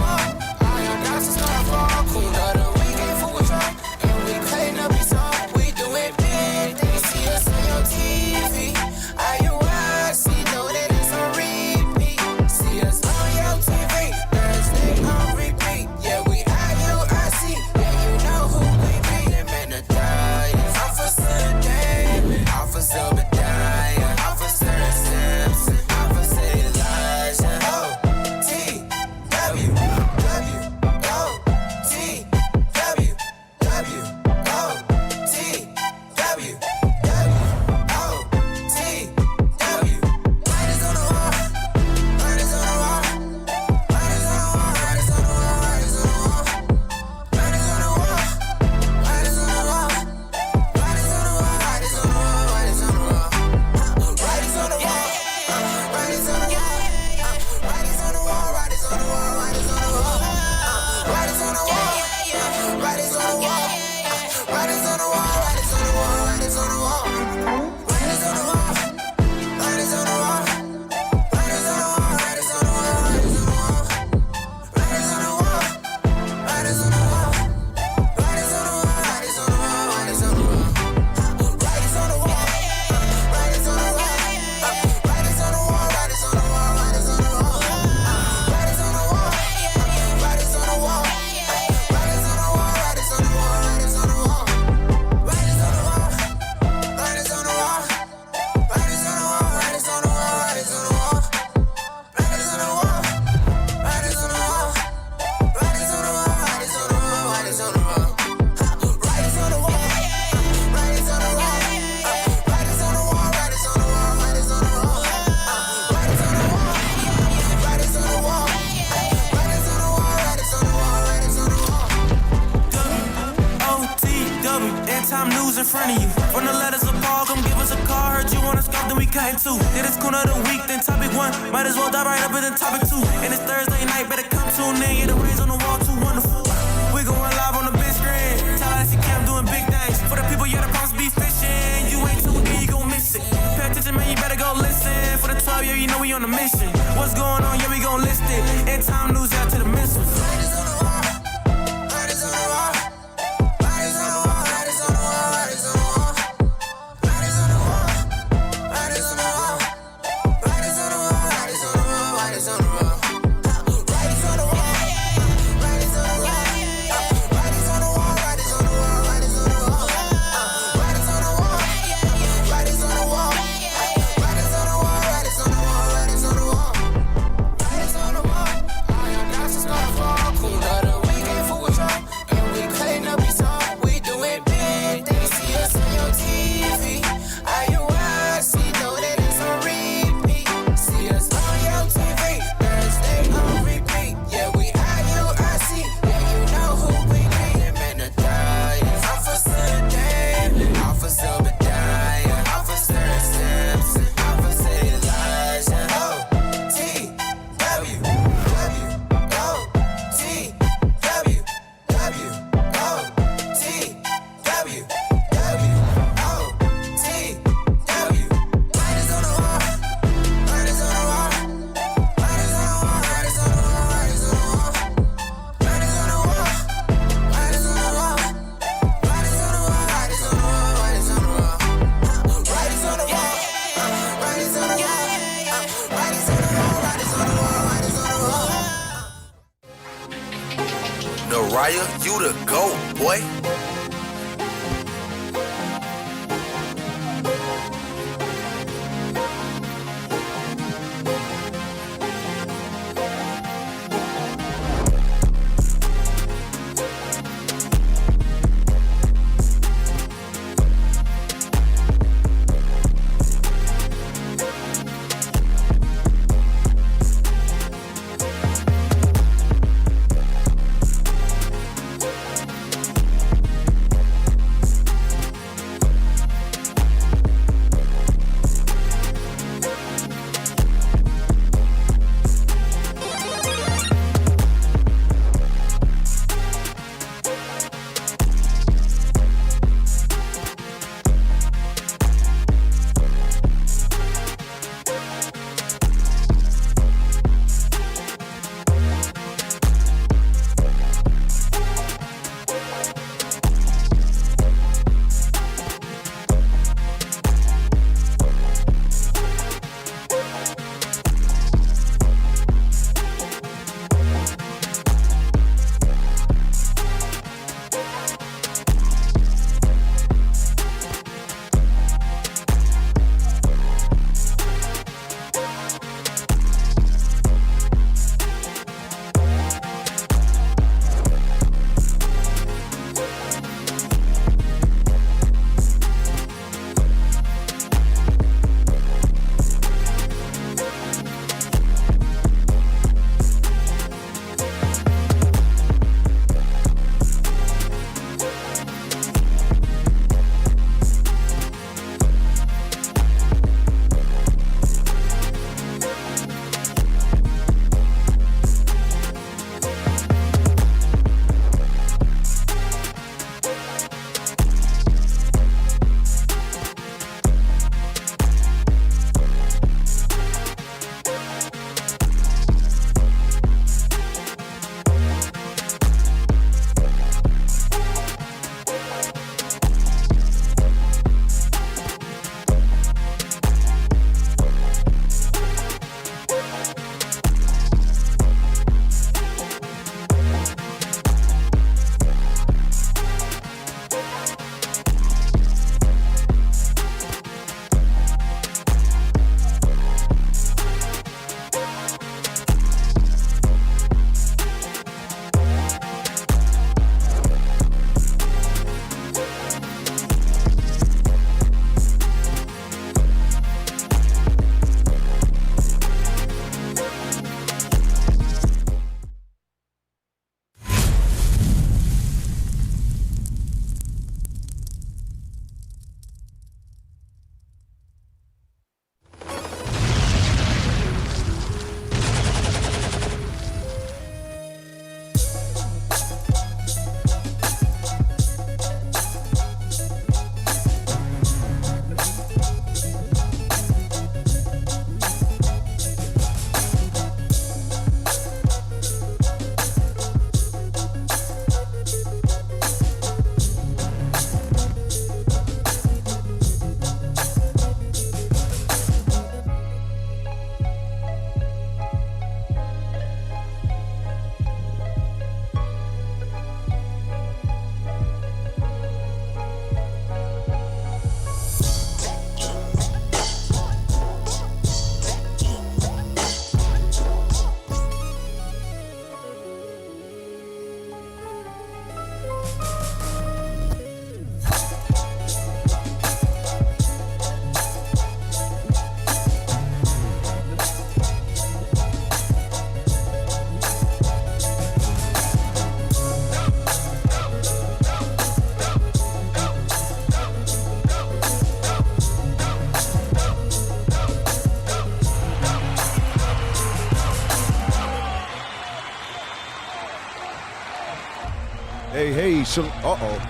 wall. All your doubts is gonna fall. Queen of the week ain't fool with y'all. And we clean up his all. We do it big. They see us on your TV. Are you see know that it's on repeat. See us on your TV. Thursday on repeat. Yeah, we IUIC. Yeah, you know who we be. Them in the diet. Officer David. Officer Obadiah. Officer Simpson. Officer Elijah. O-T-W. W. O-T-W. W. O-T-W. Time news in front of you. From the letters of Paul, come give us a call. Heard you on a scope, then we came too. Did it's corner of the week, then topic one. Might as well dive right up in the topic two. And it's Thursday night, better come tune in. Yeah, the rays on the wall, too wonderful. We going live on the big screen. Tallahassee Camp doing big things. For the people, yeah, the promise be fishing. You ain't tuned in, you gon' miss it. Pay attention, man, you better go listen. For the 12, yeah, you know we on a mission. What's going on, yeah, we gon' list it. And time news out to the missiles. Raya, you the GOAT, boy.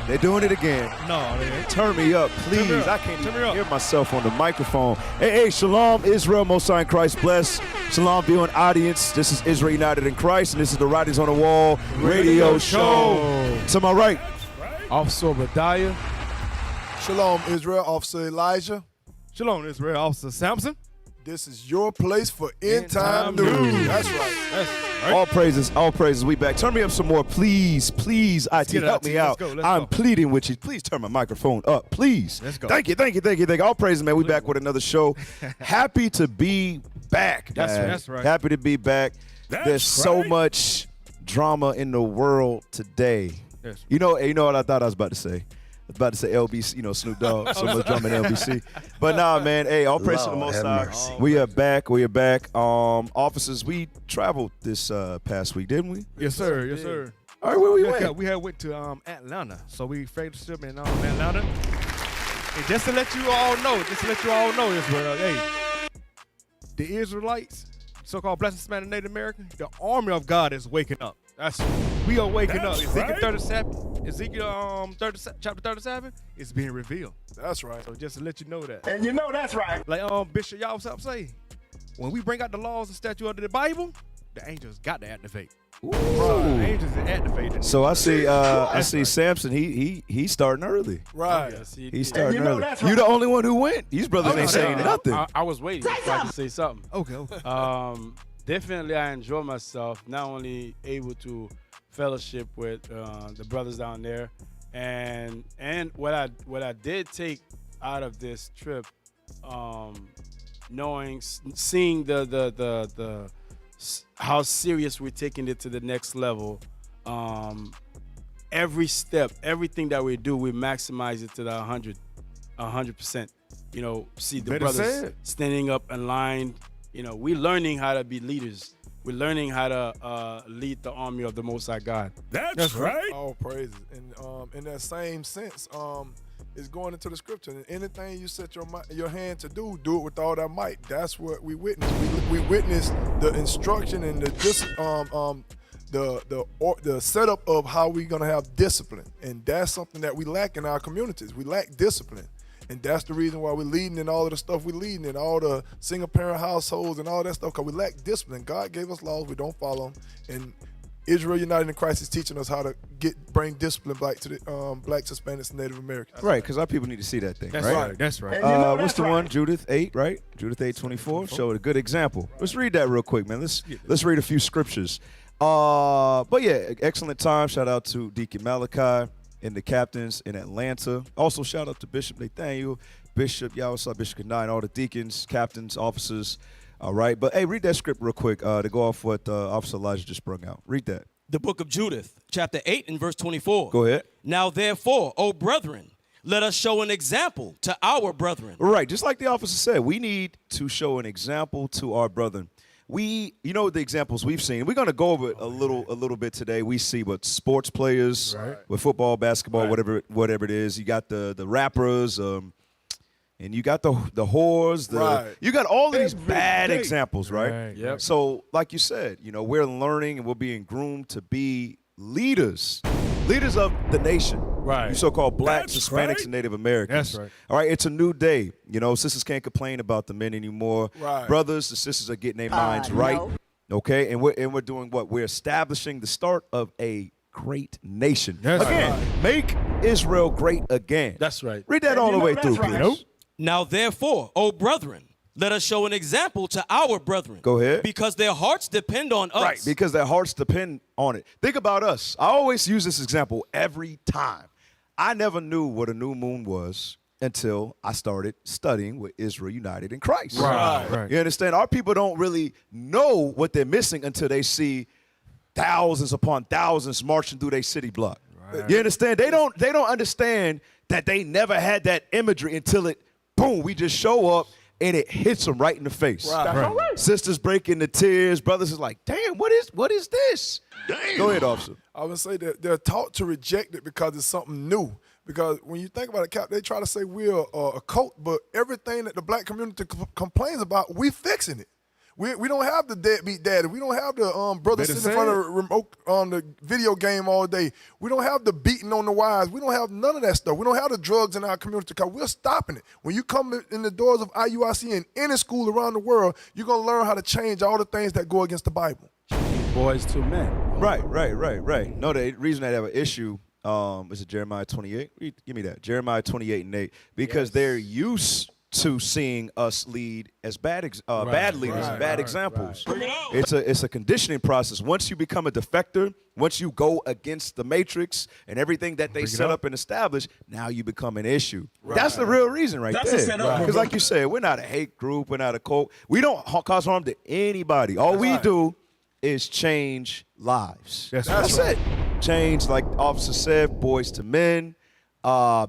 they're doing it again. No, man. Turn me up, please. Turn me up. I can't Turn even me up. hear myself on the microphone. Hey, shalom, Israel, Most High in Christ bless. Shalom, viewing audience. This is Israel United in Christ, and this is the Writings on the Wall radio show. To my right, Officer Obadiah. Shalom, Israel. Officer Elijah. Shalom, Israel. Officer Sampson. This is your place for end time news. That's right. That's right. all praises. We back. Turn me up some more, please. Please, IT, get it, help IT. me Let's out. go, let's I'm go. pleading with you. Please turn my microphone up, please. Let's go. Thank you. All praises, man. We back with another show. Happy to be back. man. That's right. Happy to be back. There's so much drama in the world today. Yes. You know what I thought I was about to say? I was about to say LBC, Snoop Dogg, so much drama in LBC. But nah, man, hey, all praise to the Most High. We are back. Officers, we traveled this past week, didn't we? Yes, sir. Yes, sir. All right, where we went? We had went to Atlanta, so we fellowship in Atlanta. And just to let you all know, Israel, hey, the Israelites, so-called Black Hispanic Native American, the army of God is waking up. We are waking up. Ezekiel chapter 37 is being revealed. That's right. So just to let you know that. And you know that's right. Like Bishop y'all say, when we bring out the laws and statutes of the Bible, the angels got to activate. The angels are activated. So I see Samson. He's starting early. Right. Yes, He's starting you know early. that's You right. the only one who went. These brothers ain't saying nothing. I was waiting for I to say something. Okay. Definitely, I enjoy myself. Not only able to fellowship with the brothers down there, and what I did take out of this trip, seeing the how serious we're taking it to the next level. Every step, everything that we do, we maximize it to the 100%. See the brothers standing up in line. We're learning how to be leaders. We're learning how to lead the army of the Most High God. That's right. All praises. And in that same sense, it's going into the scripture. And anything you set your hand to do it with all that might. That's what we witness. We witness the instruction and the setup of how we're gonna have discipline. And that's something that we lack in our communities. We lack discipline. And that's the reason why we're leading in all of the stuff we're leading in, all the single-parent households and all that stuff, because we lack discipline. God gave us laws, we don't follow them. And Israel United in Christ is teaching us how to bring discipline back to the Blacks, Hispanics, and Native Americans. Right, because our people need to see that thing, That's right? right. That's right. And you know What's that's the right. one? Judith 8, right? Judith 8:24 showed a good example. Let's read that real quick, man. Let's read a few scriptures. But yeah, excellent time. Shout out to Deacon Malachi and the captains in Atlanta. Also, shout out to Bishop Nathaniel, Bishop Yawasa, Bishop Kanai, and all the deacons, captains, officers. All right, but hey, read that script real quick to go off what Officer Elijah just sprung out. Read that. The book of Judith, chapter 8 and verse 24. Go ahead. Now therefore, O brethren, let us show an example to our brethren. Right, just like the officer said, we need to show an example to our brethren. The examples we've seen. We're going to go over it a little bit today. We see what sports players with football, basketball, whatever it is. You got the rappers, and you got the whores. You got all of these bad examples, right? Yep. So, like you said, we're learning and we're being groomed to be leaders of the nation. Right. You so-called Blacks, Hispanics, and Native Americans. That's right. All right, it's a new day. Sisters can't complain about the men anymore. Right. Brothers, the sisters are getting their minds right. No. Okay, and we're doing what? We're establishing the start of a great nation. That's again, make Israel great again. That's right. Read that all the way through, that's please. right. Now therefore, O brethren, let us show an example to our brethren. Go ahead. Because their hearts depend on us. Right, because their hearts depend on it. Think about us. I always use this example every time. I never knew what a new moon was until I started studying with Israel United in Christ. Right. You understand? Our people don't really know what they're missing until they see thousands upon thousands marching through their city block. Right. You understand? They don't understand that they never had that imagery until it, boom, we just show up and it hits them right in the face. Right. Sisters break into tears. Brothers is like, damn, what is this? Damn. Go ahead, officer. I would say that they're taught to reject it because it's something new. Because when you think about it, Cap, they try to say we're a cult, but everything that the black community complains about, we fixing it. We don't have the deadbeat daddy. We don't have the brother Better sitting in say front of the remote on the video game all day. We don't have the beating on the wives. We don't have none of that stuff. We don't have the drugs in our community because we're stopping it. When you come in the doors of IUIC and any school around the world, you're going to learn how to change all the things that go against the Bible. Boys to men. Right. No, the reason I have an issue is it Jeremiah 28? Give me that. Jeremiah 28 and 8. Because they're used to seeing us lead as bad leaders, bad examples. It's a conditioning process. Once you become a defector, once you go against the matrix and everything that they set up and established, now you become an issue. That's the real reason there. Because like you said, we're not a hate group, we're not a cult. We don't cause harm to anybody. All we do is change lives. That's it. Change, like the officer said, boys to men.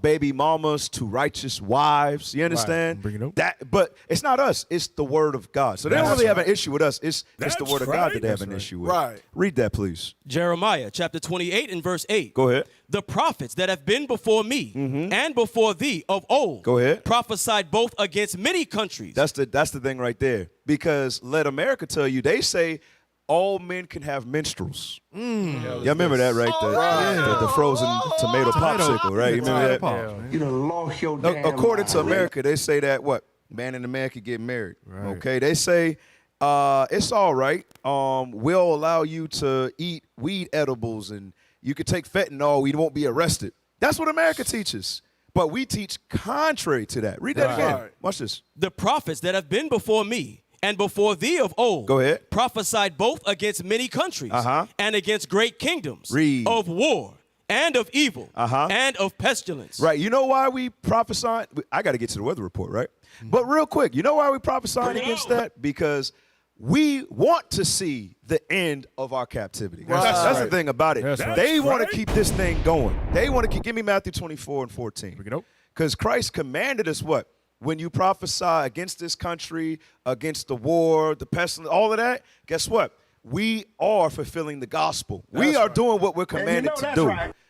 Baby mamas to righteous wives. You understand? That, but it's not us. It's the word of God. So they don't really have an issue with us. It's the word of God that they have an issue with. Right. Read that, please. Jeremiah chapter 28 and verse 8. Go ahead. The prophets that have been before me and before thee of old. Go ahead. Prophesied both against many countries. That's the thing right there. Because let America tell you, they say all men can have minstrels. Y'all remember that, right? The frozen tomato popsicle, right? You remember that? You done lost your damn According to mind. America, they say that what? Man and a man can get married. Okay? They say it's all right. We'll allow you to eat weed edibles and you can take fentanyl. We won't be arrested. That's what America teaches. But we teach contrary to that. Read that again. Watch this. The prophets that have been before me and before thee of old. Go ahead. Prophesied both against many countries and against great kingdoms. Read. Of war and of evil and of pestilence. Right. You know why we prophesy? I got to get to the weather report, right? But real quick, you know why we prophesy against that? Because we want to see the end of our captivity. That's the thing about it. They want to keep this thing going. They want to keep. Give me Matthew 24 and 14. Because Christ commanded us what? When you prophesy against this country, against the war, the pestilence, all of that, guess what? We are fulfilling the gospel. We are doing what we're commanded to do.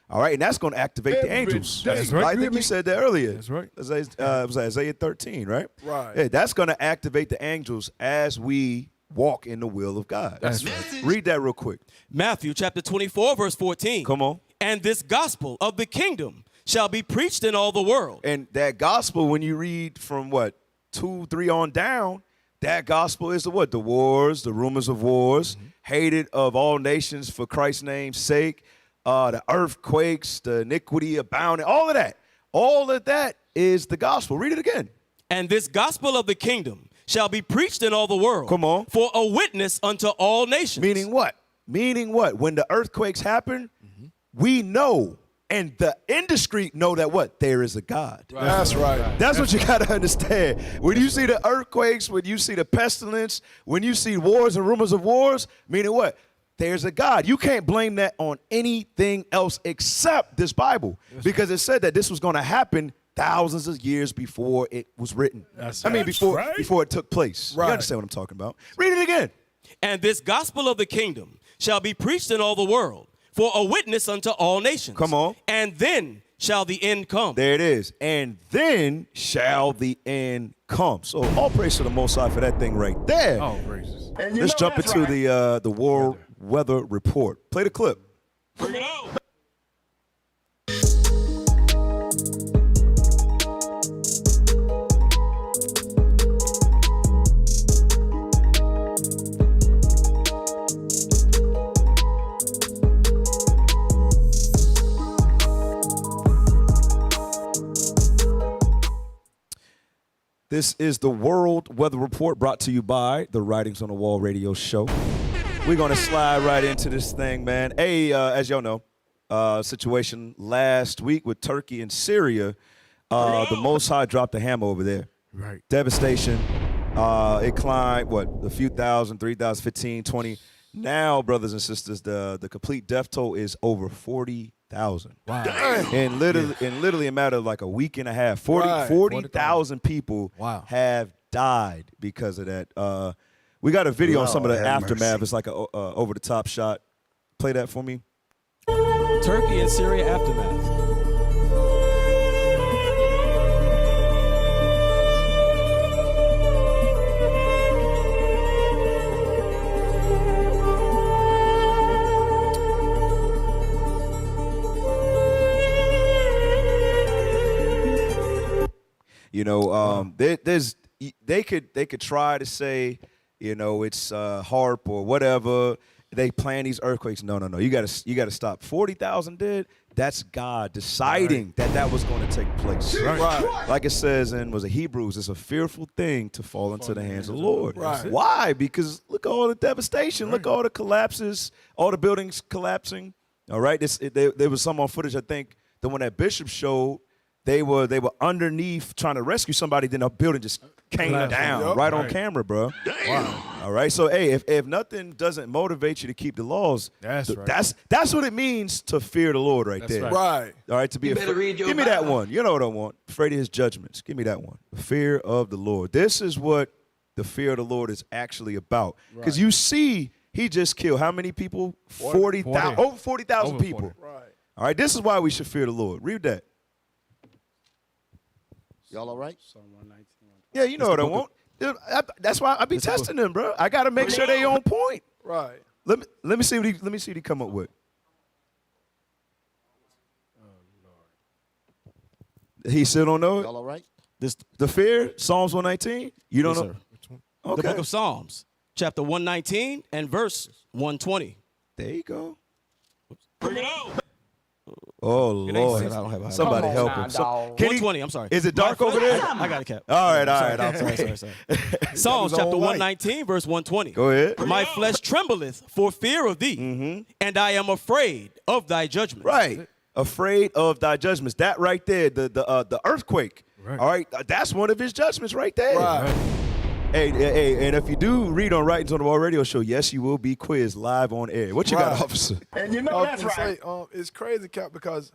All right, and that's going to activate the angels. That's right. I think you said that earlier. That's right. It was Isaiah 13, right? Right. Yeah, that's going to activate the angels as we walk in the will of God. That's right. Read that real quick. Matthew chapter 24, verse 14. Come on. And this gospel of the kingdom shall be preached in all the world. And that gospel, when you read from what, 2, 3 on down, that gospel is the what? The wars, the rumors of wars, hated of all nations for Christ's name's sake, the earthquakes, the iniquity abounding, all of that. All of that is the gospel. Read it again. And this gospel of the kingdom shall be preached in all the world. Come on. For a witness unto all nations. Meaning what? Meaning what? When the earthquakes happen, we know. And the industry know that what? There is a God. That's right. That's what you got to understand. When you see the earthquakes, when you see the pestilence, when you see wars and rumors of wars, meaning what? There's a God. You can't blame that on anything else except this Bible. Because it said that this was going to happen thousands of years before it was written. Before it took place. You understand what I'm talking about? Read it again. And this gospel of the kingdom shall be preached in all the world for a witness unto all nations. Come on. And then shall the end come. There it is. And then shall the end come. So all praise to the Most High for that thing right there. Oh, praises. Let's jump into the world weather report. Play the clip. Bring it on. This is the World Weather Report brought to you by the Writings on the Wall radio show. We're going to slide right into this thing, man. Hey, as y'all know, situation last week with Turkey and Syria, the Most High dropped the hammer over there. Right. Devastation. It climbed, a few thousand, 3,000, 15, 20. Now, brothers and sisters, the complete death toll is over 40,000. Wow. In literally a matter of like a week and a half, 40,000 people have died because of that. We got a video on some of the aftermath. It's like a over-the-top shot. Play that for me. Turkey and Syria aftermath. You know, they could try to say, you know, it's HARP or whatever. They plan these earthquakes. No. You gotta stop. 40,000 dead. That's God deciding that was going to take place. Right. Like it says in Hebrews, it's a fearful thing to fall into the hands of the Lord. Right. Why? Because look at all the devastation. Look at all the collapses, all the buildings collapsing. All right. There was some on footage, I think, the one that Bishop showed. They were underneath trying to rescue somebody. Then a building just came down right on camera, bro. Wow. All right. So hey, if nothing doesn't motivate you to keep the laws, that's what it means to fear the Lord, right there. Right. All right. To be afraid. Give me that one. You know what I want? Afraid of His judgments. Give me that one. The fear of the Lord. This is what the fear of the Lord is actually about. Because you see, He just killed how many people? 40,000. Over 40,000 people. 40. Right. All right. This is why we should fear the Lord. Read that. Y'all all right? Psalm 119. Yeah, you know what I want. That's why I be testing them, bro. I gotta make sure they on point. Right. Let me see what he come up with. Oh Lord. He still don't know it. Y'all all right? The fear, Psalms 119. You don't Yes, know. sir. Okay. The book of Psalms, chapter 119 and verse 120. There you go. Bring it out. Oh Lord. I don't have it. Somebody help him. 120, I'm sorry. Is it dark over there? I got it, Cap. All right. I'm sorry. Psalms chapter 119, verse 120. Go ahead. My flesh trembleth for fear of thee, and I am afraid of thy judgment. Right. Afraid of thy judgments. That right there, the earthquake. Right. All right. That's one of His judgments right there. Right. Hey, and if you do read on Writings on the Wall radio show, yes, you will be quizzed live on air. What you got, officer? And you know that's right. It's crazy, Cap, because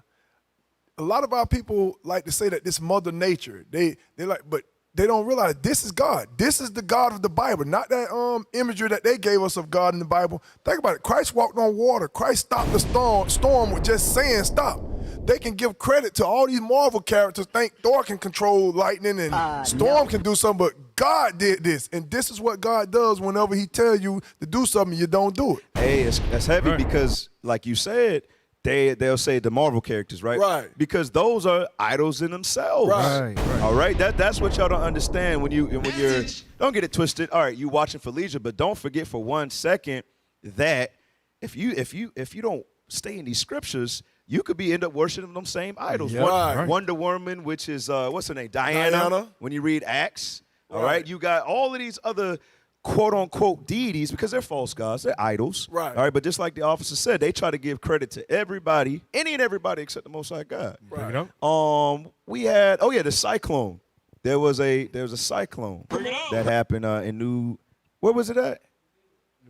a lot of our people like to say that this Mother Nature. They like, but they don't realize this is God. This is the God of the Bible, not that imagery that they gave us of God in the Bible. Think about it. Christ walked on water. Christ stopped the storm with just saying stop. They can give credit to all these Marvel characters. Think Thor can control lightning and Storm can do something, but God did this. And this is what God does whenever He tells you to do something, you don't do it. Hey, that's heavy because, like you said, they'll say the Marvel characters, right? Right. Because those are idols in themselves. Right. All right. That's what y'all don't understand when you're. Don't get it twisted. All right, you watching for leisure, but don't forget for 1 second that if you don't stay in these scriptures, you could end up worshiping them same idols. Yeah. Wonder Woman, which is what's her name, Diana. When you read Acts, all right, you got all of these other quote unquote deities because they're false gods, they're idols. Right. All right, but just like the officer said, they try to give credit to everybody, any and everybody except the Most High God. Right. We had the cyclone. There was a cyclone that happened in where was it at?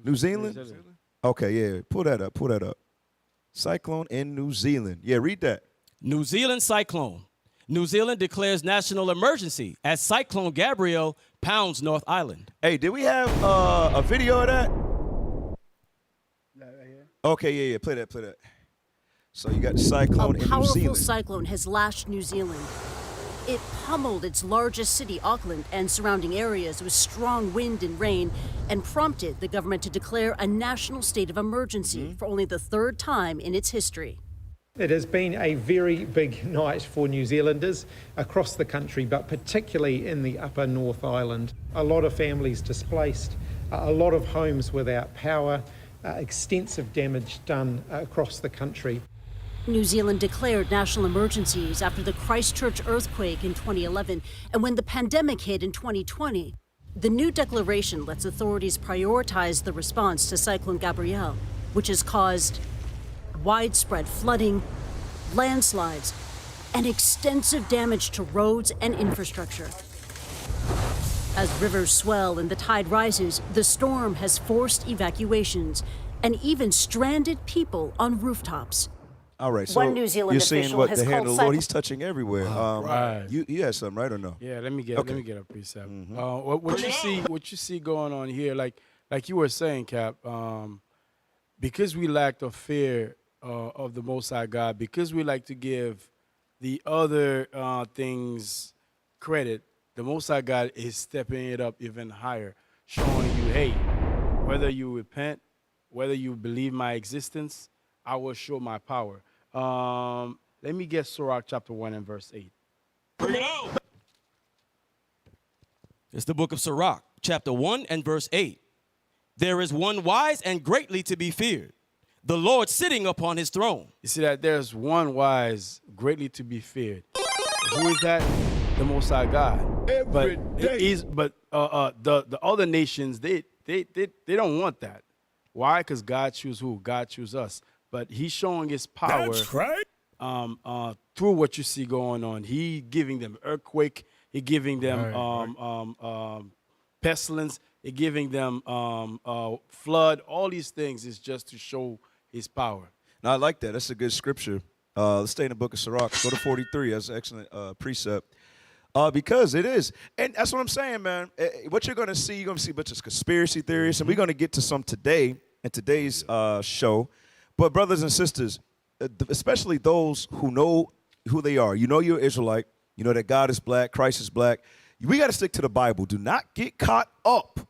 New Zealand? Okay, yeah. Pull that up. Cyclone in New Zealand. Yeah, read that. New Zealand cyclone. New Zealand declares national emergency as Cyclone Gabrielle pounds North Island. Hey, did we have a video of that? Okay, yeah. Play that. So you got the cyclone in New Zealand. A powerful Zealand. cyclone has lashed New Zealand. It pummeled its largest city, Auckland, and surrounding areas with strong wind and rain, and prompted the government to declare a national state of emergency for only the third time in its history. It has been a very big night for New Zealanders across the country, but particularly in the upper North Island. A lot of families displaced, a lot of homes without power, extensive damage done across the country. New Zealand declared national emergencies after the Christchurch earthquake in 2011 and when the pandemic hit in 2020. The new declaration lets authorities prioritize the response to Cyclone Gabrielle, which has caused widespread flooding, landslides, and extensive damage to roads and infrastructure. As rivers swell and the tide rises, the storm has forced evacuations and even stranded people on rooftops. All right, so One New Zealand you're seeing official what has the hand of called the Lord, He's touching everywhere. Right. You had something, right, or no? Yeah, let me get a precept. What you see going on here, like you were saying, Cap, because we lack the fear of the Most High God, because we like to give the other things credit, the Most High God is stepping it up even higher, showing you, hey, whether you repent, whether you believe my existence, I will show my power. Let me get Sirach chapter 1 and verse 8. Bring it out. It's the book of Sirach, chapter 1 and verse 8. There is one wise and greatly to be feared, the Lord sitting upon his throne. You see that there's one wise, greatly to be feared. Who is that? The Most High God. Every day. But the other nations, they don't want that. Why? Because God choose who? God choose us. But he's showing his power. That's right. Through what you see going on. He giving them earthquake. He giving them pestilence. He giving them flood. All these things is just to show his power. Now, I like that. That's a good scripture. Let's stay in the book of Sirach. Go to 43. That's an excellent precept. Because it is. And that's what I'm saying, man. What you're going to see, you're going to see a bunch of conspiracy theories, and we're going to get to some today in today's show. But brothers and sisters, especially those who know who they are, you know you're an Israelite, you know that God is black, Christ is black. We got to stick to the Bible. Do not get caught up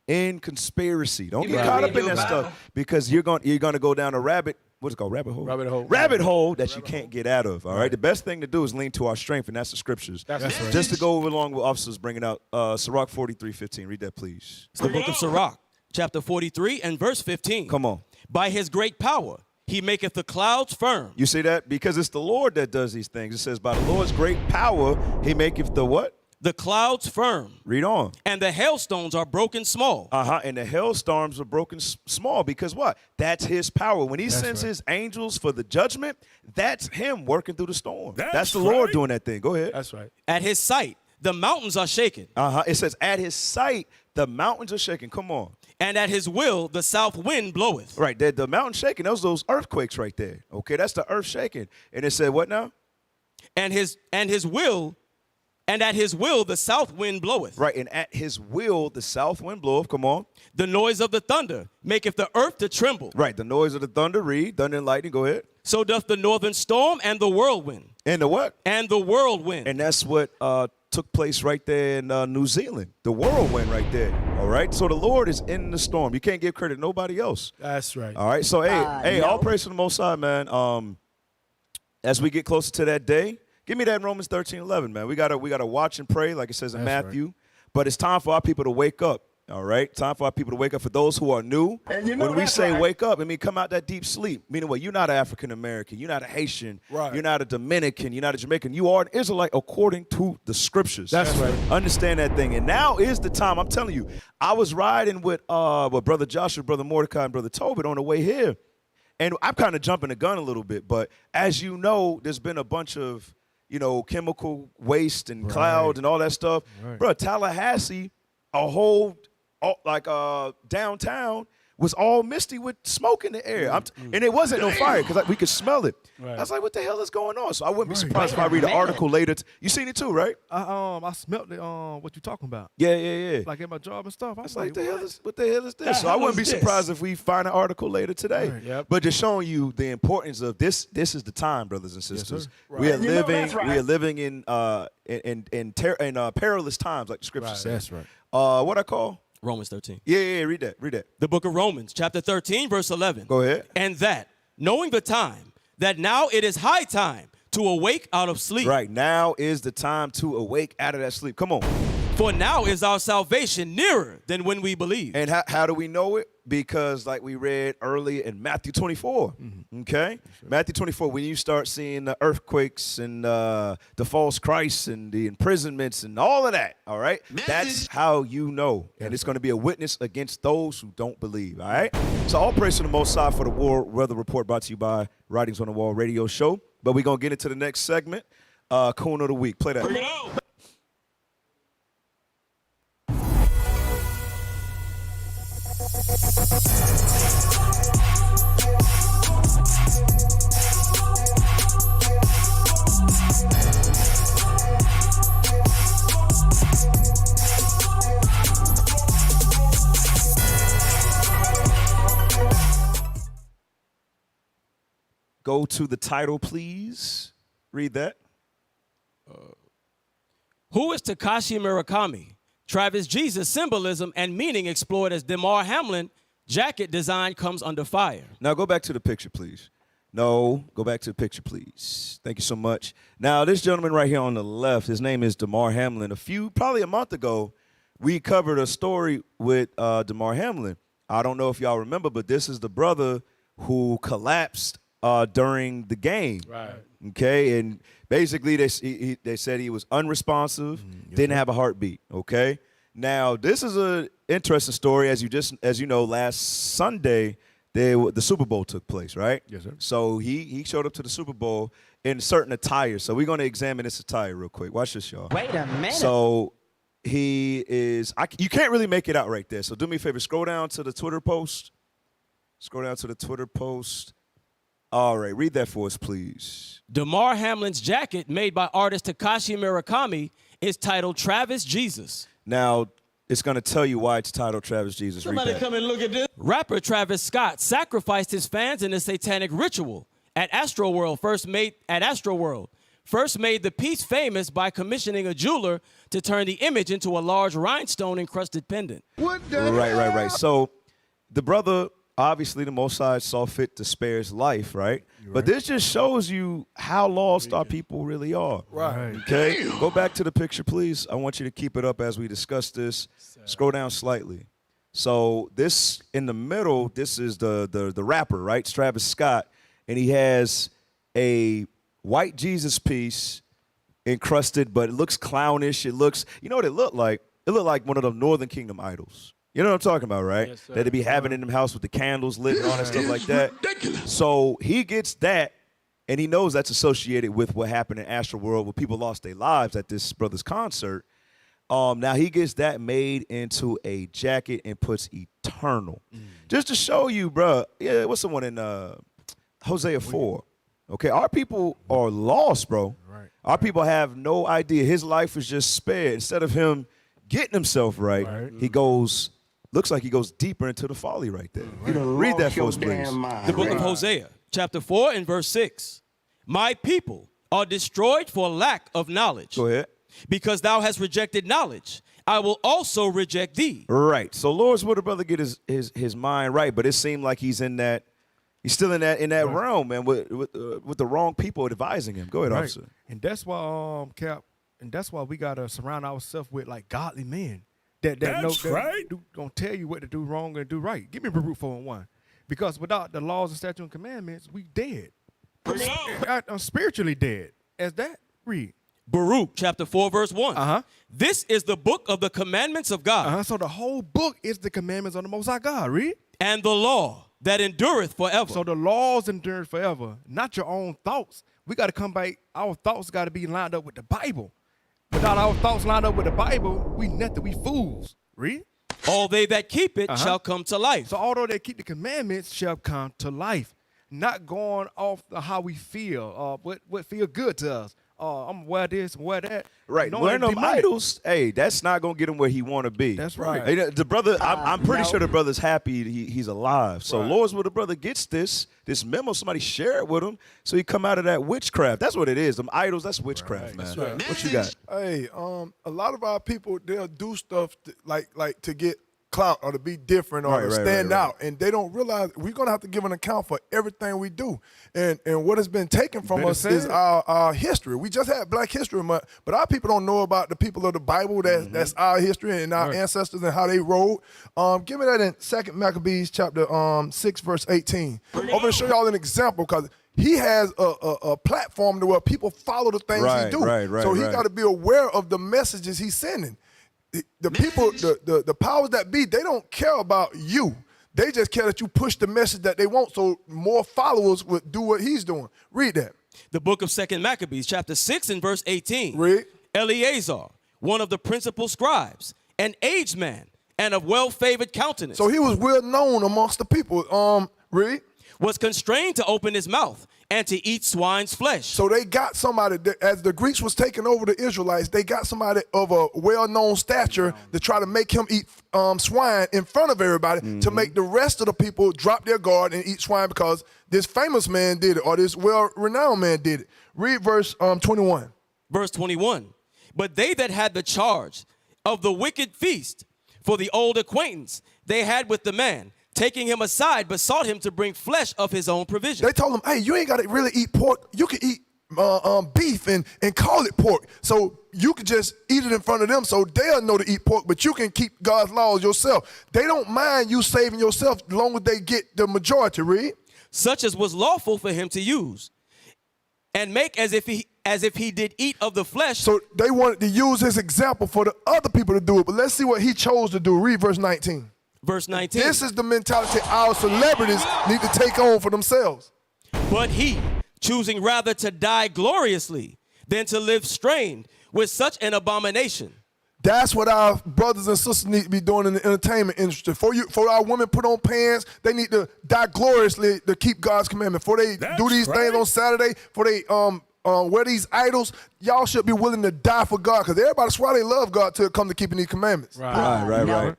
in conspiracy. Don't get caught up in that stuff, because you're going to go down a rabbit hole? Rabbit hole that you can't get out of, all right? The best thing to do is lean to our strength, and that's the scriptures. That's right. Just to go over along with officers bringing out Sirach 43:15. Read that, please. It's the book of Sirach, chapter 43 and verse 15. Come on. By his great power, he maketh the clouds firm. You see that? Because it's the Lord that does these things. It says, by the Lord's great power, he maketh the what? The clouds firm. Read on. And the hailstones are broken small. And the hailstorms are broken small, because what? That's his power. When he sends his angels for the judgment, that's him working through the storm. That's the Lord doing that thing. Go ahead. That's right. At his sight, the mountains are shaken. It says, at his sight, the mountains are shaking. Come on. And at his will, the south wind bloweth. Right. The mountain shaking, those earthquakes right there. Okay, that's the earth shaking. And it said what now? And at his will, the south wind bloweth. Right, and at his will, the south wind bloweth. Come on. The noise of the thunder maketh the earth to tremble. Right, the noise of the thunder. Read, thunder and lightning. Go ahead. So doth the northern storm and the whirlwind. And the what? And the whirlwind. And that's what took place right there in New Zealand. The whirlwind right there. All right, so the Lord is in the storm. You can't give credit to nobody else. That's right. All right, so all praise to the Most High, man. As we get closer to that day, give me that Romans 13:11, man. We gotta watch and pray, like it says in Matthew. Right. But it's time for our people to wake up. All right, time for our people to wake up. For those who are new, when we say wake up, I mean come out that deep sleep. Meaning what? You're not an African American. You're not a Haitian. Right. You're not a Dominican. You're not a Jamaican. You are an Israelite according to the scriptures. That's right. Understand that thing. And now is the time. I'm telling you. I was riding with Brother Joshua, Brother Mordecai, and Brother Tobit on the way here, and I'm kind of jumping the gun a little bit. But as you know, there's been a bunch of chemical waste and cloud and all that stuff. Right. Bro, Tallahassee, downtown was all misty with smoke in the air. And it wasn't no fire, because we could smell it. Right. I was like, what the hell is going on? So I wouldn't be surprised if I read an article later. You seen it too, right? I smelled it. What you talking about? Yeah. Like at my job and stuff. I was like, what the hell is this? So I wouldn't be surprised if we find an article later today. Right. Yep. But just showing you the importance of this. This is the time, brothers and sisters. Yes, we are living in perilous times, like the scripture says. That's right. What I call? Romans 13. Yeah, read that. The book of Romans, chapter 13, verse 11. Go ahead. And that, knowing the time, that now it is high time to awake out of sleep. Right, now is the time to awake out of that sleep. Come on. For now is our salvation nearer than when we believed. And how do we know it? Because like we read earlier in Matthew 24, okay? Sure. Matthew 24, when you start seeing the earthquakes and the false Christs and the imprisonments and all of that, all right? That's how you know. And it's going to be a witness against those who don't believe, all right? So all praise to the Most High for the War Weather Report, brought to you by Writings on the Wall radio show. But we're going to get into the next segment, Coon of the Week. Play that. Bring it on. Go to the title, please. Read that. Who is Takashi Murakami? Travis Jesus symbolism and meaning explored as Damar Hamlin jacket design comes under fire. Now go back to the picture, please. No, go back to the picture, please. Thank you so much. Now, this gentleman right here on the left, his name is Damar Hamlin. Probably a month ago, we covered a story with Damar Hamlin. I don't know if y'all remember, but this is the brother who collapsed during the game. Right. Okay, and basically they said he was unresponsive, didn't have a heartbeat. Okay, now this is an interesting story. As you know, last Sunday the Super Bowl took place, right? Yes, sir. So he showed up to the Super Bowl in certain attire. So we're going to examine this attire real quick. Watch this, y'all. Wait a minute. So he is. You can't really make it out right there. So do me a favor. Scroll down to the Twitter post. Scroll down to the Twitter post. All right, read that for us, please. Damar Hamlin's jacket, made by artist Takashi Murakami, is titled Travis Jesus. Now, it's going to tell you why it's titled Travis Jesus. Somebody come and look at this. Rapper Travis Scott sacrificed his fans in a satanic ritual at Astroworld. First made the piece famous by commissioning a jeweler to turn the image into a large rhinestone-encrusted pendant. Right. So the brother, obviously the Most High saw fit to spare his life, right? But this just shows you how lost our people really are. Right. Okay? Go back to the picture, please. I want you to keep it up as we discuss this. Scroll down slightly. So this, in the middle, this is the rapper, right? It's Travis Scott. And he has a white Jesus piece encrusted, but it looks clownish. It looks, you know what it looked like? It looked like one of them Northern Kingdom idols. You know what I'm talking about, right? Yes, sir. That they be having in the house with the candles lit and all that stuff like that. Ridiculous. So he gets that, and he knows that's associated with what happened in Astroworld, where people lost their lives at this brother's concert. Now he gets that made into a jacket and puts eternal. Just to show you, bro. Yeah, what's the one in Hosea 4? Okay, our people are lost, bro. Right. Our people have no idea. His life was just spared. Instead of him getting himself right. He goes, looks like he goes deeper into the folly right there. Read that for us, please. The book of Hosea, chapter 4 and verse 6. My people are destroyed for lack of knowledge. Go ahead. Because thou hast rejected knowledge, I will also reject thee. Right. So Lord's where the brother get his mind right, but it seemed like he's still in that realm, man, with the wrong people advising him. Go ahead, officer. And that's why, Cap, and that's why we gotta surround ourselves with like godly men that gonna tell you what to do wrong and do right. Give me Baruch 4:1, because without the laws and statutes and commandments, we dead. I'm spiritually dead. As that read. Baruch chapter 4 verse 1. This is the book of the commandments of God. So the whole book is the commandments of the Most High God. Read. And the law that endureth forever. So the laws endure forever, not your own thoughts. We got to come back. Our thoughts got to be lined up with the Bible. Without our thoughts lined up with the Bible, we nothing. We fools. Read. All they that keep it shall come to life. So although they keep the commandments, shall come to life. Not going off how we feel, what feel good to us. I'm wear this, wear that. Right. Wearing them idols, hey, that's not going to get him where he want to be. That's right. Hey, the brother, I'm pretty sure the brother's happy he's alive. So Lord's where the brother gets this memo, somebody share it with him so he come out of that witchcraft. That's what it is. Them idols, that's witchcraft, man. Right. What you got? Hey, a lot of our people, they'll do stuff like to get clout or to be different or to stand out, and they don't realize we're gonna have to give an account for everything we do, and what has been taken from us is our history. We just had Black History Month, but our people don't know about the people of the Bible that's our history and our ancestors and how they rode. Give me that in 2 Maccabees chapter 6 verse 18. I'm gonna show y'all an example because he has a platform to where people follow the things he do. So he got to be aware of the messages he's sending. The people, the powers that be, they don't care about you. They just care that you push the message that they want so more followers would do what he's doing. Read that. The book of 2 Maccabees, chapter 6 and verse 18. Read. Eleazar, one of the principal scribes, an aged man, and of well-favored countenance. So he was well known amongst the people. Read. Was constrained to open his mouth and to eat swine's flesh. So they got somebody, as the Greeks was taking over the Israelites, they got somebody of a well-known stature to try to make him eat swine in front of everybody to make the rest of the people drop their guard and eat swine because this famous man did it or this well-renowned man did it. Read verse 21. Verse 21. But they that had the charge of the wicked feast for the old acquaintance they had with the man, taking him aside, besought him to bring flesh of his own provision. They told him, hey, you ain't got to really eat pork. You can eat beef and call it pork. So you can just eat it in front of them so they'll know to eat pork, but you can keep God's laws yourself. They don't mind you saving yourself as long as they get the majority, read. Such as was lawful for him to use, and make as if he did eat of the flesh. So they wanted to use his example for the other people to do it, but let's see what he chose to do. Read verse 19. Verse 19. This is the mentality our celebrities need to take on for themselves. But he, choosing rather to die gloriously than to live strained with such an abomination. That's what our brothers and sisters need to be doing in the entertainment industry. For our women put on pants, they need to die gloriously to keep God's commandment. For they do these things on Saturday, for they wear these idols, y'all should be willing to die for God, because everybody swear they love God till it come to keeping these commandments. Right.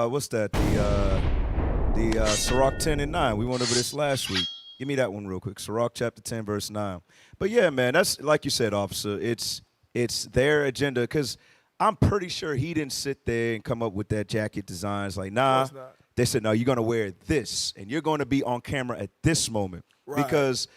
What's that? The Sirach 10 and 9. We went over this last week. Give me that one real quick. Sirach chapter 10, verse 9. But yeah, man, that's like you said, officer. It's their agenda, because I'm pretty sure he didn't sit there and come up with that jacket design. It's like, nah. They said, no, you're going to wear this, and you're going to be on camera at this moment. Right. Because,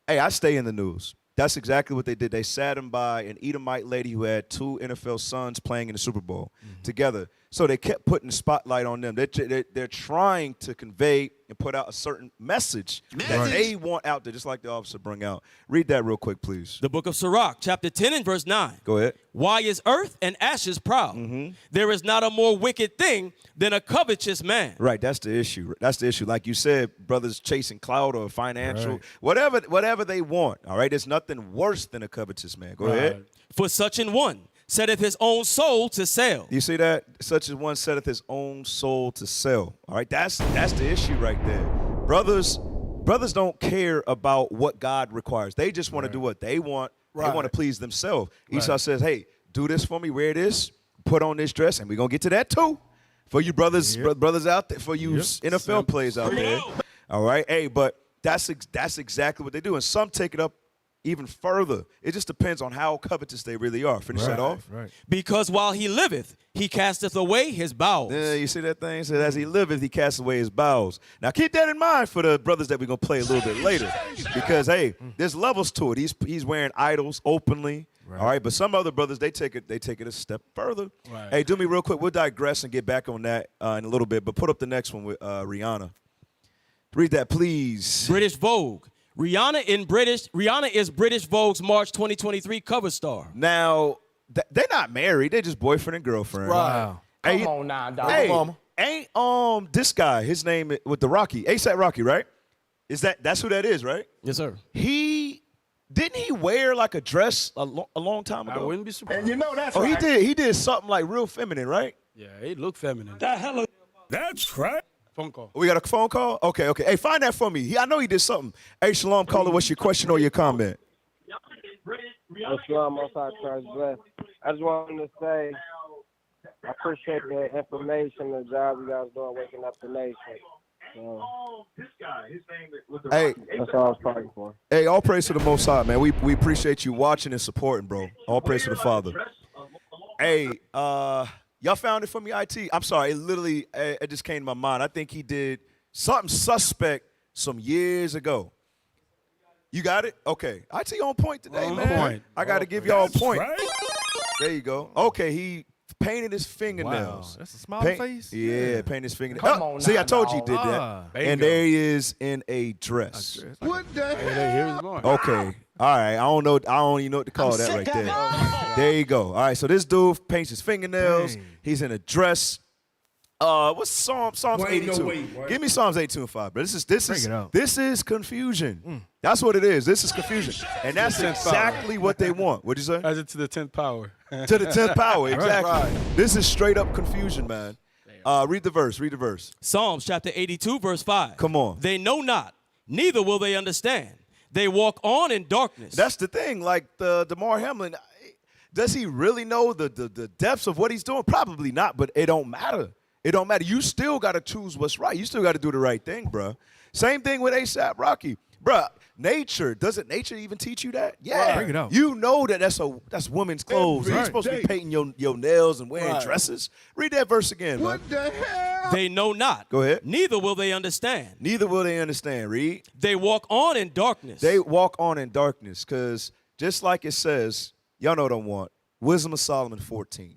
hey, I stay in the news. That's exactly what they did. They sat him by an Edomite lady who had 2 NFL sons playing in the Super Bowl together. So they kept putting the spotlight on them. They're trying to convey and put out a certain message that they want out there, just like the officer bring out. Read that real quick, please. The book of Sirach, chapter 10 and verse 9. Go ahead. Why is earth and ashes proud? There is not a more wicked thing than a covetous man. Right, that's the issue. That's the issue. Like you said, brothers chasing clout or financial, whatever they want. All right, there's nothing worse than a covetous man. Go ahead. For such an one setteth his own soul to sell. You see that? Such as one setteth his own soul to sell. All right, that's the issue right there. Brothers don't care about what God requires. They just want to do what they want. They want to please themselves. Esau says, hey, do this for me, wear this, put on this dress, and we're going to get to that too. For you brothers out there, for you NFL players out there. All right, hey, but that's exactly what they do. And some take it up even further. It just depends on how covetous they really are. Finish that off. Right. Because while he liveth, he casteth away his bowels. Yeah, you see that thing? So as he liveth, he casts away his bowels. Now keep that in mind for the brothers that we're gonna play a little bit later, because hey, there's levels to it. He's wearing idols openly. Right. All right, but some other brothers they take it a step further. Right. Hey, do me real quick. We'll digress and get back on that in a little bit. But put up the next one with Rihanna. Read that, please. British Vogue. Rihanna is British Vogue's March 2023 cover star. Now, they're not married. They're just boyfriend and girlfriend. Wow. Hey, Come on now, dog. Hey, ain't this guy, his name with the Rocky, ASAP Rocky, right? That's who that is, right? Yes, sir. Didn't he wear like a dress a long time ago? I wouldn't be surprised. And you know that's right. He did something like real feminine, right? Yeah, he looked feminine. The hell is that's right. Phone call. We got a phone call? Okay. Hey, find that for me. I know he did something. Hey, Shalom, caller, what's your question or your comment? Shalom, most high Christ bless. I just wanted to say I appreciate the information, the job you guys doing waking up the nation. Hey, that's all I was fighting for. Hey, all praise to the Most High, man. We appreciate you watching and supporting, bro. All praise to the Father. Hey, y'all found it for me, IT? I'm sorry, it just came to my mind. I think he did something suspect some years ago. You got it? Okay. IT on point today, man. I got to give y'all a point. Right. There you go. Okay, he painted his fingernails. Wow. That's a smiley face? Yeah, painted his fingernails. Come on see, now, I told you he did that. And there he is in a dress. What the hell? Here's more. Okay. All right. I don't even know what to call that right there. There you go. All right. So this dude paints his fingernails. Dang. He's in a dress. What's Psalms 82? Give me Psalms 82 and 5, bro. This is confusion. That's what it is. This is confusion. And that's exactly what they want. What'd you say? As it to the 10th power. To the 10th power, exactly. Right. This is straight up confusion, man. Read the verse. Psalms chapter 82, verse 5. Come on. They know not, neither will they understand. They walk on in darkness. That's the thing. Like the Damar Hamlin, does he really know the depths of what he's doing? Probably not, but it don't matter. It don't matter. You still got to choose what's right. You still got to do the right thing, bro. Same thing with ASAP Rocky. Bro, doesn't nature even teach you that? Yeah. Bring it out. You know that's women's clothes. You're supposed to be painting your nails and wearing dresses. Read that verse again, man. What the hell? They know not. Go ahead. Neither will they understand. Neither will they understand. Read. They walk on in darkness. They walk on in darkness because just like it says, y'all know what I want. Wisdom of Solomon 14.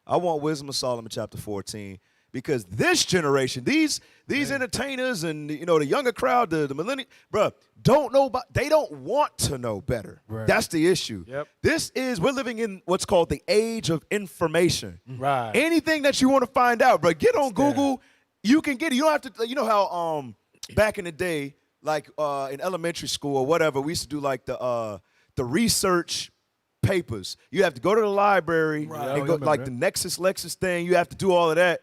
I want Wisdom of Solomon chapter 14 because this generation, these entertainers and the younger crowd, the millennials, bruh, don't know they don't want to know better. Right. That's the issue. Yep. We're living in what's called the age of information. Right. Anything that you want to find out, bro, get on Google. You can get it. You don't have to, you know how back in the day, like in elementary school or whatever, we used to do like the research papers. You have to go to the library and go like the Nexus Lexus thing. You have to do all of that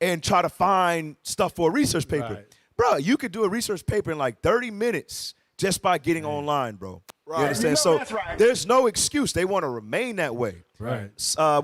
and try to find stuff for a research paper. Right. Bro, you could do a research paper in like 30 minutes just by getting online, bro. Right. You understand? So there's no excuse. They want to remain that way. Right.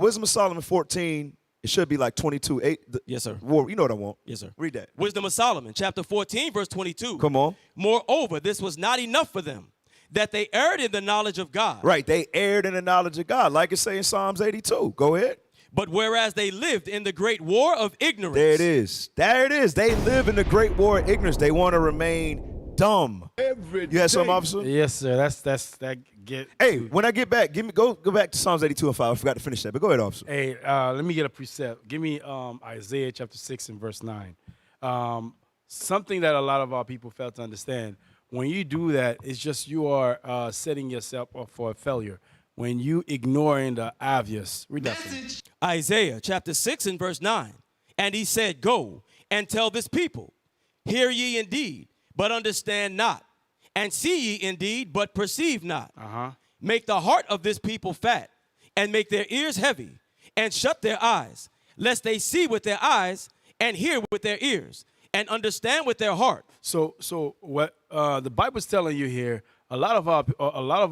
Wisdom of Solomon 14, it should be like 22:8. Yes, sir. You know what I want. Yes, sir. Read that. Wisdom of Solomon, chapter 14, verse 22. Come on. Moreover, this was not enough for them, that they erred in the knowledge of God. Right. They erred in the knowledge of God, like it say in Psalms 82. Go ahead. But whereas they lived in the great war of ignorance. There it is. There it is. They live in the great war of ignorance. They want to remain dumb. You had something, officer? Yes, sir. That get. Hey, when I get back, go back to Psalms 82 and 5. I forgot to finish that, but go ahead, officer. Hey, let me get a precept. Give me Isaiah chapter 6 and verse 9. Something that a lot of our people fail to understand. When you do that, it's just you are setting yourself up for a failure. When you ignoring the obvious. Read that for me. Isaiah chapter 6 and verse 9. And he said, go and tell this people, hear ye indeed, but understand not. And see ye indeed, but perceive not. Make the heart of this people fat, and make their ears heavy, and shut their eyes, lest they see with their eyes, and hear with their ears, and understand with their heart. So what the Bible's telling you here, a lot of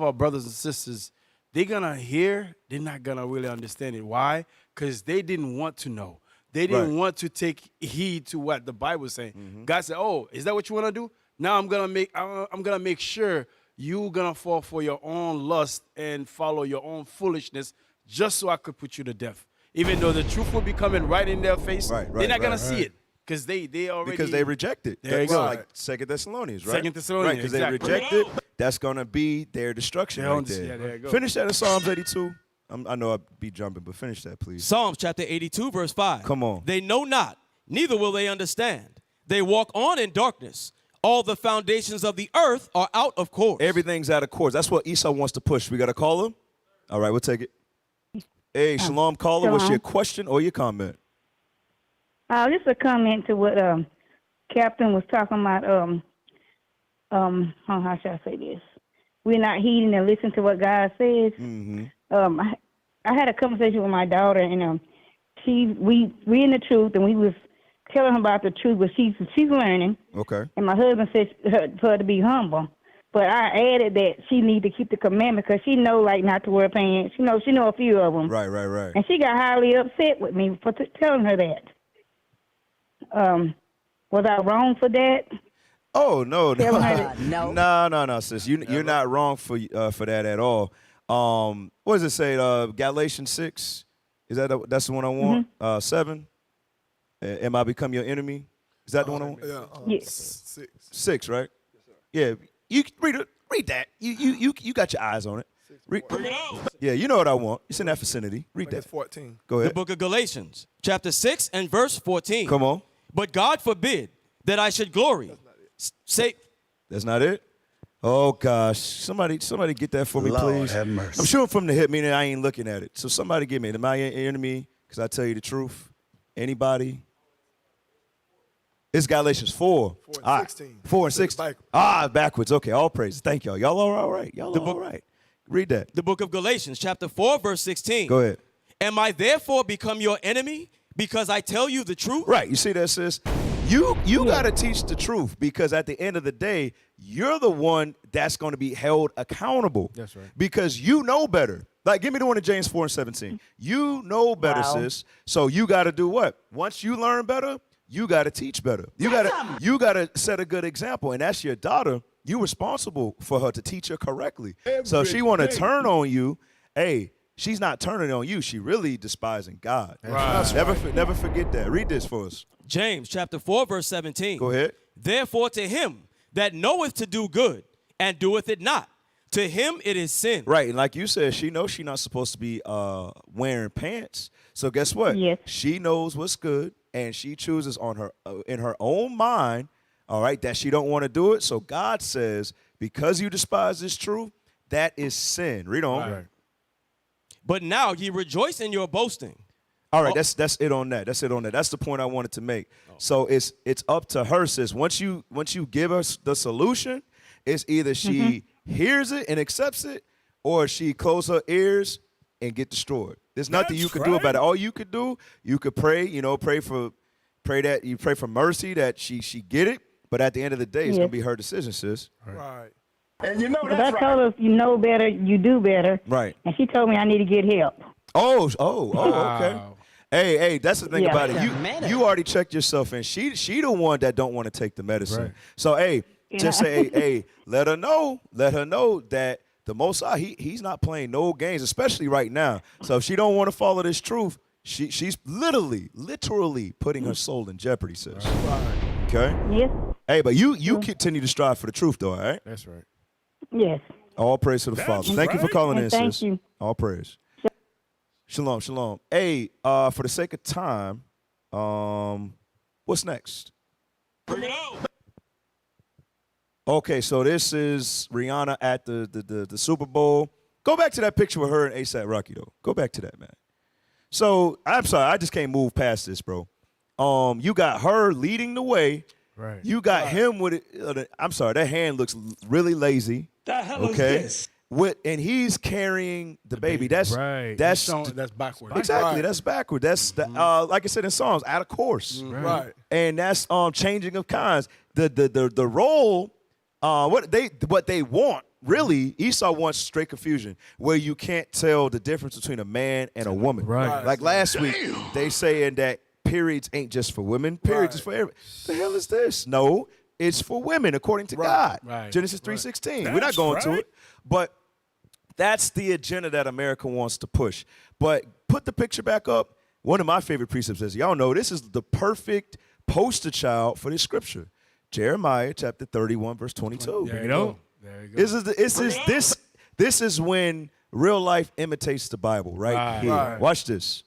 our brothers and sisters, they're gonna hear, they're not gonna really understand it. Why? Because they didn't want to know. They didn't want to take heed to what the Bible is saying. God said, "Oh, is that what you want to do? Now I'm gonna make sure you're gonna fall for your own lust and follow your own foolishness, just so I could put you to death. Even though the truth will be coming right in their face, they're not gonna see it because they already because they reject it. There you go. Like 2 Thessalonians, right? 2 Thessalonians, right? Because exactly. they reject it. That's gonna be their destruction right there. Yeah, there you go. Finish that in Psalms 82. I know I'd be jumping, but finish that, please. Psalms chapter 82, verse 5. Come on. They know not, neither will they understand. They walk on in darkness. All the foundations of the earth are out of course. Everything's out of course. That's what Esau wants to push. We got to call him? All right, we'll take it. Hey, Shalom caller, what's your question or your comment? Just a comment to what Captain was talking about. How should I say this? We're not heeding and listening to what God says. I had a conversation with my daughter, and we in the truth, and we was telling her about the truth, but she's learning. Okay. And my husband said for her to be humble. But I added that she need to keep the commandment because she know like not to wear pants. She know a few of them. Right. And she got highly upset with me for telling her that. Was I wrong for that? Oh no, No, sis. You're not wrong for that at all. What does it say? Galatians 6. Is that's the one I want? 7. Am I become your enemy? Is that the one I want? Yeah. Yes. 6, right? Yeah. You read that. You got your eyes on it. Yeah, you know what I want. It's in that vicinity. Read that. 14. Go The ahead. book of Galatians, chapter 6 and verse 14. Come on. But God forbid that I should glory. Say, That's not it? Oh gosh. Somebody get that for me, please. have mercy. I'm sure from the hip, meaning I ain't looking at it. So somebody give me it. Am I your enemy? Because I tell you the truth. Anybody? It's Galatians 4. 4 and All right. 16. 4 and It's 16. backwards. Backwards. Okay, all praises. Thank y'all. Y'all all right. Y'all all right. Read that. the book of Galatians, chapter 4, verse 16. Go ahead. Am I therefore become your enemy because I tell you the truth? Right. You see that, sis? You got to teach the truth because at the end of the day, you're the one that's going to be held accountable. That's right. Because you know better. Like, give me the one in James 4 and 17. You know better, sis. So you got to do what? Once you learn better, you got to teach better. You got to set a good example, and that's your daughter. You're responsible for her to teach her correctly. So if she want to turn on you, hey, she's not turning on you. She really despising God. Right. Never forget that. Read this for us. James chapter 4, verse 17. Go ahead. Therefore to him that knoweth to do good and doeth it not, To him it is sin. Right, and like you said, she knows she's not supposed to be wearing pants. So guess what? Yes. She knows what's good, and she chooses on her in her own mind, all right, that she don't want to do it. So God says, because you despise this truth, that is sin. Read on. Right. But now ye rejoice in your boasting. All right, that's it on that. That's it on that. That's the point I wanted to make. So it's up to her, sis. Once you give us the solution, it's either she hears it and accepts it, or she close her ears and get destroyed. There's nothing you could do about it. All you could do, you could pray, pray for mercy that she get it. But at the end of the day, it's gonna be her decision, sis. Right. And you know But that's I told her, if you know better, you do better. Right. And she told me I need to get help. Oh, okay. Hey, that's the thing Yeah. about it. You already checked yourself in. She the one that don't want to take the medicine. Right. So just say, hey, let her know that the Most High, he's not playing no games, especially right now. So if she don't want to follow this truth, she's literally putting her soul in jeopardy, sis. Right. Okay? Yes. Hey, but you continue to strive for the truth, though, all right? That's right. Yes. All praise to the Father. Thank you for calling in, Thank sis. you. All praise. Shalom, shalom. Hey, for the sake of time, what's next? Bring it on. Okay, so this is Rihanna at the Super Bowl. Go back to that picture with her and A$AP Rocky, though. Go back to that, man. So, I'm sorry, I just can't move past this, bro. You got her leading the way. Right. You got him with it. I'm sorry, that hand looks really lazy. The hell is Okay? this? And he's carrying the baby. That's Right. That's backward. exactly. Right. That's backward. That's like I said in Psalms, out of course. Right. And that's changing of kinds. The role, what they want really, Esau wants straight confusion where you can't tell the difference between a man and a woman. Right. Like last week, they saying that periods ain't just for women. Periods is for every. The hell is this? No, it's for women according to God. Right. Genesis 3:16. We're not That's going to right. it, but that's the agenda that America wants to push. But put the picture back up. One of my favorite precepts is, y'all know this is the perfect poster child for this scripture. Jeremiah chapter 31, verse 22. There you go. This is when real life imitates the Bible, right here. Right. Watch this.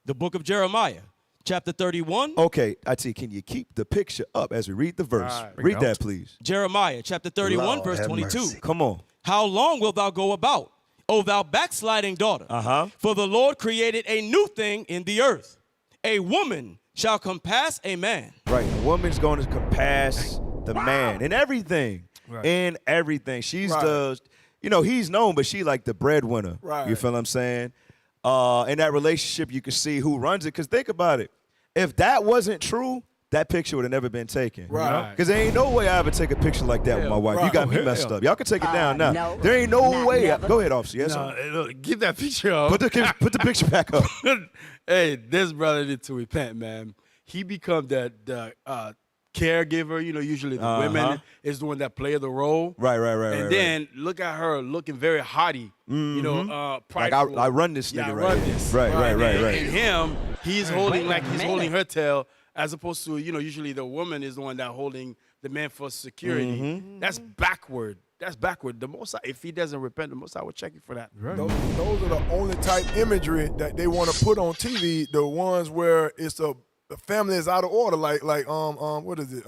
The book of Jeremiah, chapter 31. Okay, can you keep the picture up as we read the verse? Read that, please. Jeremiah, chapter 31, Lord verse have 22. mercy. Come on. How long wilt thou go about, O thou backsliding daughter? For the Lord created a new thing in the earth. A woman shall compass a man. Right. The woman's going to compass the man in everything. Right. In everything. She's Right. he's known, but she like the breadwinner. Right. You feel what I'm saying? In that relationship, you can see who runs it. Because think about it. If that wasn't true, that picture would have never been taken. Right. Because there ain't no way I ever take a picture like that with my wife. You got me messed up. Y'all can take it down now. no. There ain't no Not way. never. Go ahead, officer. Yes, No, sir. look, give that picture up. Put the picture back up. Hey, this brother need to repent, man. He become the caregiver. Usually the women is the one that play the role. Right. And then look at her looking very haughty. Like Prideful. I run this nigga Yeah, I right run here. this. Right. And him, he's holding holding her tail, as opposed to usually the woman is the one that holding the man for security. That's backward. That's backward. The Most High, if he doesn't repent, the Most High will check you for that. Right. Those are the only type imagery that they want to put on TV. The ones where it's the family is out of order, like what is it?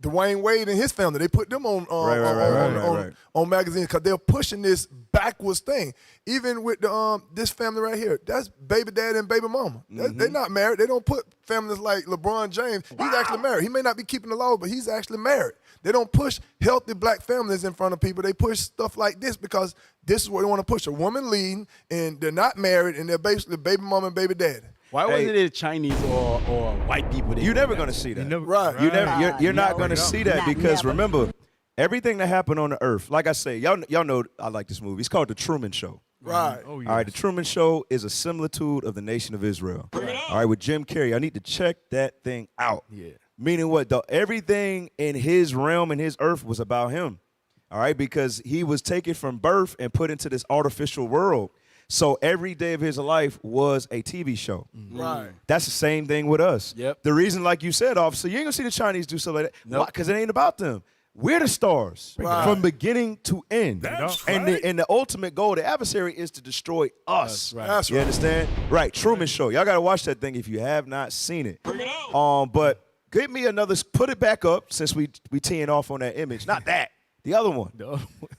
Dwayne Wade and his family. They put them on on magazines because they're pushing this backwards thing. Even with the this family right here, that's baby daddy and baby mama. They're not married. They don't put families like LeBron James. He's actually married. He may not be keeping the law, but he's actually married. They don't push healthy black families in front of people. They push stuff like this because this is what they want to push. A woman leading, and they're not married, and they're basically baby mama and baby daddy. Why wasn't it Chinese or white people? You're never going to see that. Right. You're not going to see that because remember, everything that happened on the earth, like I say, y'all know I like this movie. It's called The Truman Show. Right. Oh, yes. All right, The Truman Show is a similitude of the nation of Israel. All right, with Jim Carrey, I need to check that thing out. Yeah. Meaning what? Everything in his realm and his earth was about him. All right, because he was taken from birth and put into this artificial world. So every day of his life was a TV show. Right. That's the same thing with us. Yep. The reason, like you said, officer, you ain't gonna see the Chinese do stuff like that. Nope. Because it ain't about them. We're the stars from beginning to end. That's and the ultimate goal, the adversary, is to destroy us. That's You understand? Right. Truman Show. Y'all got to watch that thing if you have not seen it. But give me another. Put it back up since we teeing off on that image. Not that. The other one.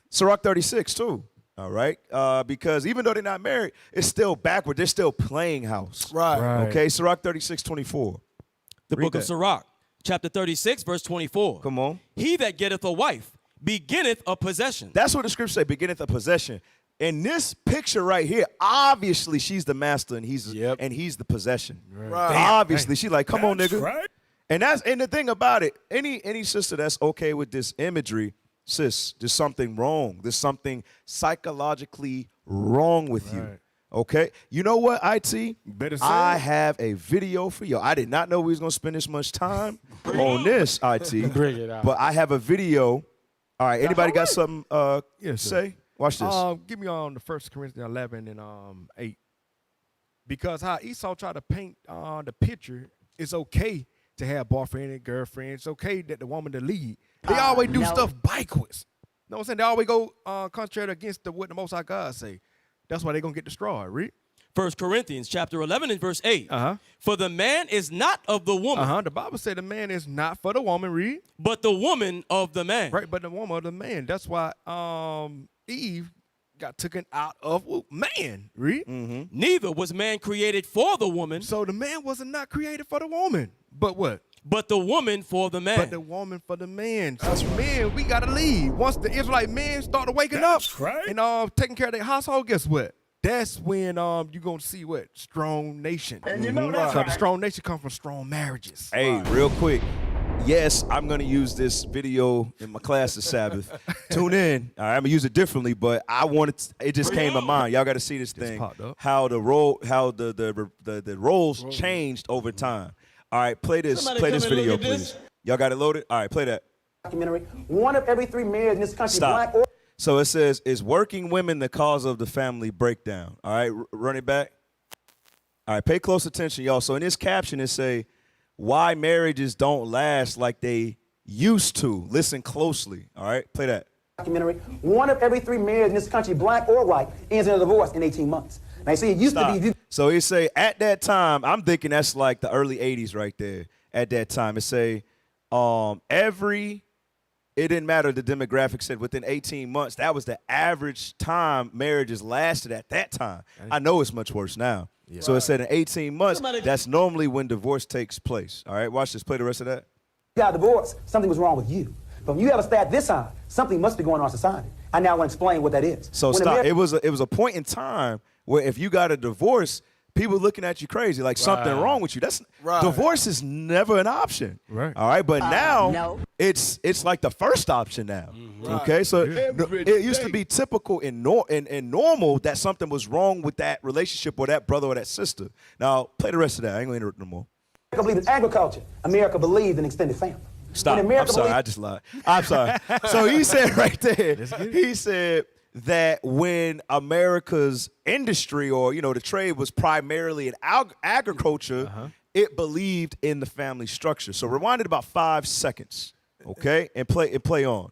Sirach 36 too. All right. Because even though they're not married, it's still backward. They're still playing house. Right. Okay. Sirach 36:24. The book of Sirach, chapter 36, verse 24. Come on. He that getteth a wife beginneth a possession. That's what the scripture say, beginneth a possession. In this picture right here, obviously she's the master and he's the possession. Right. Obviously, she's like, come on, That's nigga. right. And the thing about it, any sister that's okay with this imagery, sis, there's something wrong. There's something psychologically wrong with you. Okay? You know what, IT? Better say I it. have a video for you. I did not know we was going to spend this much time on this, IT. Bring it out. But I have a video. All right, anybody got something to say? Watch this. Give me on the 1 Corinthians 11 and 8. Because how Esau tried to paint the picture, it's okay to have boyfriend and girlfriend. It's okay that the woman to lead. They always do stuff backwards. You know what I'm saying? They always go contrary against what the Most High God say. That's why they're going to get destroyed, read. 1 Corinthians chapter 11 and verse 8. For the man is not of the woman. The Bible said the man is not for the woman, read. But the woman of the man. Right, but the woman of the man. That's why Eve got taken out of man, read. Neither was man created for the woman. So the man was not created for the woman. But what? But the woman for the man. But the woman for the man. So men, we gotta leave. Once the Israelite men start waking up and taking care of their household, guess what? That's when you're gonna see what? Strong nation. And you know that's So right. the strong nation comes from strong marriages. Hey, real quick. Yes, I'm going to use this video in my class this Sabbath. Tune in. All right, I'm going to use it differently, but it just came to mind. Y'all got to see this thing. How the roles changed over time. All right, play this video, please. Y'all got it loaded? All right, play that. Documentary. One of every 3 married in this country, Stop. black or So it says, is working women the cause of the family breakdown? All right, run it back. All right, pay close attention, y'all. So in this caption, it say, why marriages don't last like they used to. Listen closely. All right, play that. documentary. One of every 3 married in this country, black or white, ends in a divorce in 18 months. Now, you see, it used to be. So he say at that time, I'm thinking that's like the early 80s right there. At that time, it say it didn't matter the demographic said within 18 months, that was the average time marriages lasted at that time. I know it's much worse now. Yeah. So it said in 18 months, that's normally when divorce takes place. All right, watch this. Play the rest of that. You got divorced, something was wrong with you. But when you have a stat this high, something must be going on in society. I now want to explain what that is. So stop. It was a point in time where if you got a divorce, people looking at you crazy, like something wrong with you. Divorce is never an option. Right. All right, but now it's like the first option now. Okay, so it used to be typical and normal that something was wrong with that relationship or that brother or that sister. Now play the rest of that. I ain't gonna interrupt no more. America believed in agriculture. America believed in extended family. Stop. I'm sorry. I just lied. I'm sorry. So he said right there, he said that when America's industry or, the trade was primarily in agriculture, it believed in the family structure. So rewind it about 5 seconds, okay, and play on.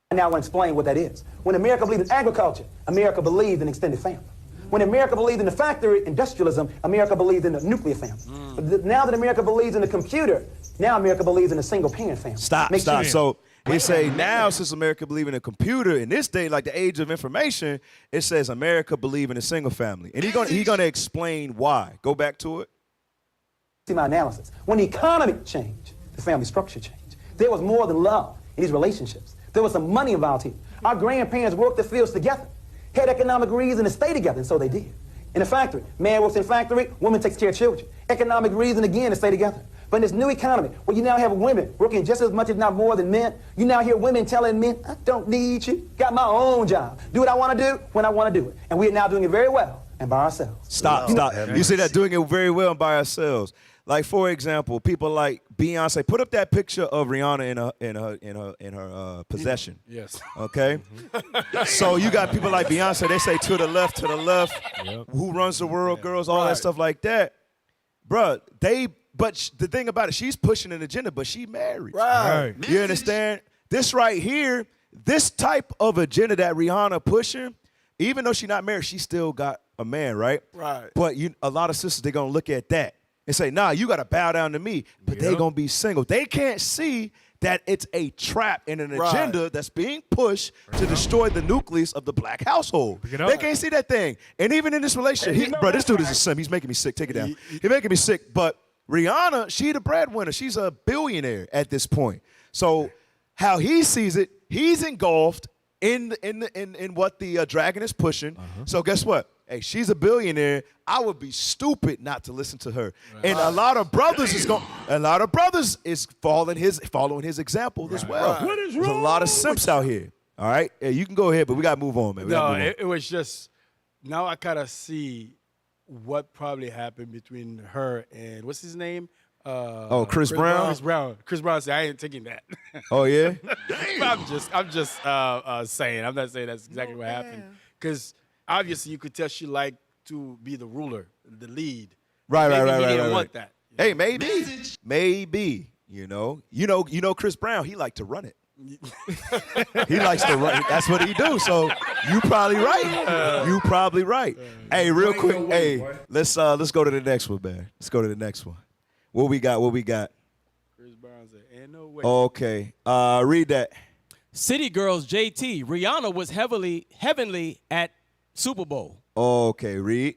I now want to explain what that is. When America believed in agriculture, America believed in extended family. When America believed in the factory, industrialism, America believed in the nuclear family. But now that America believes in the computer, now America believes in a single-parent family. Stop. So they say now, since America believes in a computer, in this day, like the age of information, it says America believes in a single family. And he's gonna explain why. Go back to it. See my analysis. When the economy changed, the family structure changed. There was more than love in these relationships. There was some money involved here. Our grandparents worked the fields together, had economic reason to stay together, and so they did. In the factory, man works in factory, woman takes care of children. Economic reason again to stay together. But in this new economy, where you now have women working just as much, if not more, than men, you now hear women telling men, I don't need you, got my own job. Do what I want to do when I want to do it. And we are now doing it very well and by ourselves. Stop. You say that doing it very well and by ourselves. Like, for example, people like Beyonce, put up that picture of Rihanna in her possession. Yes. Okay? So you got people like Beyonce, they say to the left, who runs the world, girls, all that stuff like that. Bruh, the thing about it, she's pushing an agenda, but she married. Right. You understand? This right here, this type of agenda that Rihanna pushing, even though she's not married, she still got a man, right? Right. But a lot of sisters, they're going to look at that and say, nah, you got to bow down to me. But they're going to be single. They can't see that it's a trap and an agenda that's being pushed to destroy the nucleus of the black household. They can't see that thing. And even in this relationship, bro, this dude is a simp. He's making me sick. Take it down. He's making me sick. But Rihanna, she the breadwinner. She's a billionaire at this point. So how he sees it, he's engulfed in what the dragon is pushing. So guess what? Hey, she's a billionaire. I would be stupid not to listen to her. Right. And a lot of brothers is following his example as well. Right. What is There's a wrong? lot of simps out here. All right? Hey, you can go ahead, but we got to move on, man. It was just, now I kind of see what probably happened between her and, what's his name? Chris Brown? Chris Brown. Chris Brown said, I ain't taking that. Oh, yeah? I'm just saying. I'm not saying that's exactly what happened. Because obviously you could tell she liked to be the ruler, the lead. Right. He didn't want that. Hey, maybe. You know Chris Brown, he like to run it. He likes to run. That's what he do. So you probably right. Hey, real quick. Hey, let's go to the next one, man. Let's go to the next one. What we got? Chris Brown said, ain't no way. Okay. Read that. City Girls JT. Rihanna was heavenly at Super Bowl. Okay, read.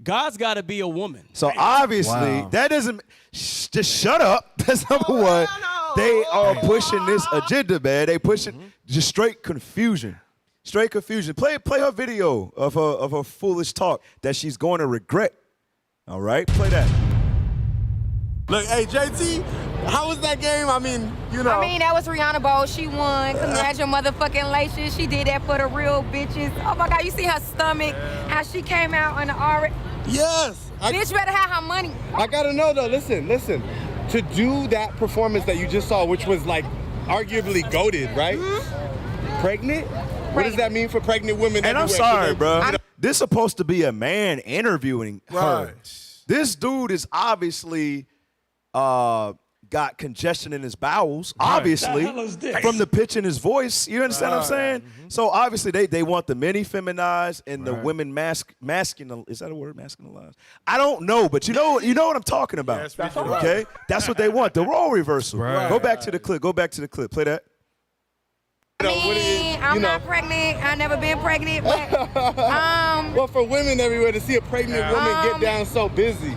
God's got to be a woman. So obviously that doesn't. Just shut up. That's number one. They are pushing this agenda, man. They pushing just straight confusion. Straight confusion. Play her video of her foolish talk that she's going to regret. All right, play that. Look, hey, JT, how was that game? I mean, that was Rihanna Bowl. She won. Congratulations. She did that for the real bitches. Oh, my God. You see her stomach, how she came out on the orange. Yes. Bitch better have her money. I got to know, though. Listen. To do that performance that you just saw, which was, like, arguably goated, right? Pregnant? What does that mean for pregnant women? And I'm sorry, bro. This is supposed to be a man interviewing her. This dude is obviously got congestion in his bowels, obviously, from the pitch in his voice. You understand what I'm saying? So obviously they want the men feminized and the women masculine. Is that a word? Masculinized? I don't know, but you know what I'm talking about. Yes, okay, that's what they want. The role reversal. Go back to the clip. Play that. I'm not pregnant. I've never been pregnant. But, well, for women everywhere to see a pregnant woman get down so busy.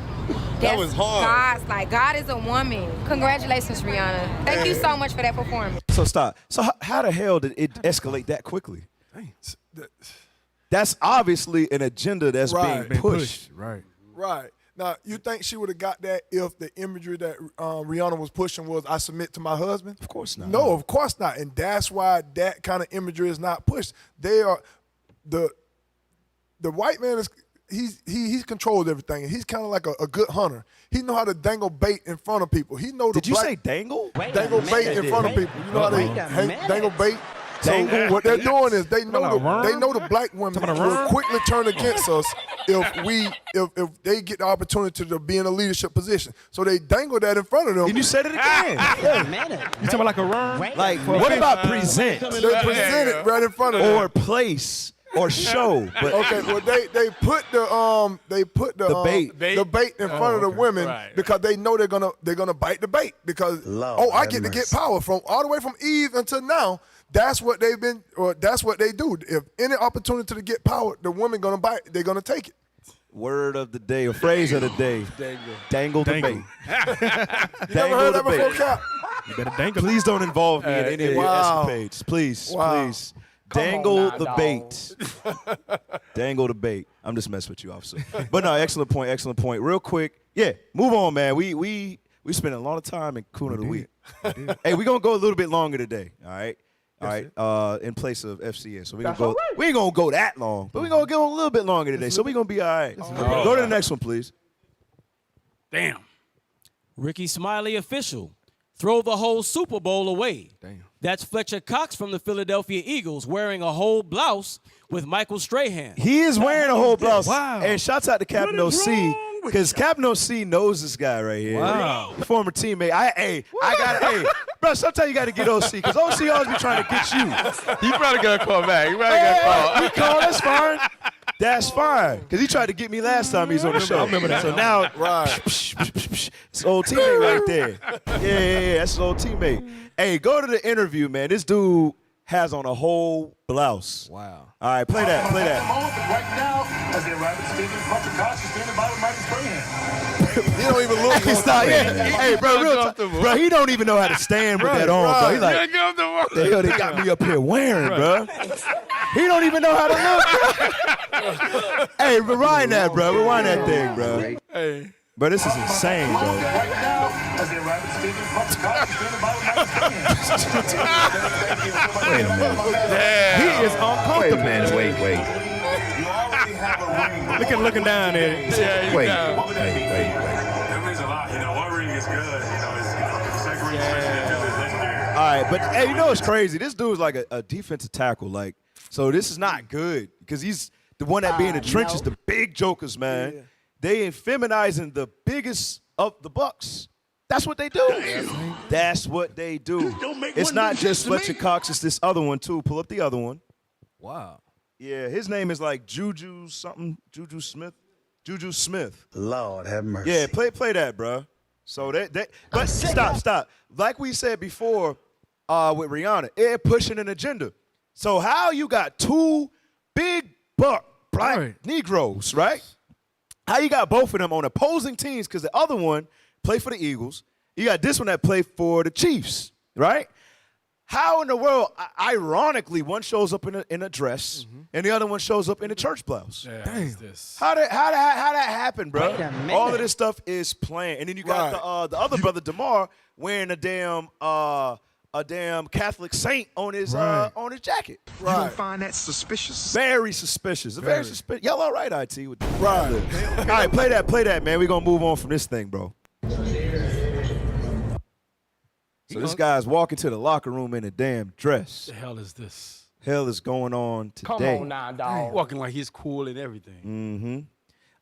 That was hard. God is a woman. Congratulations, Rihanna. Thank you so much for that performance. So stop. So how the hell did it escalate that quickly? That's obviously an agenda that's being pushed. Right. Now, you think she would have got that if the imagery that Rihanna was pushing was, I submit to my husband? Of course not. No, of course not. And that's why that kind of imagery is not pushed. They are, the white man is, he controls everything. He's kind of like a good hunter. He know how to dangle bait in front of people. He know the Did you say dangle? Dangle bait in front of people. You know how they dangle bait? So what they're doing is they know the black women will quickly turn against us if they get the opportunity to be in a leadership position. So they dangle that in front of them. And you said it again. You talking about like a run? Like, what about present? They present it right in front of them. Or place. Or show, but okay. Well, they put the bait in front of the women because they know they're gonna bite the bait because I get to get power from all the way from Eve until now. That's what they've been, or that's what they do. If any opportunity to get power, the women gonna bite. They're gonna take it. Word of the day, or phrase of the day. Dangle the bait. You never heard that before, Cap? You better dangle. Please don't involve me in any of your escapades. Please. Dangle the bait. Dangle the bait. I'm just messing with you, officer. But no, excellent point. Real quick. Yeah, move on, man. We spent a lot of time in Kuna the Week. Hey, we're gonna go a little bit longer today, all right? All right, in place of FCN. So we ain't gonna go that long, but we're gonna go a little bit longer today. So we're gonna be all right. Go to the next one, please. Damn. Ricky Smiley official. Throw the whole Super Bowl away. Damn. That's Fletcher Cox from the Philadelphia Eagles wearing a whole blouse with Michael Strahan. He is wearing a whole blouse. Wow. And shouts out to Captain OC. Because Captain OC knows this guy right here. Wow. Former teammate. Bro, sometimes you got to get OC, because OC always be trying to get you. He probably got to call back. He probably got to call. That's fine. That's fine. Because he tried to get me last time he was on the show. I remember that. So now, it's old teammate right there. Yeah, that's his old teammate. Hey, go to the interview, man. This dude has on a whole blouse. Wow. All right, play that. Right now, as they arrive at the stadium, Patrick Cox is standing by with Michael Springham. He don't even look Hey, bro, real time. Bro, he don't even know how to stand with that on, bro. He's like, the hell they got me up here wearing, bro? He don't even know how to look. Hey, rewind that, bro. Rewind that thing, bro. Hey. Bro, this is insane, bro. Right now, as they arrive at the stadium, Patrick Cox is standing by with Michael Springham. Wait a minute. He is uncomfortable. Wait a minute. Wait. You already have a ring. Looking down at it. Yeah, Wait. That means a lot. One ring is good. All right, but hey, you know what's crazy? This dude's like a defensive tackle. Like, so this is not good, because he's the one that be in the trenches, the big jokers, man. Yeah. They feminizing the biggest of the Bucks. That's what they do. That's what they do. It's not just Fletcher Cox, it's this other one too. Pull up the other one. Wow. Yeah, his name is like Juju Smith. Lord have mercy. Yeah, play that, bro. So but stop. Like we said before with Rihanna, they're pushing an agenda. So how you got two big black Negroes, right? How you got both of them on opposing teams, because the other one played for the Eagles. You got this one that played for the Chiefs, right? How in the world, ironically, one shows up in a dress and the other one shows up in a church blouse? Yeah, Damn. How that happen, bro? All of this stuff is planned. And then you got the other brother, DeMar, wearing a damn Catholic saint on his jacket. You gonna find that suspicious? Very suspicious. Very suspicious. Y'all all right, IT? With right. All right, play that, man. We're going to move on from this thing, bro. So this guy's walking to the locker room in a damn dress. the hell is this? Hell is going on today. Come on now, dog. Walking like he's cool and everything. Mm-hmm.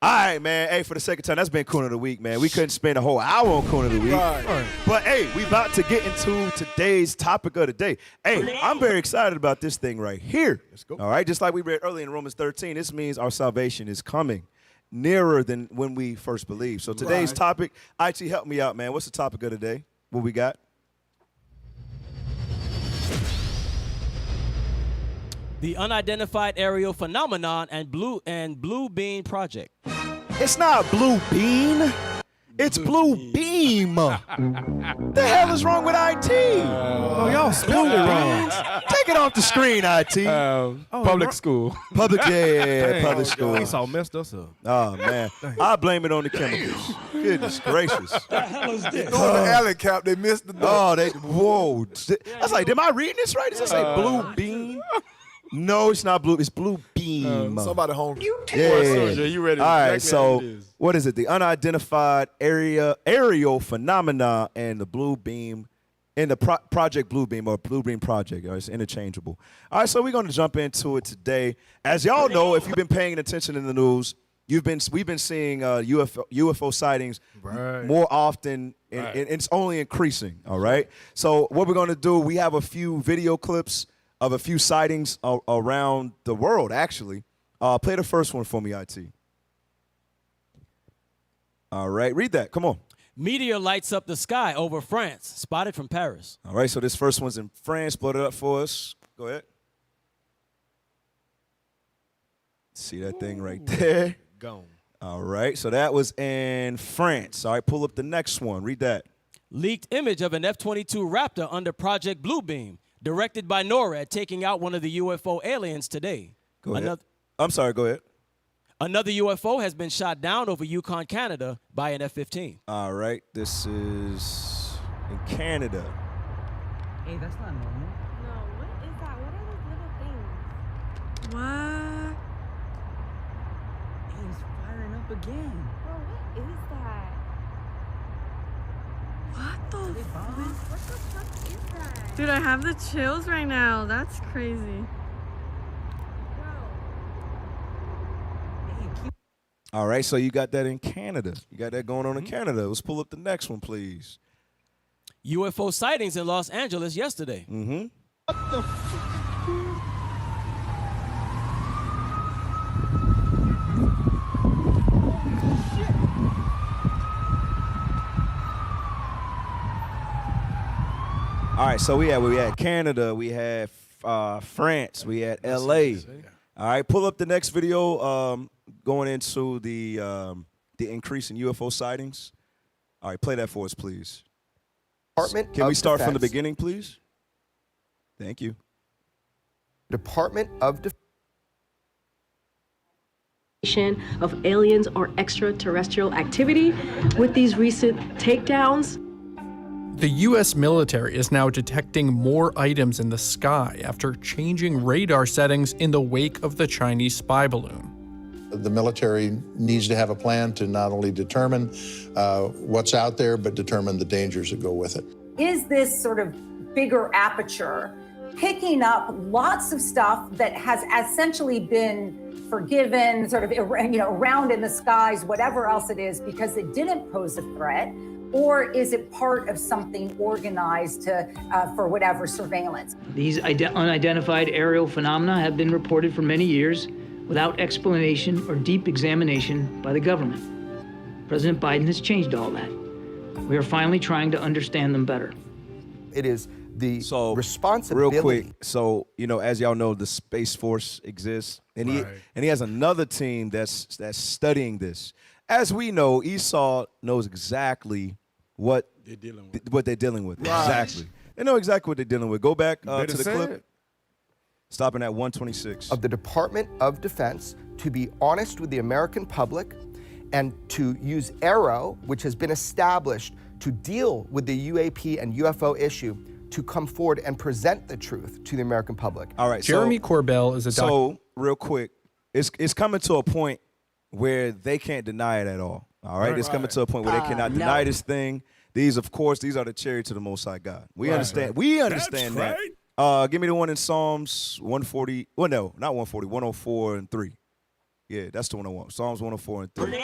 All right, man. Hey, for the second time, that's been Coon of the Week, man. We couldn't spend a whole hour on Coon of the Week. Right. But, hey, we about to get into today's topic of the day. Hey, I'm very excited about this thing right here. Let's go. All right, just like we read earlier in Romans 13, this means our salvation is coming nearer than when we first believed. So today's topic, IT, help me out, man. What's the topic of the day? What we got? The unidentified aerial phenomenon and blue beam project. It's not blue beam. It's blue beam. The hell is wrong with IT? Y'all spelled it wrong. Take it off the screen, IT. Public school. Public school. He all messed us up. Oh, man. I blame it on the chemicals. Goodness gracious. The hell is this? On the alley cap, they missed the door. Whoa. I was like, am I reading this right? Does it say blue beam? No, it's not blue. It's blue beam. Somebody home. You read it. All right, exactly so how it is. what is it? The unidentified aerial phenomena and the blue beam, and the Project Blue Beam or Blue Beam Project. It's interchangeable. All right, so we're going to jump into it today. As y'all know, if you've been paying attention in the news, we've been seeing UFO sightings more often, and it's only increasing. All right. So what we're going to do, we have a few video clips of a few sightings around the world, actually. Play the first one for me, IT. All right, read that. Come on. Meteor lights up the sky over France, spotted from Paris. All right, so this first one's in France. Blow it up for us. Go ahead. See that thing right there? Gone. All right, so that was in France. All right, pull up the next one. Read that. Leaked image of an F-22 Raptor under Project Bluebeam, directed by NORAD, taking out one of the UFO aliens today. Go ahead. I'm sorry, go ahead. Another UFO has been shot down over Yukon, Canada by an F-15. All right, this is in Canada. Hey, that's not normal. No, what is that? What are those little things? What? Hey, it's firing up again. Bro, what is that? What the What the fuck is that? Dude, I have the chills right now. That's crazy. All right, so you got that in Canada. You got that going on in Canada. Let's pull up the next one, please. UFO sightings in Los Angeles yesterday. Mm-hmm. What the All right, so we had Canada, we had France, we had LA. All right, pull up the next video going into the increase in UFO sightings. All right, play that for us, please. Can we start from the beginning, please? Thank you. Department of Defense. Of aliens or extraterrestrial activity with these recent takedowns. The U.S. military is now detecting more items in the sky after changing radar settings in the wake of the Chinese spy balloon. The military needs to have a plan to not only determine what's out there, but determine the dangers that go with it. Is this sort of bigger aperture picking up lots of stuff that has essentially been forgiven, sort of, around in the skies, whatever else it is, because it didn't pose a threat? Or is it part of something organized for whatever surveillance? These unidentified aerial phenomena have been reported for many years without explanation or deep examination by the government. President Biden has changed all that. We are finally trying to understand them better. It is the responsibility. Real quick, so as y'all know, the Space Force exists, and he has another team that's studying this. As we know, Esau knows exactly what they're dealing with. Right. Exactly. They know exactly what they're dealing with. Go back to Better the said. clip. Stopping at 126. Of the Department of Defense to be honest with the American public and to use Arrow, which has been established to deal with the UAP and UFO issue, to come forward and present the truth to the American public. All right. Jeremy Corbell is a So real quick, it's coming to a point where they can't deny it at all. All right, it's coming to a point where they cannot deny this thing. These are the chariots of the Most High God. We understand. We understand that. Give me the one in Psalms 140. Well, no, not 140. 104 and 3. Yeah, that's the one I want. Psalms 104 and 3.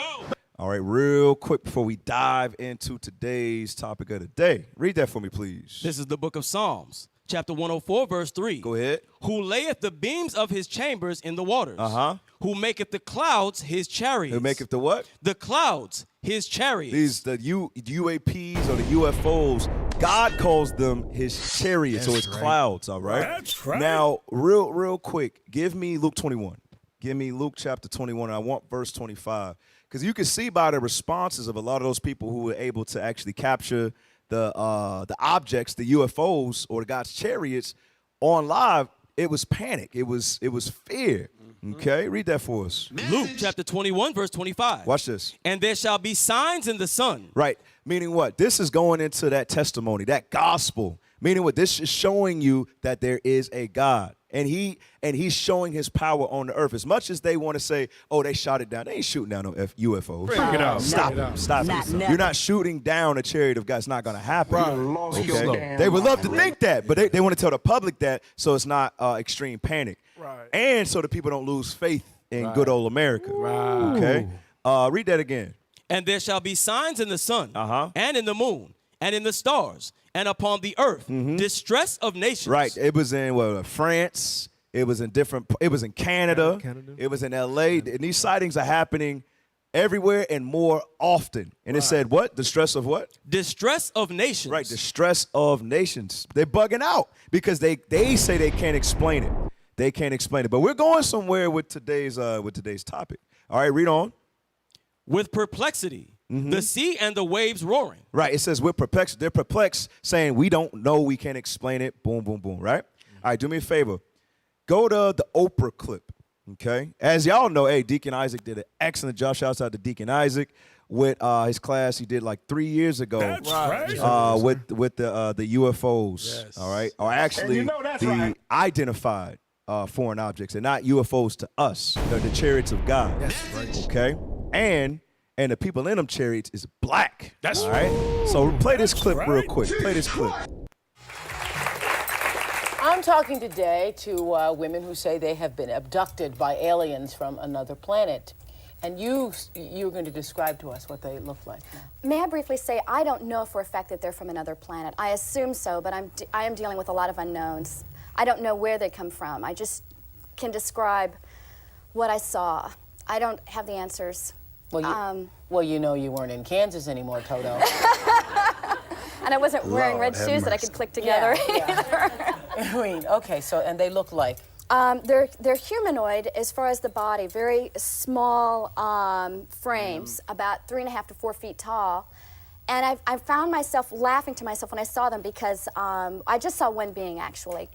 All right, real quick before we dive into today's topic of the day. Read that for me, please. This is the book of Psalms, chapter 104, verse 3. Go ahead. Who layeth the beams of his chambers in the waters. Uh-huh. Who maketh the clouds his chariots. Who maketh the what? The clouds his chariots. The UAPs or the UFOs, God calls them his chariots or his clouds, all right? That's right. Now, real quick, give me Luke 21. Give me Luke chapter 21, and I want verse 25. Because you can see by the responses of a lot of those people who were able to actually capture the objects, the UFOs or God's chariots on live, it was panic. It was fear. Okay, read that for us. Luke chapter 21, verse 25. Watch this. And there shall be signs in the sun. Right, meaning what? This is going into that testimony, that gospel. Meaning what? This is showing you that there is a God. And he's showing his power on the earth. As much as they want to say, oh, they shot it down. They ain't shooting down no UFOs. Bring it out. Stop Bring it it. out. Stop Not it. never. You're not shooting down a chariot of God. It's not going to happen. Right. Okay? They would love to think that, but they want to tell the public that so it's not extreme panic. Right. And so that people don't lose faith in good old America. Right. Okay? Read that again. And there shall be signs in the sun and in the moon and in the stars and upon the earth, distress of nations. Right. It was in France. It was in Canada. It was in LA. And these sightings are happening everywhere and more often. And it said what? Distress of what? Distress of nations. Right, distress of nations. They're bugging out because they say they can't explain it. They can't explain it. But we're going somewhere with today's topic. All right, read on. With perplexity, the sea and the waves roaring. Right, it says we're perplexed. They're perplexed, saying we don't know, we can't explain it. Boom, boom, boom, right? All right, do me a favor. Go to the Oprah clip, okay? As y'all know, Deacon Isaac did an excellent job. Shouts out to Deacon Isaac with his class he did like 3 years ago. That's right. With the UFOs, Yes. all right? Or actually the identified foreign objects and not UFOs to us. They're the chariots of God. That's right. Okay? And the people in them chariots is black. That's all right. So play this clip real right. quick. Play this clip. I'm talking today to women who say they have been abducted by aliens from another planet. And you're going to describe to us what they look like now. May I briefly say, I don't know for a fact that they're from another planet. I assume so, but I am dealing with a lot of unknowns. I don't know where they come from. I just can describe what I saw. I don't have the answers. Well, you know you weren't in Kansas anymore, Toto. And I wasn't wearing red shoes that I could click together either. I mean, okay, so, and they look like? They're humanoid as far as the body, very small frames, about 3.5 to 4 feet tall. And I found myself laughing to myself when I saw them because I just saw one being actually.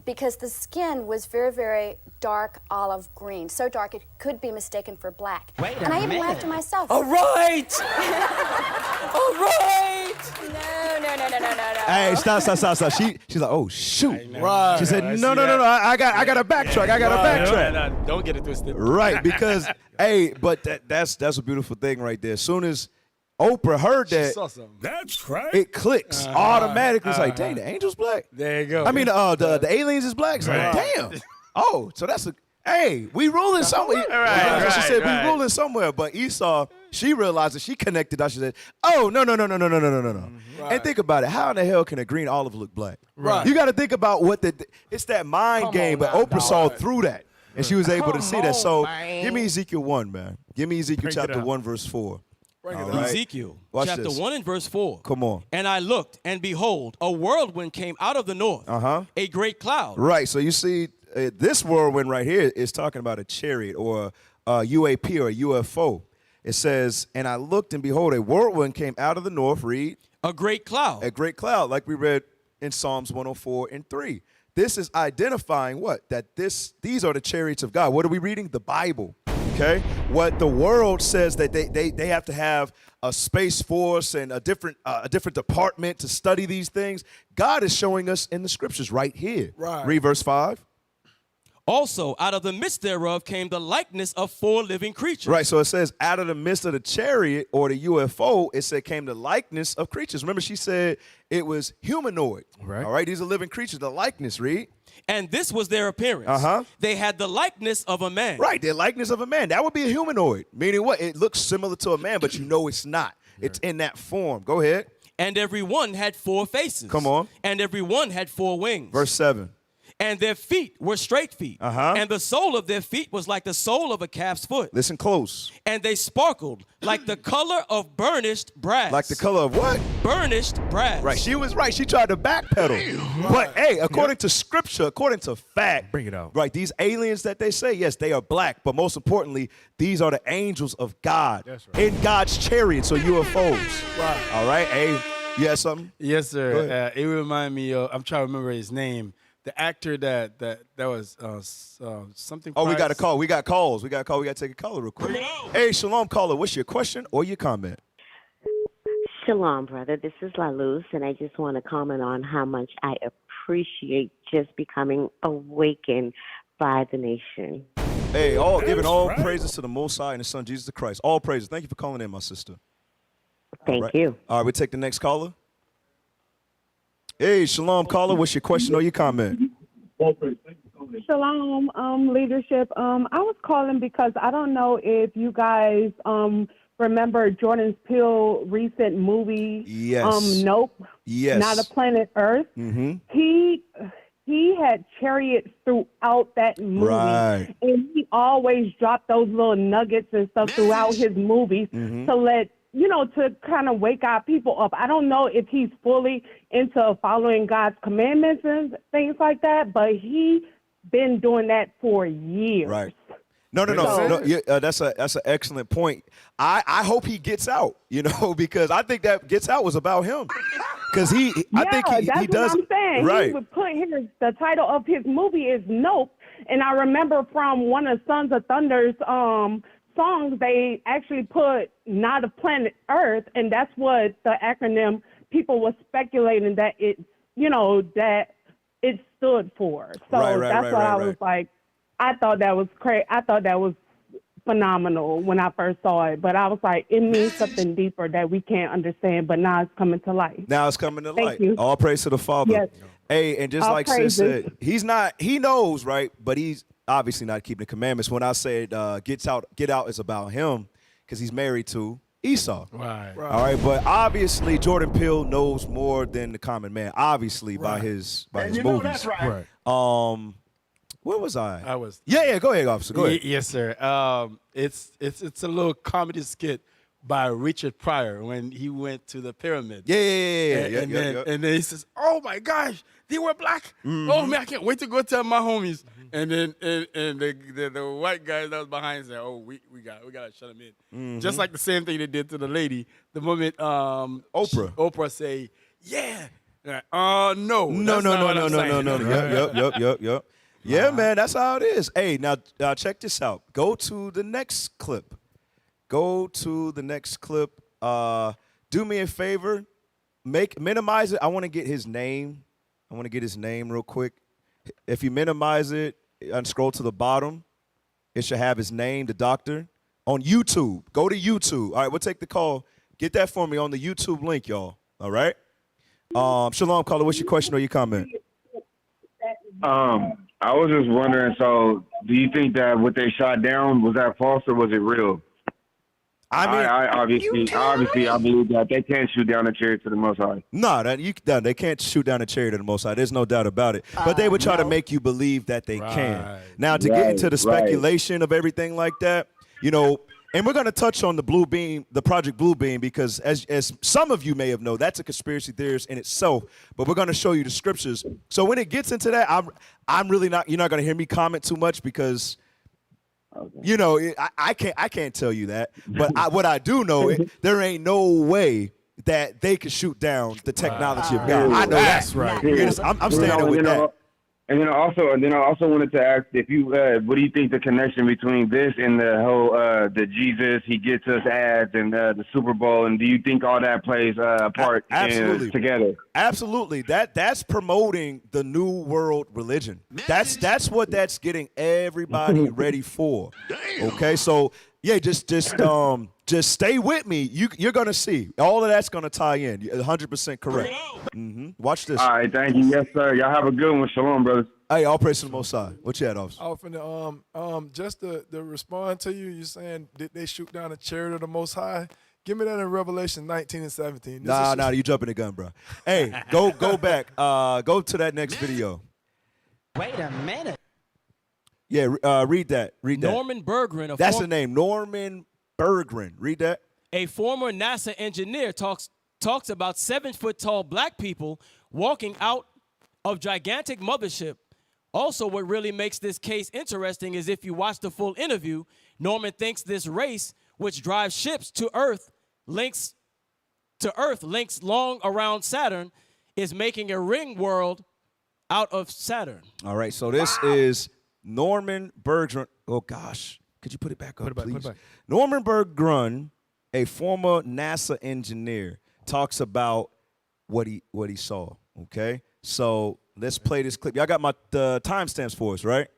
Because the skin was very, very dark olive green, so dark it could be mistaken for black. And I even laughed to myself. All right! All right! No. Hey, stop. She's like, oh shoot. Right. She said, no. I got to backtrack. I got to backtrack. No, don't get it twisted. Right, because hey, but that's a beautiful thing right there. As soon as Oprah heard that, Saw something. That's right. it clicks automatically. It's like, dang, the angel's black. There you go. I mean, the aliens is black. It's like, damn. Oh, so that's hey, we ruling somewhere. Right, she said right. we ruling somewhere. But Esau, she realized that she connected. She said, oh, no. Right. And think about it. How in the hell can a green olive look black? Right. You got to think about it's that mind game. But Oprah saw through that. And she was able to see that. So give me Ezekiel 1, man. Give me Ezekiel chapter 1, verse 4. Ezekiel chapter 1 and verse 4. Come on. And I looked, and behold, a whirlwind came out of the north, a great cloud. Right. So you see, this whirlwind right here is talking about a chariot or a UAP or a UFO. It says, and I looked, and behold, a whirlwind came out of the north. Read. A great cloud. A great cloud, like we read in Psalms 104 and 3. This is identifying what? That these are the chariots of God. What are we reading? The Bible. Okay, what the world says that they have to have a space force and a different department to study these things. God is showing us in the scriptures right here. Right. Read verse 5. Also, out of the midst thereof came the likeness of 4 living creatures. Right, so it says out of the midst of the chariot or the UFO, it said came the likeness of creatures. Remember, she said it was humanoid. Right. All right, these are living creatures, the likeness, read. And this was their appearance. They had the likeness of a man. Right, the likeness of a man. That would be a humanoid, meaning what? It looks similar to a man, but you know it's not. It's in that form. Go ahead. And every one had 4 faces. Come on. And every one had 4 wings. Verse 7. And their feet were straight feet. And the sole of their feet was like the sole of a calf's foot. Listen close. And they sparkled like the color of burnished brass. Like the color of what? Burnished brass. Right. She was right. She tried to backpedal. But hey, according to scripture, according to fact, bring it out. Right. These aliens that they say, yes, they are black. But most importantly, these are the angels of God. That's right. In God's chariots or UFOs. Right. All right. Hey, you had something? Yes, sir. It reminded me of, I'm trying to remember his name. The actor that was something. Oh, we got a call. We got calls. We got to take a caller real quick. Hey, Shalom caller. What's your question or your comment? Shalom, brother. This is La Luz, and I just want to comment on how much I appreciate just becoming awakened by the nation. Hey, giving all praises to the Most High and His Son, Jesus Christ. All praises. Thank you for calling in, my sister. Thank you. All right, we take the next caller. Hey, Shalom caller. What's your question or your comment? Shalom, leadership. I was calling because I don't know if you guys remember Jordan Peele's recent movie. Yes. Nope. Yes. Not a Planet Earth. Mm-hmm. He had chariots throughout that movie. Right. And he always dropped those little nuggets and stuff throughout his movies to let, to kind of wake our people up. I don't know if he's fully into following God's commandments and things like that, but he's been doing that for years. Right. No. That's an excellent point. I hope he gets out, because I think that Gets Out was about him. Because I think he does. That's what I'm saying. Right. He would put the title of his movie is Nope. And I remember from one of Sons of Thunder's songs, they actually put Not a Planet Earth, and that's what the acronym people were speculating that that it stood for. So that's why I was like, I thought that was crazy. I thought that was phenomenal when I first saw it, but I was like, it means something deeper that we can't understand, but now it's coming to light. Now it's coming to Thank light. you. All praise to the Father. Yes. Hey, and just All like Sis praises. said, he knows, right? But he's obviously not keeping the commandments. When I said get out is about him, because he's married to Esau. Right. All right, but obviously Jordan Peele knows more than the common man, obviously by his movies. that's right. Where was I? I was. Yeah, go ahead, officer. Go ahead. Yes, sir. It's a little comedy skit by Richard Pryor when he went to the pyramid. Yeah. And then he says, "Oh my gosh, they were black. Oh man, I can't wait to go tell my homies." And then the white guy that was behind said, "Oh, we gotta shut him in." Just like the same thing they did to the lady. The moment Oprah say, "Yeah," no. Yep. Yeah, man, that's how it is. Hey, now check this out. Go to the next clip. Do me a favor. Minimize it. I want to get his name. Real quick. If you minimize it and scroll to the bottom, it should have his name, the doctor, on YouTube. Go to YouTube. All right, we'll take the call. Get that for me on the YouTube link, y'all. All right? Shalom, caller. What's your question or your comment? I was just wondering, so do you think that what they shot down, was that false or was it real? I obviously I believe that they can't shoot down a chariot to the Most High. No, they can't shoot down a chariot to the Most High. There's no doubt about it. But they would try to make you believe that they can. Now, to get into the speculation of everything like that, and we're going to touch on the Blue Beam, the Project Blue Beam, because as some of you may have known, that's a conspiracy theorist in itself. But we're going to show you the scriptures. So when it gets into that, I'm really not. You're not going to hear me comment too much because. Okay. I can't tell you that, but what I do know, there ain't no way that they can shoot down the technology of God. I know that's right. I'm standing with that. And then I also wanted to ask if you, what do you think the connection between this and the whole the Jesus He Gets Us ads and the Super Bowl, and do you think all that plays a part together? Absolutely. That's promoting the new world religion. That's what that's getting everybody ready for. Okay, so yeah, just stay with me. You're gonna see all of that's gonna tie in. 100% correct. Watch this. All right, thank you. Yes, sir. Y'all have a good one. Shalom, brothers. Hey, all praise to the Most High. What you had, officer? Just to respond to you, you're saying did they shoot down a chariot of the Most High? Give me that in Revelation 19 and 17. Nah, you jumping the gun, bro. Hey, go back. Go to that next video. Wait a minute. Yeah, read that. Norman Berggren. That's the name, Norman Berggren. Read that. A former NASA engineer talks about 7-foot-tall black people walking out of gigantic mothership. Also, what really makes this case interesting is if you watch the full interview, Norman thinks this race, which drives ships to Earth, links long around Saturn, is making a ring world out of Saturn. All right, so this is Norman Berggren. Oh, gosh. Could you put it back up, please? Norman Berggren, a former NASA engineer, talks about what he saw, okay? So let's play this clip. Y'all got my timestamps for us, right?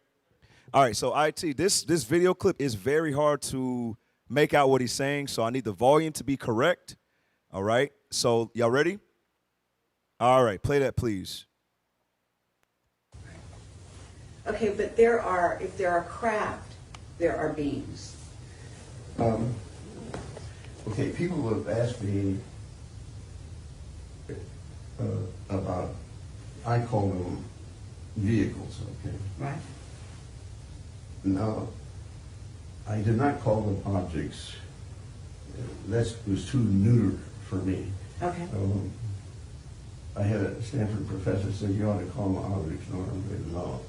All right, so IT, this video clip is very hard to make out what he's saying, so I need the volume to be correct. All right, so y'all ready? All right, play that, please. Okay, but if there are craft, there are beings. Okay, people have asked me about, I call them vehicles, okay? Right. Now, I did not call them objects. That was too neuter for me. Okay. I had a Stanford professor say you ought to call them objects. No.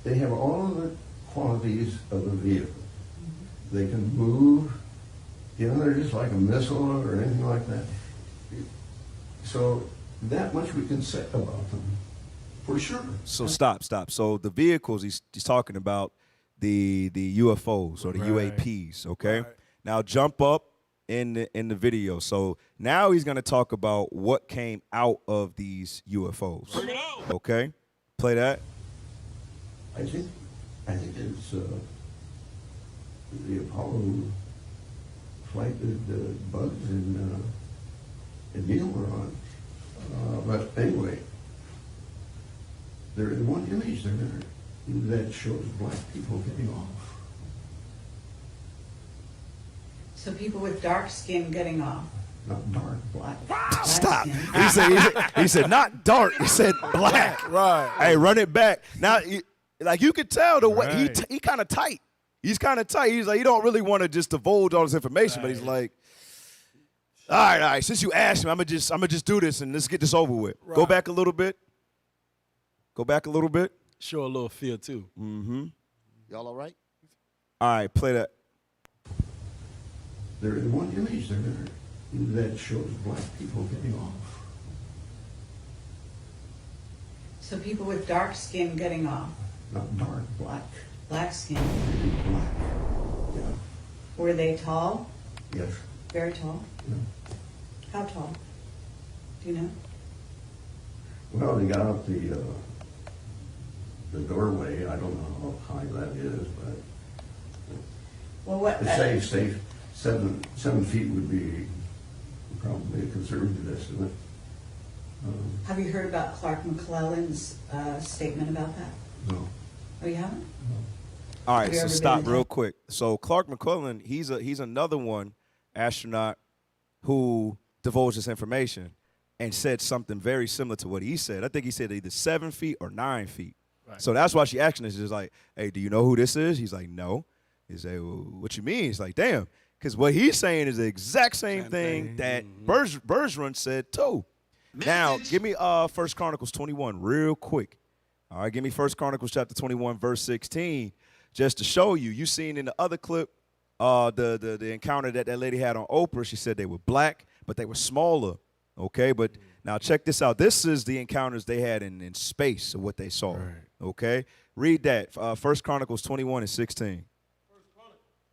They have all of the qualities of a vehicle. They can move. They're just like a missile or anything like that. So that much we can say about them, for sure. So stop. So the vehicles he's talking about the UFOs or the UAPs. Okay. Right. Now jump up in the video. So now he's going to talk about what came out of these UFOs. Okay. Play that. I think it's the Apollo flight that Bugs and Neil were on. But anyway, There is one image there that shows black people getting off. So people with dark skin getting off. Not dark, black. Stop. He said not dark. He said black. Right. Hey, run it back. Now, like you could tell the way he kind of tight. He's kind of tight. He's like, he don't really want to just divulge all this information, but he's like, all right. Since you asked me, I'm gonna just do this and let's get this over with. Right. Go back a little bit. Go back a little bit. Show a little fear too. Mm-hmm. Y'all all right? All right, play that. There is one image there that shows black people getting off. So people with dark skin getting off. Not dark, black. Black skin. Black. Yeah. Were they tall? Yes. Very tall? Yeah. How tall? Do you know? Well, they got out the doorway. I don't know how high that is, but Well, what? to say 7 feet would be probably a conservative estimate. Have you heard about Clark McClellan's statement about that? No. Oh, you haven't? All right, Have you so ever stop been in real quick. So Clark McClellan, he's another one astronaut who divulged this information and said something very similar to what he said. I think he said either 7 feet or 9 feet. Right. So that's why she asking us, just like, hey, do you know who this is? He's like, no. He said, well, what you mean? He's like, damn. Because what he's saying is the exact same thing that Bergeron said too. Now, give me 1 Chronicles 21 real quick. All right, give me 1 Chronicles chapter 21, verse 16, just to show you. You seen in the other clip the encounter that lady had on Oprah. She said they were black, but they were smaller. Okay, but now check this out. This is the encounters they had in space of what they saw. Right. Okay, read that. 1 Chronicles 21 and 16.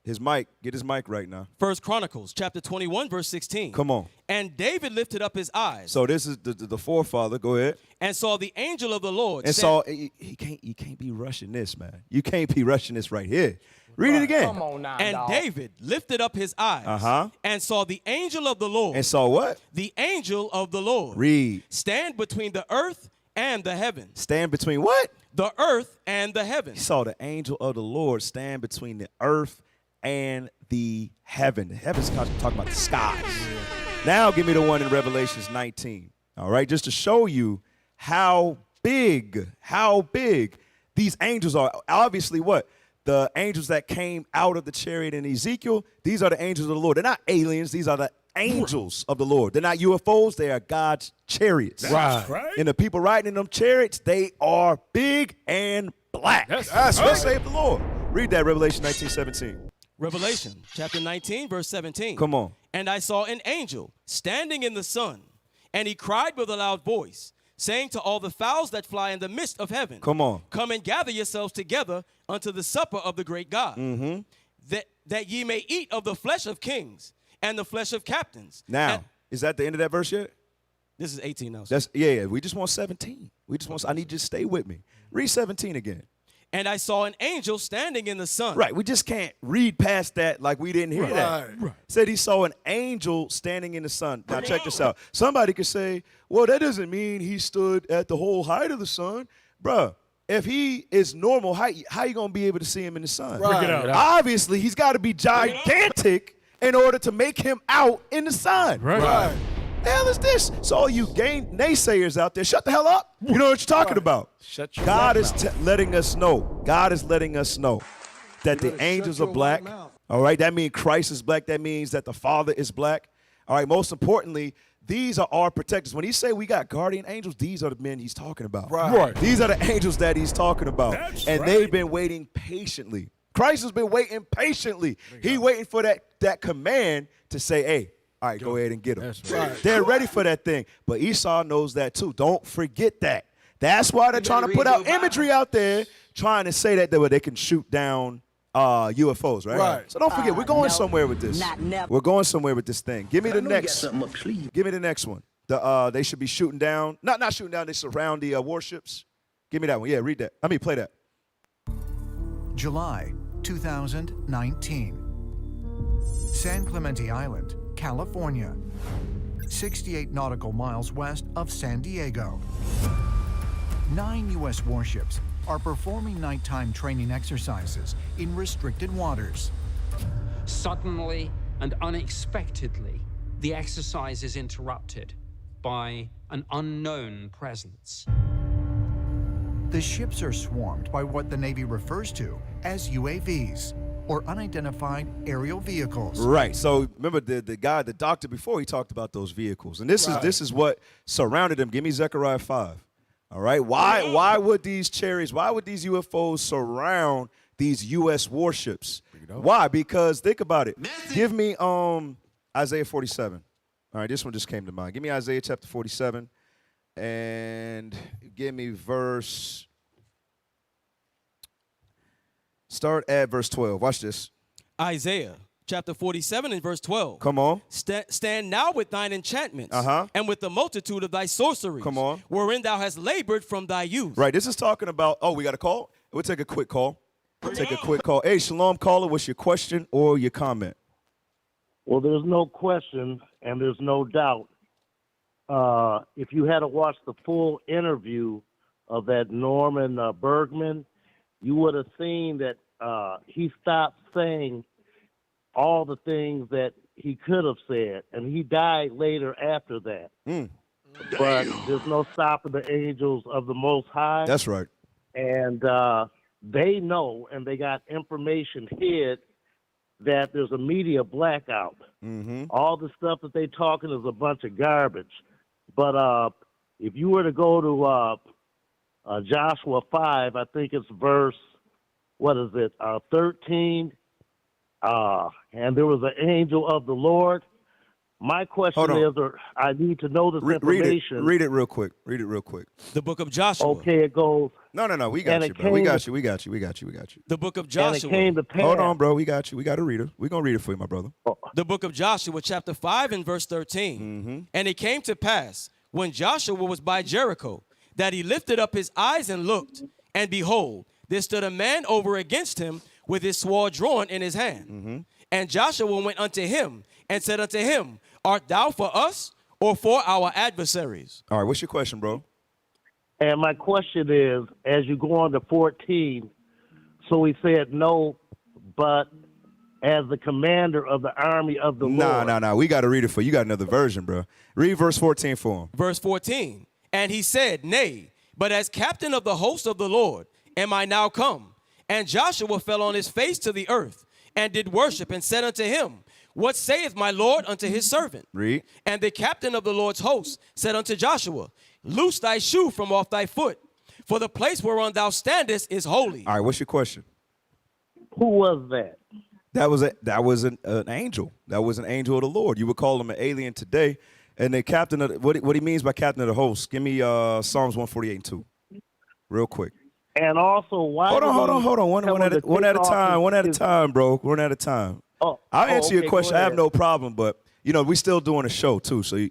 Get his mic right now. 1 Chronicles chapter 21, verse 16. Come on. And David lifted up his eyes. So this is the forefather. Go ahead. And saw the angel of the Lord. And saw you can't be rushing this, man. You can't be rushing this right here. Read it again. Come on now, And dog. David lifted up his eyes. And saw the angel of the Lord. And saw what? The angel of the Lord. Read. Stand between the earth and the heavens. Stand between what? The earth and the heavens. He saw the angel of the Lord stand between the earth and the heaven. The heavens talking about the skies. Now give me the one in Revelations 19. All right, just to show you how big these angels are. Obviously, what? The angels that came out of the chariot in Ezekiel, these are the angels of the Lord. They're not aliens. These are the angels of the Lord. They're not UFOs. They are God's chariots. Right. And the people riding in them chariots, they are big and black. That's what save the Lord. Read that, Revelation 19:17. Revelation chapter 19, verse 17. Come on. And I saw an angel standing in the sun, and he cried with a loud voice, saying to all the fowls that fly in the midst of heaven, Come on. come and gather yourselves together unto the supper of the great God, Mm-hmm. that ye may eat of the flesh of kings and the flesh of captains. Now, is that the end of that verse yet? This is 18 now. That's yeah. We just want 17. I need you to stay with me. Read 17 again. And I saw an angel standing in the sun. Right. We just can't read past that like we didn't hear that. Right. Said he saw an angel standing in the sun. Now check this out. Somebody could say, well, that doesn't mean he stood at the whole height of the sun. Bruh, if he is normal height, how you going to be able to see him in the sun? Right. It out. Obviously, he's got to be gigantic in order to make him out in the sun. Right. The hell is this? So all you naysayers out there, shut the hell up. You know what you're talking about. Shut your God is mouth. letting us know. God is letting us know that the angels are black. All right, that means Christ is black. That means that the Father is black. All right, most importantly, these are our protectors. When he say we got guardian angels, these are the men he's talking about. Right. These are the angels that he's talking about. That's and right. they've been waiting patiently. Christ has been waiting patiently. He waiting for that command to say, hey, all right, go ahead and get them. That's right. They're ready for that thing. But Esau knows that too. Don't forget that. That's why they're trying to put out imagery out there, trying to say that they can shoot down UFOs, right? Right. So don't forget, we're going somewhere with this. We're going somewhere with this thing. Give me the next. Give me the next one. They should be shooting down. Not shooting down. They surround the warships. Give me that one. Yeah, read that. Play that. July 2019. San Clemente Island, California, 68 nautical miles west of San Diego. 9 U.S. warships are performing nighttime training exercises in restricted waters. Suddenly and unexpectedly, the exercise is interrupted by an unknown presence. The ships are swarmed by what the Navy refers to as UAVs, or unidentified aerial vehicles. Right. So remember the guy, the doctor before, he talked about those vehicles. And this is what surrounded them. Give me Zechariah 5. All right. Why would these chariots, why would these UFOs surround these US warships? Why? Because think about it. Give me Isaiah 47. All right, this one just came to mind. Give me Isaiah chapter 47 and give me start at verse 12. Watch this. Isaiah chapter 47 and verse 12. Come on. Stand now with thine enchantments and with the multitude of thy sorceries. Come on. Wherein thou hast labored from thy youth. Right, this is talking about, we got a call? We'll take a quick call. Hey, Shalom caller, what's your question or your comment? Well, there's no question and there's no doubt. If you had to watch the full interview of that Norman Bergman, you would have seen that he stopped saying all the things that he could have said, and he died later after that. But there's no stopping the angels of the Most High. That's right. And they know, and they got information hid that there's a media blackout. All the stuff that they talking is a bunch of garbage. But if you were to go to Joshua 5, I think it's verse, 13, and there was an angel of the Lord. My question is, or I need to know this information. Read it real quick. The book of Joshua. Okay, it goes. No, we got you, bro. We got you. The book of Joshua. And it came to pass. Hold on, bro. We got you. We got to read it. We're going to read it for you, my brother. The book of Joshua, chapter 5 and verse 13. And it came to pass, when Joshua was by Jericho, that he lifted up his eyes and looked, and behold, there stood a man over against him with his sword drawn in his hand. And Joshua went unto him and said unto him, art thou for us or for our adversaries? All right, what's your question, bro? And my question is, as you go on to 14, so he said, no, but as the commander of the army of the Lord. No. We got to read it for you. You got another version, bro. Read verse 14 for him. Verse 14. And he said, nay, but as captain of the host of the Lord am I now come. And Joshua fell on his face to the earth and did worship and said unto him, what saith my Lord unto his servant? Read. And the captain of the Lord's host said unto Joshua, loose thy shoe from off thy foot, for the place whereon thou standest is holy. All right, what's your question? Who was that? That was an angel. That was an angel of the Lord. You would call him an alien today. And the captain of what he means by captain of the host. Give me Psalms 148 and 2, real quick. And also, why? Hold on. One at a time, bro. One at a time. I'll answer your question. I have no problem, but we still doing a show too, so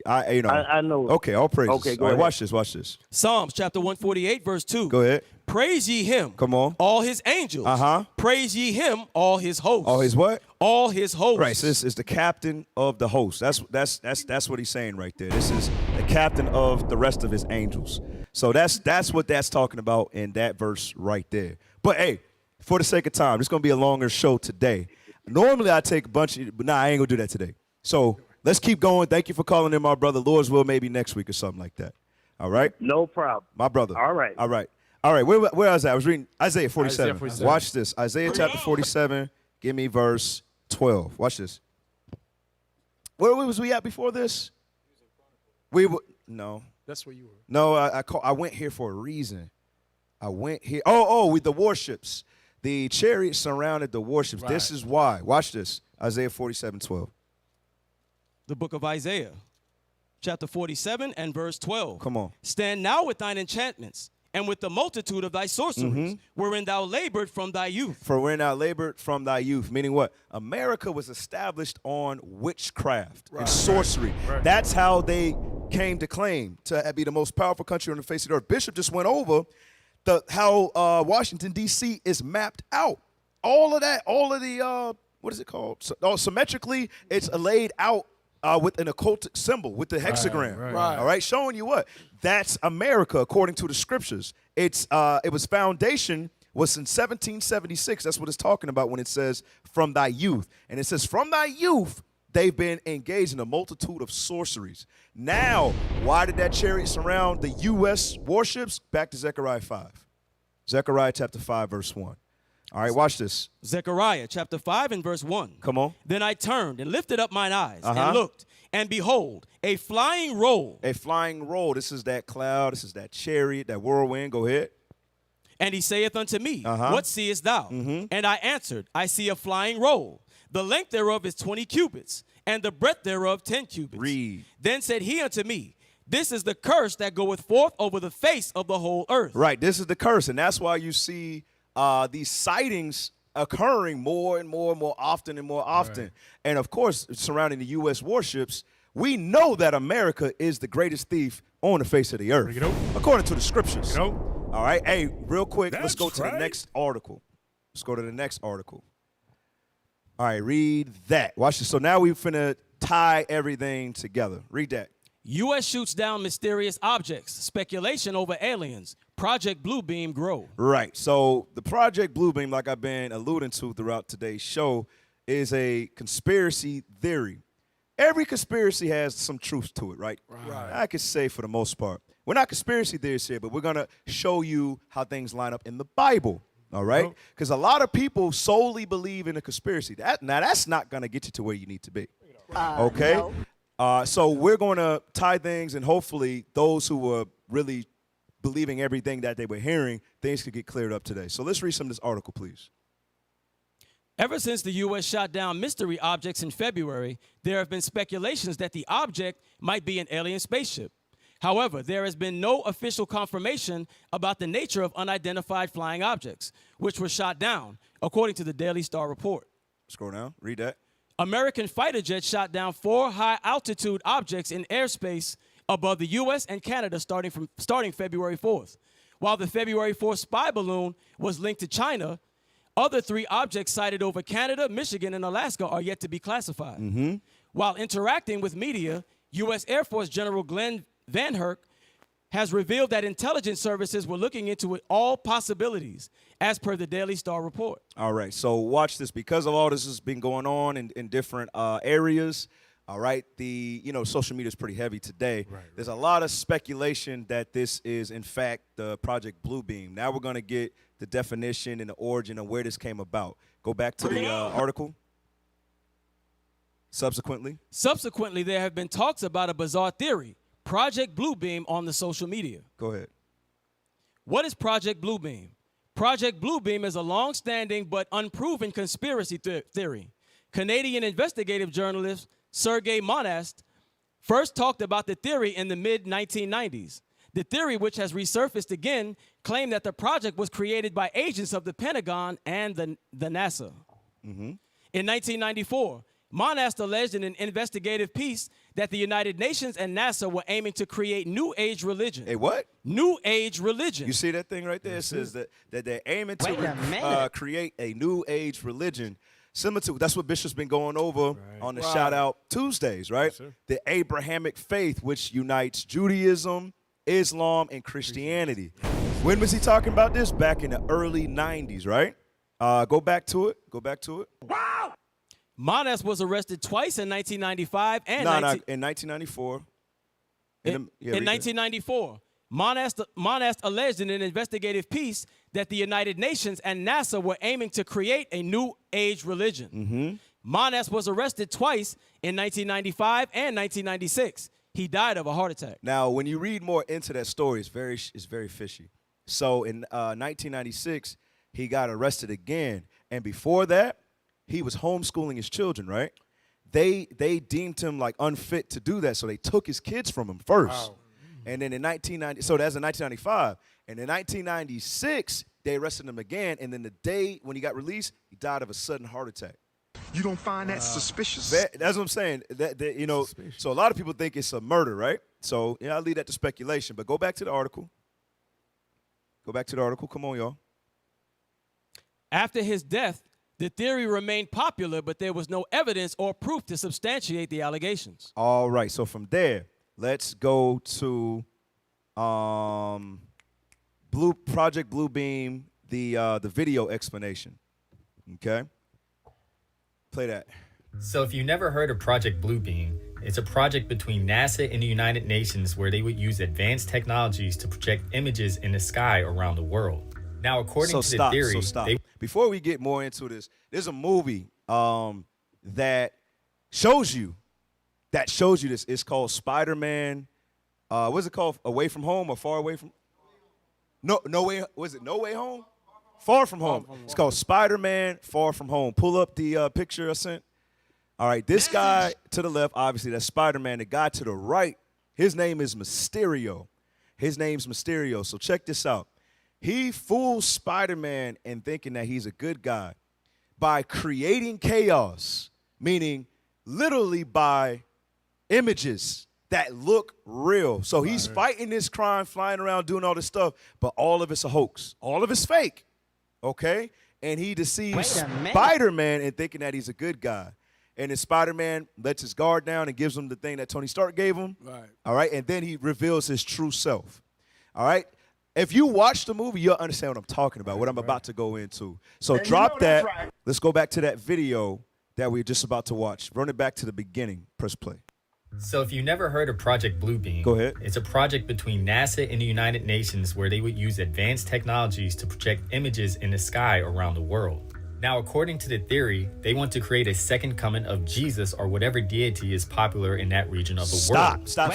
I know. Okay, all praises. Okay, all right, watch this. Psalms chapter 148, verse 2. Go ahead. Praise ye him. Come on. All his angels. Praise ye him, all his hosts. All his what? All his hosts. Right. So this is the captain of the host. That's what he's saying right there. This is the captain of the rest of his angels. So that's what that's talking about in that verse right there. But hey, for the sake of time, it's gonna be a longer show today. Normally I take a bunch of, but I ain't gonna do that today. So let's keep going. Thank you for calling in, my brother. Lord's will, maybe next week or something like that. All right? No problem. My brother. All right. Where was I? I was reading Isaiah 47. Watch this. Isaiah chapter 47. Give me verse 12. Watch this. Where was we at before this? No. That's where you were. No, I went here for a reason. I went here. With the warships. The chariots surrounded the warships. Right. This is why. Watch this. Isaiah 47:12. The book of Isaiah, chapter 47 and verse 12. Come on. Stand now with thine enchantments and with the multitude of thy sorceries, wherein thou labored from thy youth. For wherein thou labored from thy youth. Meaning what? America was established on witchcraft and sorcery. Right. That's how they came to claim to be the most powerful country on the face of the earth. Bishop just went over how Washington, D.C. is mapped out. All of that, all of the, what is it called? Symmetrically, it's laid out with an occultic symbol, with the hexagram. right. All right, showing you what? That's America, according to the scriptures. It was foundation was in 1776. That's what it's talking about when it says from thy youth. And it says from thy youth, they've been engaged in a multitude of sorceries. Now, why did that chariot surround the U.S. warships? Back to Zechariah 5. Zechariah chapter 5, verse 1. All right, watch this. Zechariah chapter 5 and verse 1. Come on. Then I turned and lifted up mine eyes and looked, and behold, a flying roll. A flying roll. This is that cloud. This is that chariot, that whirlwind. Go ahead. And he saith unto me, What seest thou? And I answered, I see a flying roll. The length thereof is 20 cubits, and the breadth thereof 10 cubits. Read. Then said he unto me, This is the curse that goeth forth over the face of the whole earth. Right, this is the curse, and that's why you see these sightings occurring more and more and more often and more often. Right. And of course, surrounding the U.S. warships, we know that America is the greatest thief on the face of the earth, according to the scriptures. All right, hey, real quick, let's go to the next article. Let's go to the next article. All right, read that. Watch this. So now we're finna tie everything together. Read that. U.S. shoots down mysterious objects. Speculation over aliens. Project Bluebeam grow. Right. So the Project Bluebeam, like I've been alluding to throughout today's show, is a conspiracy theory. Every conspiracy has some truth to it, right? I could say for the most part. We're not conspiracy theorists here, but we're going to show you how things line up in the Bible. All right? Because a lot of people solely believe in a conspiracy. Now, that's not going to get you to where you need to be. Okay? No. So we're going to tie things, and hopefully those who were really believing everything that they were hearing, things could get cleared up today. So let's read some of this article, please. Ever since the U.S. shot down mystery objects in February, there have been speculations that the object might be an alien spaceship. However, there has been no official confirmation about the nature of unidentified flying objects, which were shot down, according to the Daily Star report. Scroll down. Read that. American fighter jets shot down 4 high-altitude objects in airspace above the U.S. and Canada starting February 4th. While the February 4th spy balloon was linked to China, other 3 objects sighted over Canada, Michigan, and Alaska are yet to be classified. While interacting with media, U.S. Air Force General Glenn Van Herk has revealed that intelligence services were looking into all possibilities, as per the Daily Star report. All right, so watch this. Because of all this has been going on in different areas, all right, social media is pretty heavy today. There's a lot of speculation that this is, in fact, the Project Bluebeam. Now we're going to get the definition and the origin of where this came about. Go back to the article. Subsequently, there have been talks about a bizarre theory, Project Bluebeam, on the social media. Go ahead. What is Project Bluebeam? Project Bluebeam is a long-standing but unproven conspiracy theory. Canadian investigative journalist Sergei Monast first talked about the theory in the mid-1990s. The theory, which has resurfaced again, claimed that the project was created by agents of the Pentagon and the NASA. In 1994, Monast alleged in an investigative piece that the United Nations and NASA were aiming to create New Age religion. A what? New Age religion. You see that thing right there? It says that they're aiming to create a New Age religion. Similar to, that's what Bishop's been going over on the Shout Out Tuesdays, right? Yes, the Abrahamic faith, which unites Judaism, Islam, and Christianity. When was he talking about this? Back in the early 90s, right? Go back to it. Wow! Monast was arrested twice in 1995 and in 1994. In 1994, Monast alleged in an investigative piece that the United Nations and NASA were aiming to create a New Age religion. Monast was arrested twice in 1995 and 1996. He died of a heart attack. Now, when you read more into that story, it's very fishy. So in 1996, he got arrested again, and before that, he was homeschooling his children, right? They deemed him like unfit to do that, so they took his kids from him first. Wow. And then in 1990, so that's in 1995. And in 1996, they arrested him again, and then the day when he got released, he died of a sudden heart attack. You don't find that suspicious? That's what I'm saying. So a lot of people think it's a murder, right? So I'll leave that to speculation. But go back to the article. Come on, y'all. After his death, The theory remained popular, but there was no evidence or proof to substantiate the allegations. All right, so from there, let's go to Project Bluebeam, the video explanation. Okay, play that. So if you never heard of Project Bluebeam, it's a project between NASA and the United Nations where they would use advanced technologies to project images in the sky around the world. Now, according to the theory, Before we get more into this, there's a movie that shows you this. It's called Spider-Man. What's it called? Away from Home or Far Away from? No Way. Was it No Way Home? Far From Home. It's called Spider-Man Far From Home. Pull up the picture I sent. All right, this guy to the left, obviously, that's Spider-Man. The guy to the right, his name is Mysterio. His name's Mysterio. So check this out. He fools Spider-Man in thinking that he's a good guy by creating chaos, meaning literally by images that look real. So he's fighting this crime, flying around, doing all this stuff, but all of it's a hoax. All of it's fake, okay? And he deceives Spider-Man in thinking that he's a good guy. And then Spider-Man lets his guard down and gives him the thing that Tony Stark gave him. Right. All right, and then he reveals his true self. All right? If you watch the movie, you'll understand what I'm talking about, what I'm about to go into. So And drop you know that's that. right. Let's go back to that video that we're just about to watch. Run it back to the beginning. Press play. So if you never heard of Project Bluebeam, Go ahead. It's a project between NASA and the United Nations where they would use advanced technologies to project images in the sky around the world. Now, according to the theory, they want to create a second coming of Jesus or whatever deity is popular in that region of the world. Stop.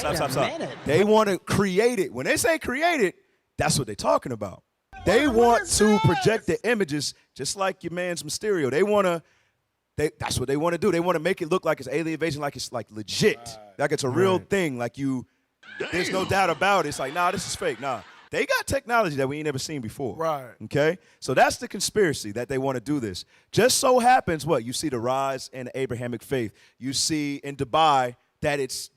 They want to create it. When they say create it, that's what they're talking about. They want to project the images just like your man's Mysterio. That's what they want to do. They want to make it look like it's alien invasion, like it's like legit, like it's a real thing, like there's no doubt about it. It's like, nah, this is fake. Nah, they got technology that we ain't never seen before. Right. Okay? So that's the conspiracy that they want to do this. Just so happens you see the rise in the Abrahamic faith. You see in Dubai that it's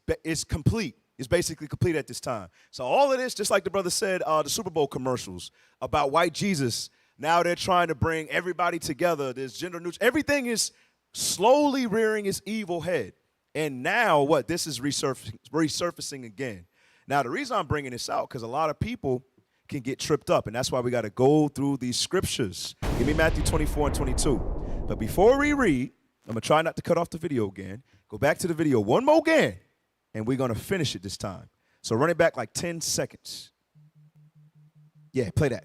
complete. It's basically complete at this time. So all of this, just like the brother said, the Super Bowl commercials about white Jesus, now they're trying to bring everybody together. There's gender neutral. Everything is slowly rearing its evil head. And now this is resurfacing again. Now, the reason I'm bringing this out, because a lot of people can get tripped up, and that's why we got to go through these scriptures. Give me Matthew 24 and 22. But before we read, I'm going to try not to cut off the video again. Go back to the video one more again, and we're going to finish it this time. So run it back like 10 seconds. Yeah, play that.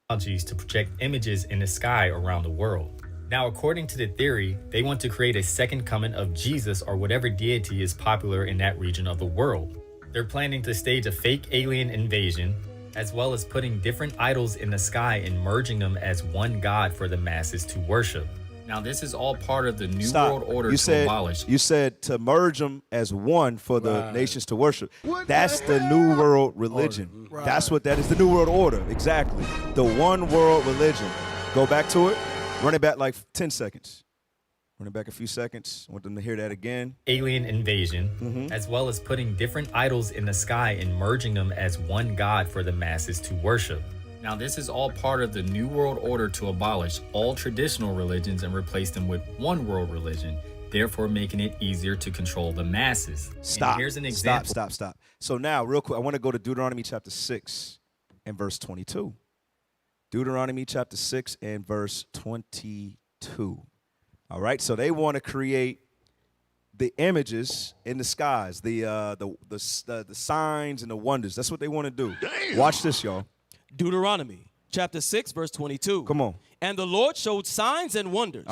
To project images in the sky around the world. Now, according to the theory, they want to create a second coming of Jesus or whatever deity is popular in that region of the world. They're planning to stage a fake alien invasion, as well as putting different idols in the sky and merging them as one God for the masses to worship. Now, this is all part of the New World Order to abolish. You said to merge them as one for the nations to worship. That's the New World religion. That's what that is, the New World Order, exactly. The one world religion. Go back to it. Run it back like 10 seconds. Run it back a few seconds. I want them to hear that again. Alien invasion, as well as putting different idols in the sky and merging them as one God for the masses to worship. Now, this is all part of the New World Order to abolish all traditional religions and replace them with one world religion, therefore making it easier to control the masses. Stop. And here's an example. Stop. So now, real quick, I want to go to Deuteronomy chapter 6 and verse 22. Deuteronomy chapter 6 and verse 22. All right, so they want to create the images in the skies, the signs and the wonders. That's what they want to do. Damn. Watch this, y'all. Deuteronomy chapter 6, verse 22. Come on. And the Lord showed signs and wonders,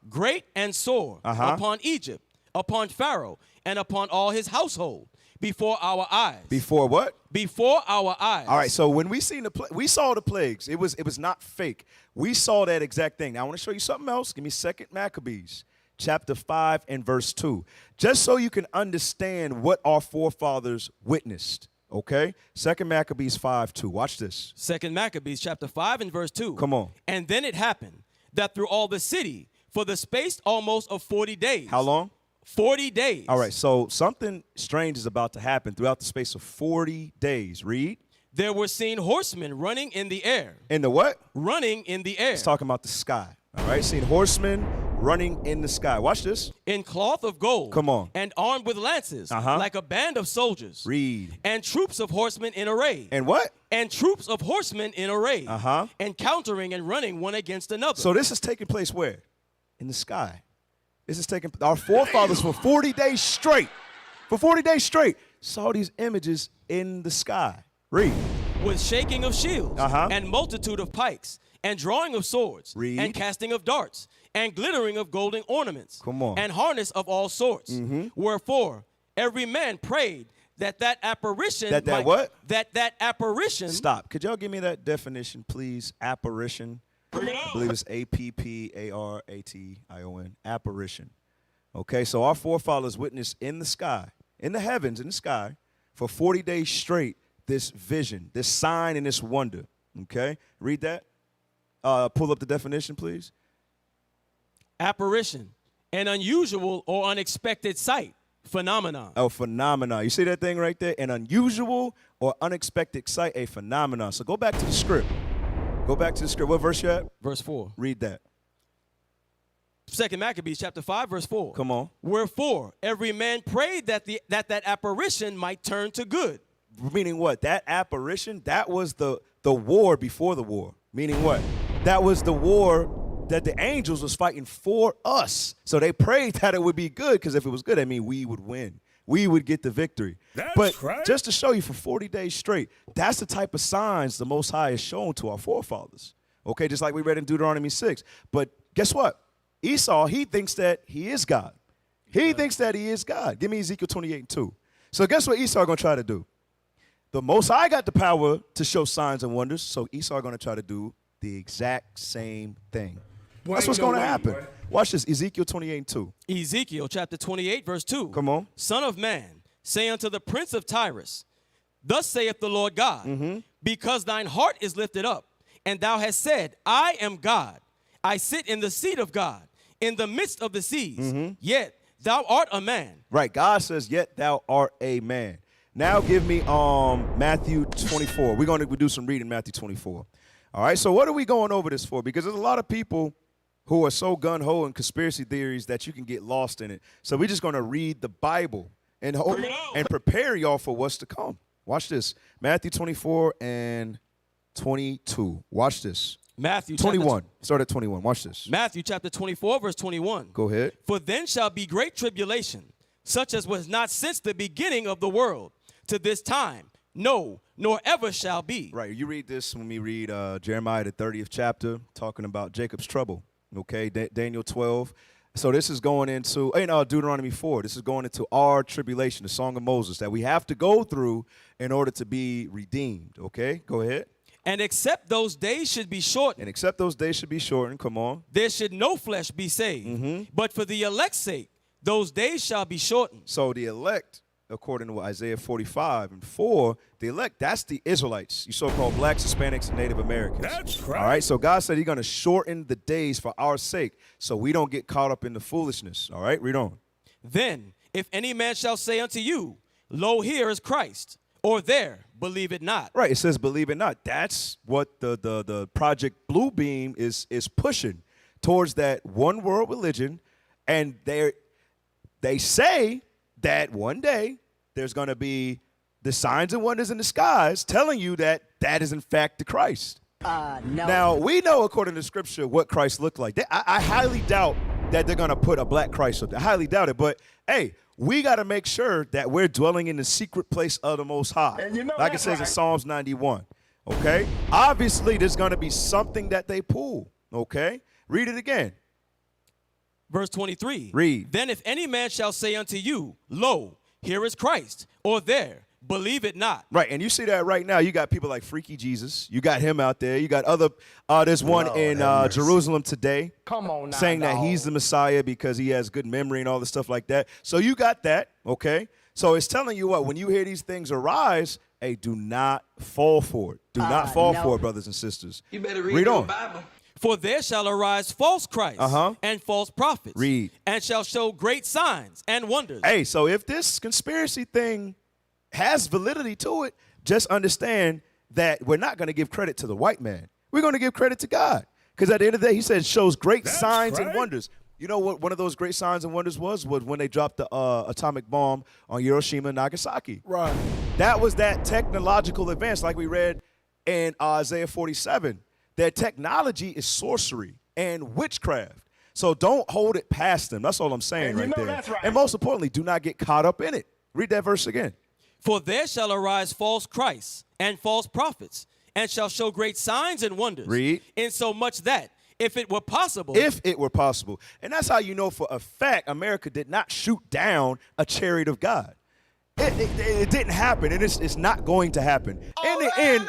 great and sore, upon Egypt, upon Pharaoh, and upon all his household, before our eyes. Before what? Before our eyes. All right, so when we saw the plagues. It was not fake. We saw that exact thing. Now I want to show you something else. Give me 2 Maccabees chapter 5 and verse 2. Just so you can understand what our forefathers witnessed. Okay? 2 Maccabees 5:2. Watch this. 2 Maccabees chapter 5 and verse 2. Come on. And then it happened that through all the city, for the space almost of 40 days. How long? 40 days. All right, so something strange is about to happen throughout the space of 40 days. Read. There were seen horsemen running in the air. In the what? Running in the air. It's talking about the sky. All right, seen horsemen running in the sky. Watch this. In cloth of gold. Come on. And armed with lances. Like a band of soldiers. Read. And troops of horsemen in array. And what? And troops of horsemen in array. Encountering and running one against another. So this is taking place where? In the sky. This is taking our forefathers for 40 days straight. For 40 days straight, saw these images in the sky. Read. With shaking of shields. And multitude of pikes. And drawing of swords. Read. And casting of darts. And glittering of golden ornaments. Come on. And harness of all sorts. Wherefore every man prayed that apparition. That what? That apparition. Stop. Could y'all give me that definition, please? Apparition. I believe it's APPARATION. Apparition. Okay, so our forefathers witnessed in the sky, in the heavens, in the sky, for 40 days straight, this vision, this sign, and this wonder. Okay, read that. Pull up the definition, please. Apparition, an unusual or unexpected sight, phenomenon. Oh, phenomenon. You see that thing right there? An unusual or unexpected sight, a phenomenon. So go back to the script. Go back to the script. What verse you at? Verse 4. Read that. 2 Maccabees chapter 5, verse 4. Come on. Wherefore every man prayed that that apparition might turn to good. Meaning what? That apparition, that was the war before the war. Meaning what? That was the war that the angels was fighting for us. So they prayed that it would be good, because if it was good, I mean, we would win. We would get the victory. But just to show you, for 40 days straight, that's the type of signs the Most High has shown to our forefathers. Okay, just like we read in Deuteronomy 6. But guess what? Esau, he thinks that he is God. He thinks that he is God. Give me Ezekiel 28:2. So guess what Esau going to try to do? The Most High got the power to show signs and wonders, so Esau going to try to do the exact same thing. That's what's going to happen. Watch this, Ezekiel 28:2. Ezekiel chapter 28, verse 2. Come on. Son of man, say unto the prince of Tyrus, thus saith the Lord God, because thine heart is lifted up, and thou hast said, I am God. I sit in the seat of God, in the midst of the seas, yet thou art a man. Right, God says, yet thou art a man. Now give me Matthew 24. We're going to do some reading Matthew 24. All right, so what are we going over this for? Because there's a lot of people who are so gun-ho in conspiracy theories that you can get lost in it. So we're just going to read the Bible and hope and prepare y'all for what's to come. Watch this. Matthew 24 and 22. Watch this. Matthew 21. Start at 21. Watch this. Matthew chapter 24, verse 21. Go ahead. For then shall be great tribulation, such as was not since the beginning of the world to this time, no, nor ever shall be. Right. You read this when we read Jeremiah, the 30th chapter, talking about Jacob's trouble. Okay. Daniel 12. So this is going into Deuteronomy 4. This is going into our tribulation, the Song of Moses, that we have to go through in order to be redeemed. Okay. Go ahead. And except those days should be shortened. And except those days should be shortened. Come on. There should no flesh be saved. But for the elect's sake, those days shall be shortened. So the elect, according to Isaiah 45 and 4, the elect, that's the Israelites, you so-called blacks, Hispanics, and Native Americans. That's right. All right, so God said he's going to shorten the days for our sake so we don't get caught up in the foolishness. All right, read on. Then, if any man shall say unto you, lo, here is Christ, or there, believe it not. Right, it says believe it not. That's what the Project Bluebeam is pushing towards, that one world religion, and they say that one day there's going to be the signs and wonders in the skies telling you that that is in fact the Christ. No. Now, we know according to Scripture what Christ looked like. I highly doubt that they're going to put a black Christ up there. I highly doubt it. But, hey, we got to make sure that we're dwelling in the secret place of the Most High. And you know like it says in Psalms 91. Okay? Obviously, there's going to be something that they pull. Okay? Read it again. Verse 23. Read. Then if any man shall say unto you, lo, here is Christ, or there, believe it not. Right, and you see that right now. You got people like Freaky Jesus. You got him out there. You got other, there's one in Jerusalem today. Come on now, saying that he's the Messiah because he has good memory and all this stuff like that. So you got that, okay? So it's telling you what, when you hear these things arise, hey, do not fall for it. Do not fall for it, brothers and sisters. You better read your Bible. For there shall arise false Christs and false prophets. Read. And shall show great signs and wonders. Hey, so if this conspiracy thing has validity to it, just understand that we're not going to give credit to the white man. We're going to give credit to God. Because at the end of the day, he said shows great signs and wonders. You know what one of those great signs and wonders was when they dropped the atomic bomb on Hiroshima and Nagasaki. Right. That was that technological advance, like we read in Isaiah 47. That technology is sorcery and witchcraft. So don't hold it past them. That's all I'm saying right there. That's right. And most importantly, do not get caught up in it. Read that verse again. For there shall arise false Christs and false prophets, and shall show great signs and wonders. Read. Insomuch that, if it were possible. If it were possible. And that's how you know for a fact America did not shoot down a chariot of God. It didn't happen, and it's not going to happen. In the end,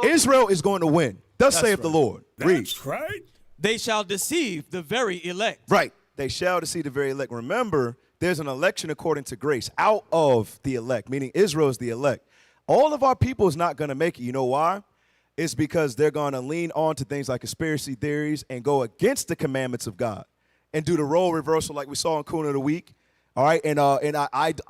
Israel is going to win. Thus saith the Lord. Read. That's right. They shall deceive the very elect. Right. They shall deceive the very elect. Remember, there's an election according to grace out of the elect, meaning Israel is the elect. All of our people is not going to make it. You know why? It's because they're going to lean on to things like conspiracy theories and go against the commandments of God and do the role reversal like we saw in Kuna of the Week, all right, and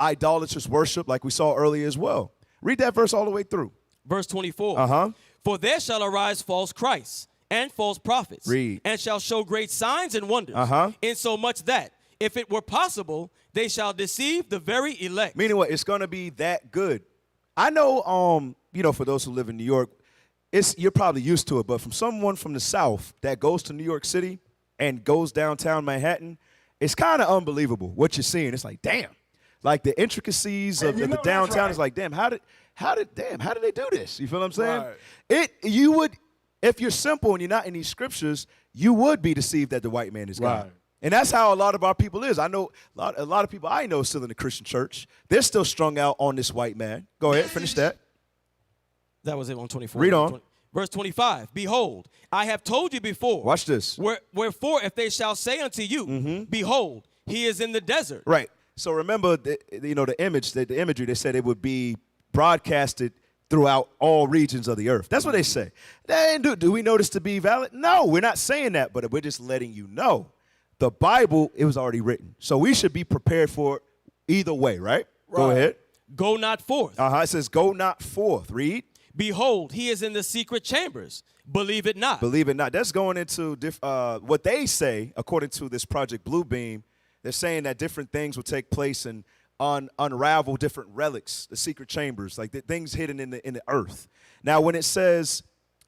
idolatrous worship like we saw earlier as well. Read that verse all the way through. Verse 24. Uh-huh. For there shall arise false Christs and false prophets. Read. And shall show great signs and wonders. Uh-huh. Insomuch that, if it were possible, they shall deceive the very elect. Meaning what? It's going to be that good. I know, for those who live in New York, you're probably used to it, but from someone from the South that goes to New York City and goes downtown Manhattan, it's kind of unbelievable what you're seeing. It's like, damn, like the intricacies of the downtown is like, damn, how did they do this? You feel what I'm saying? Right. You would, if you're simple and you're not in these scriptures, you would be deceived that the white man is God. Right. And that's how a lot of our people is. I know a lot of people I know still in the Christian church. They're still strung out on this white man. Go ahead, finish that. That was it on 24. Read on. Verse 25. Behold, I have told you before. Watch this. Wherefore, if they shall say unto you, behold, he is in the desert. Right. So remember, the imagery. They said it would be broadcasted throughout all regions of the earth. That's what they say. And do we know this to be valid? No, we're not saying that, but we're just letting you know. The Bible, it was already written. So we should be prepared for it either way, right? Go ahead. Go not forth. It says, go not forth. Read. Behold, he is in the secret chambers. Believe it not. Believe it not. That's going into what they say, according to this Project Bluebeam. They're saying that different things will take place and unravel different relics, the secret chambers, like the things hidden in the earth. Now, when it says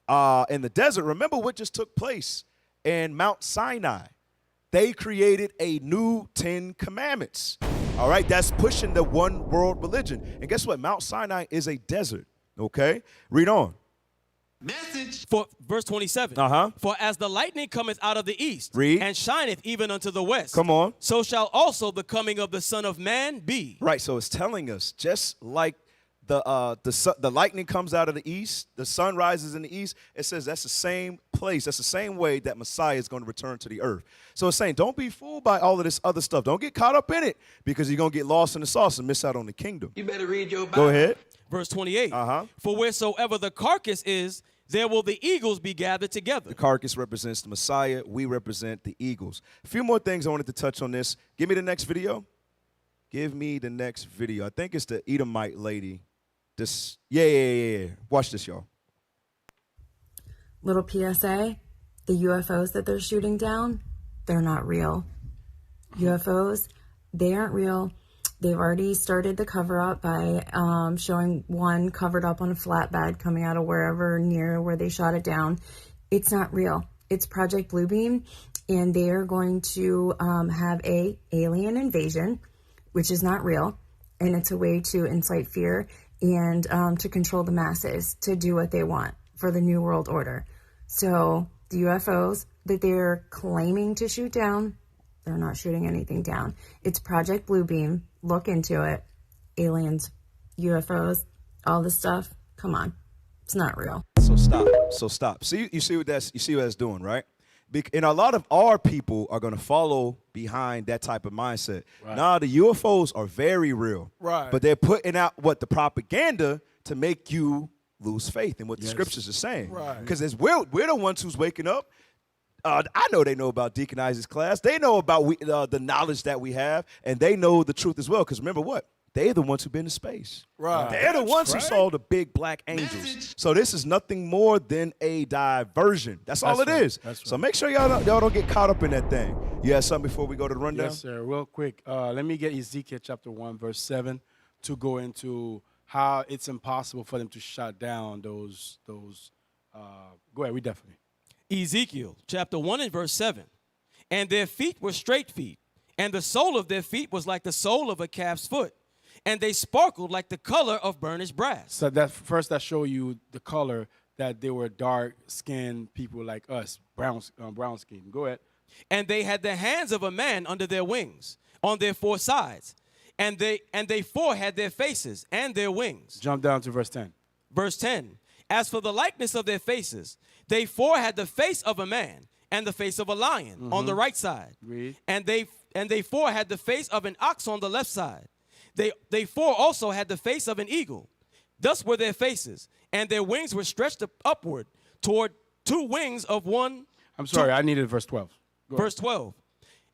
in the desert, remember what just took place in Mount Sinai. They created a new 10 commandments. All right, that's pushing the one world religion. And guess what? Mount Sinai is a desert. Okay, read on. Message. For verse 27. For as the lightning cometh out of the east, Read. And shineth even unto the west. Come on. So shall also the coming of the Son of Man be. Right. So it's telling us, just like the lightning comes out of the east, the sun rises in the east. It says that's the same place. That's the same way that Messiah is going to return to the earth. So it's saying, don't be fooled by all of this other stuff. Don't get caught up in it, because you're going to get lost in the sauce and miss out on the kingdom. You better read your Bible. Go ahead. Verse 28. For wheresoever the carcass is, there will the eagles be gathered together. The carcass represents the Messiah. We represent the eagles. A few more things I wanted to touch on this. Give me the next video. Give me the next video. I think it's the Edomite lady. This, yeah. Watch this, y'all. Little PSA, the UFOs that they're shooting down, they're not real. UFOs, they aren't real. They've already started the cover-up by showing one covered up on a flatbed coming out of wherever near where they shot it down. It's not real. It's Project Bluebeam, and they are going to have a alien invasion, which is not real, and it's a way to incite fear and to control the masses to do what they want for the New World Order. So the UFOs that they're claiming to shoot down, they're not shooting anything down. It's Project Bluebeam. Look into it. Aliens, UFOs, all this stuff. Come on. It's not real. So stop. See, you see what that's doing, right? And a lot of our people are going to follow behind that type of mindset. Right. Nah, the UFOs are very real. Right. But they're putting out the propaganda to make you lose faith in what the scriptures are saying. Right. Because we're the ones who's waking up. I know they know about Deacon Isaac's class. They know about the knowledge that we have, and they know the truth as well. Because remember what? they're the ones who've been to space. Right. They're the That's ones who right. saw the big black angels. So this is nothing more than a diversion. That's all it is. So make sure y'all don't get caught up in that thing. You have something before we go to the rundown? Yes, sir. Real quick, let me get Ezekiel chapter 1, verse 7 to go into how it's impossible for them to shut down those. Go ahead, we definitely. Ezekiel chapter 1 and verse 7. And their feet were straight feet, and the sole of their feet was like the sole of a calf's foot, and they sparkled like the color of burnished brass. So that show you the color that they were dark-skinned people like us, brown skin. Go ahead. And they had the hands of a man under their wings, on their four sides, and they four had their faces and their wings. Jump down to verse 10. Verse 10. As for the likeness of their faces, they four had the face of a man and the face of a lion on the right side. Read. And they four had the face of an ox on the left side. They four also had the face of an eagle. Thus were their faces, and their wings were stretched upward toward two wings of one. I'm sorry, I needed verse 12. Go Verse 12.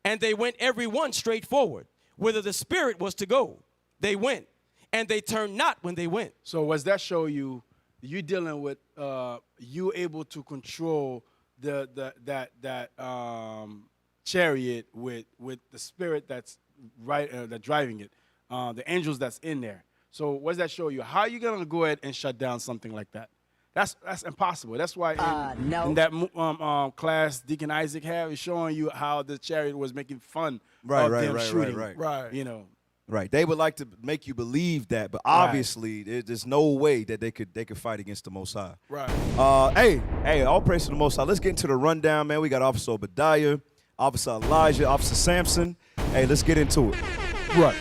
And they went every one straight forward, whither the Spirit was to go. They went, and they turned not when they went. So was that show you dealing with you able to control that chariot with the spirit that's right that driving it, the angels that's in there. So what does that show you? How are you gonna go ahead and shut down something like that? That's impossible. That's why in that class Deacon Isaac had is showing you how the chariot was making fun of them shooting. Right. You know. Right. They would like to make you believe that, but obviously there's no way that they could fight against the Most High. Right. Hey, all praise to the Most High. Let's get into the rundown, man. We got Officer Obadiah, Officer Elijah, Officer Samson. Hey, let's get into it. Right.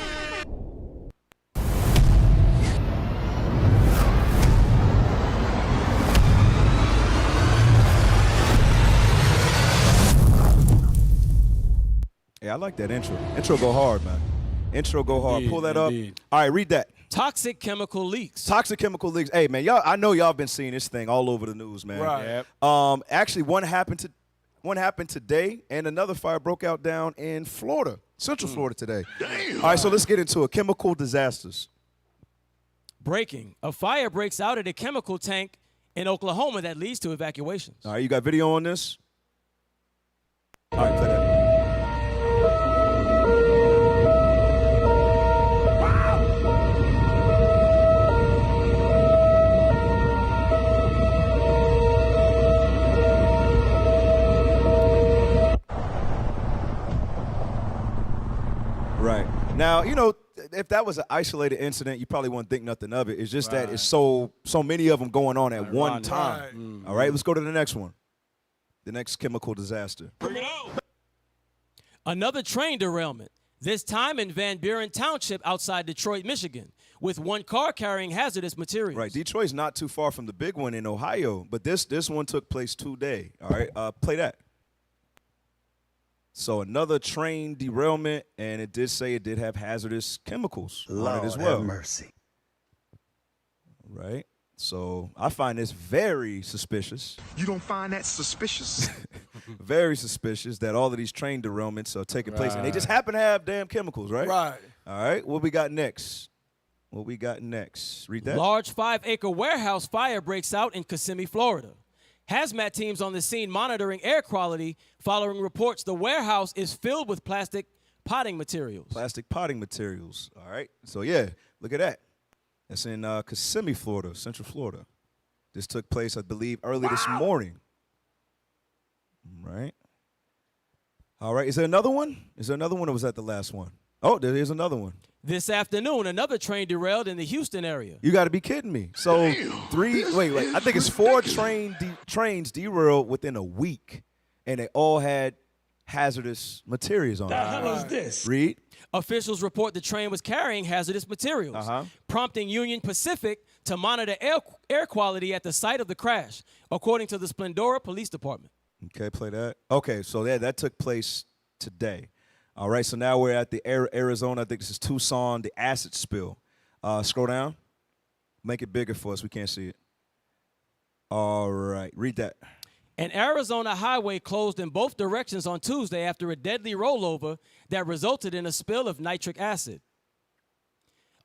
Yeah, I like that intro. Intro go hard, man. Intro go hard. Indeed, Pull that indeed. up. All right, read that. Toxic chemical leaks. Toxic chemical leaks. Hey, man, I know y'all been seeing this thing all over the news, man. Right. Yep. Actually, one happened today, and another fire broke out down in Florida, Central Florida today. Damn. All right, so let's get into it. Chemical disasters. Breaking. A fire breaks out at a chemical tank in Oklahoma that leads to evacuations. All right, you got video on this? All right, play that. Right. Now, you know, if that was an isolated incident, you probably wouldn't think nothing of it. It's just that it's so many of them going on at one time. All right, let's go to the next one. The next chemical disaster. Bring it on. Another train derailment, this time in Van Buren Township outside Detroit, Michigan, with one car carrying hazardous materials. Right, Detroit's not too far from the big one in Ohio, but this one took place today. All right, play that. So another train derailment, and it did say it did have hazardous chemicals on it as well. Have mercy. Right. So I find this very suspicious. You don't find that suspicious? Very suspicious that all of these train derailments are taking place, and they just happen to have damn chemicals, right? Right. All right. What we got next? Read that. Large 5-acre warehouse fire breaks out in Kissimmee, Florida. Hazmat teams on the scene monitoring air quality following reports the warehouse is filled with plastic potting materials. Plastic potting materials. All right. So, yeah, look at that. That's in Kissimmee, Florida, Central Florida. This took place, I believe, early this morning. Right. All right. Is there another one? Or was that the last one? Oh, there is another one. This afternoon, another train derailed in the Houston area. You got to be kidding me. So I think it's 4 trains derailed within a week, and they all had hazardous materials on them. The hell is this? Read. Officials report the train was carrying hazardous materials, prompting Union Pacific to monitor air quality at the site of the crash, according to the Splendora Police Department. Okay, play that. Okay, so that took place today. All right, so now we're at the Arizona. I think this is Tucson, the acid spill. Scroll down. Make it bigger for us. We can't see it. All right, read that. An Arizona highway closed in both directions on Tuesday after a deadly rollover that resulted in a spill of nitric acid.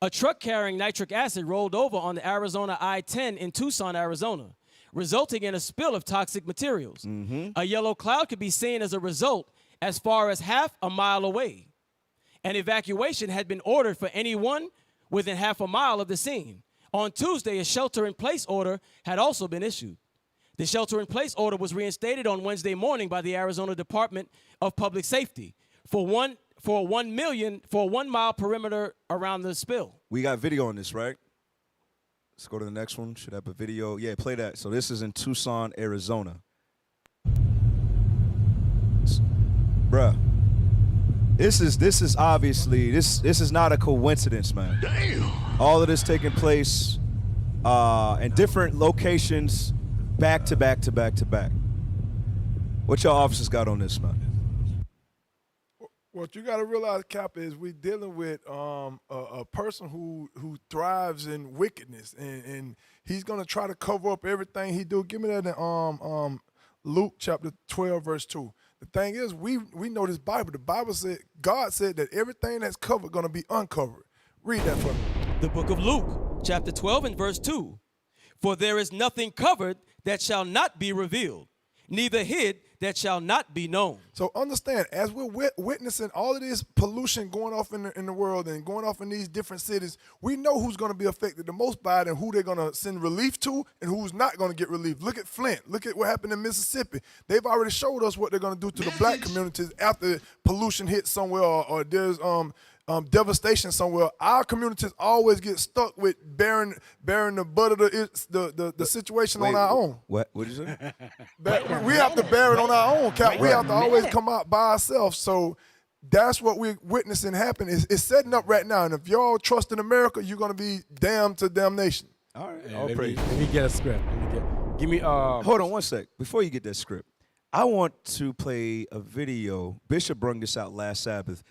A truck carrying nitric acid rolled over on the Arizona I-10 in Tucson, Arizona, resulting in a spill of toxic materials. A yellow cloud could be seen as a result as far as half a mile away. An evacuation had been ordered for anyone within half a mile of the scene. On Tuesday, a shelter-in-place order had also been issued. The shelter-in-place order was reinstated on Wednesday morning by the Arizona Department of Public Safety for a 1 mile perimeter around the spill. We got video on this, right? Let's go to the next one. Should have a video. Yeah, play that. So this is in Tucson, Arizona. Bruh. This is obviously, this is not a coincidence, man. Damn. All of this taking place in different locations, back to back to back to back. What y'all officers got on this, man? What you got to realize, Cap, is we dealing with a person who thrives in wickedness, and he's gonna try to cover up everything he do. Give me that in Luke chapter 12, verse 2. The thing is, we know this Bible. The Bible said, God said that everything that's covered gonna be uncovered. Read that for me. The book of Luke, chapter 12 and verse 2. For there is nothing covered that shall not be revealed, neither hid that shall not be known. So understand, as we're witnessing all of this pollution going off in the world and going off in these different cities, we know who's going to be affected the most by it and who they're going to send relief to and who's not going to get relief. Look at Flint. Look at what happened in Mississippi. They've already showed us what they're going to do to the black communities after pollution hits somewhere or there's devastation somewhere. Our communities always get stuck with bearing the butt of the situation on our own. What did you say? We have to bear it on our own, Cap. We have to always come out by ourselves. So that's what we're witnessing happen. It's setting up right now. And if y'all trust in America, you're going to be damned to damnation. All right. Yeah, let me get a script. Give me. Hold on one sec. Before you get that script, I want to play a video. Bishop brought this out last Sabbath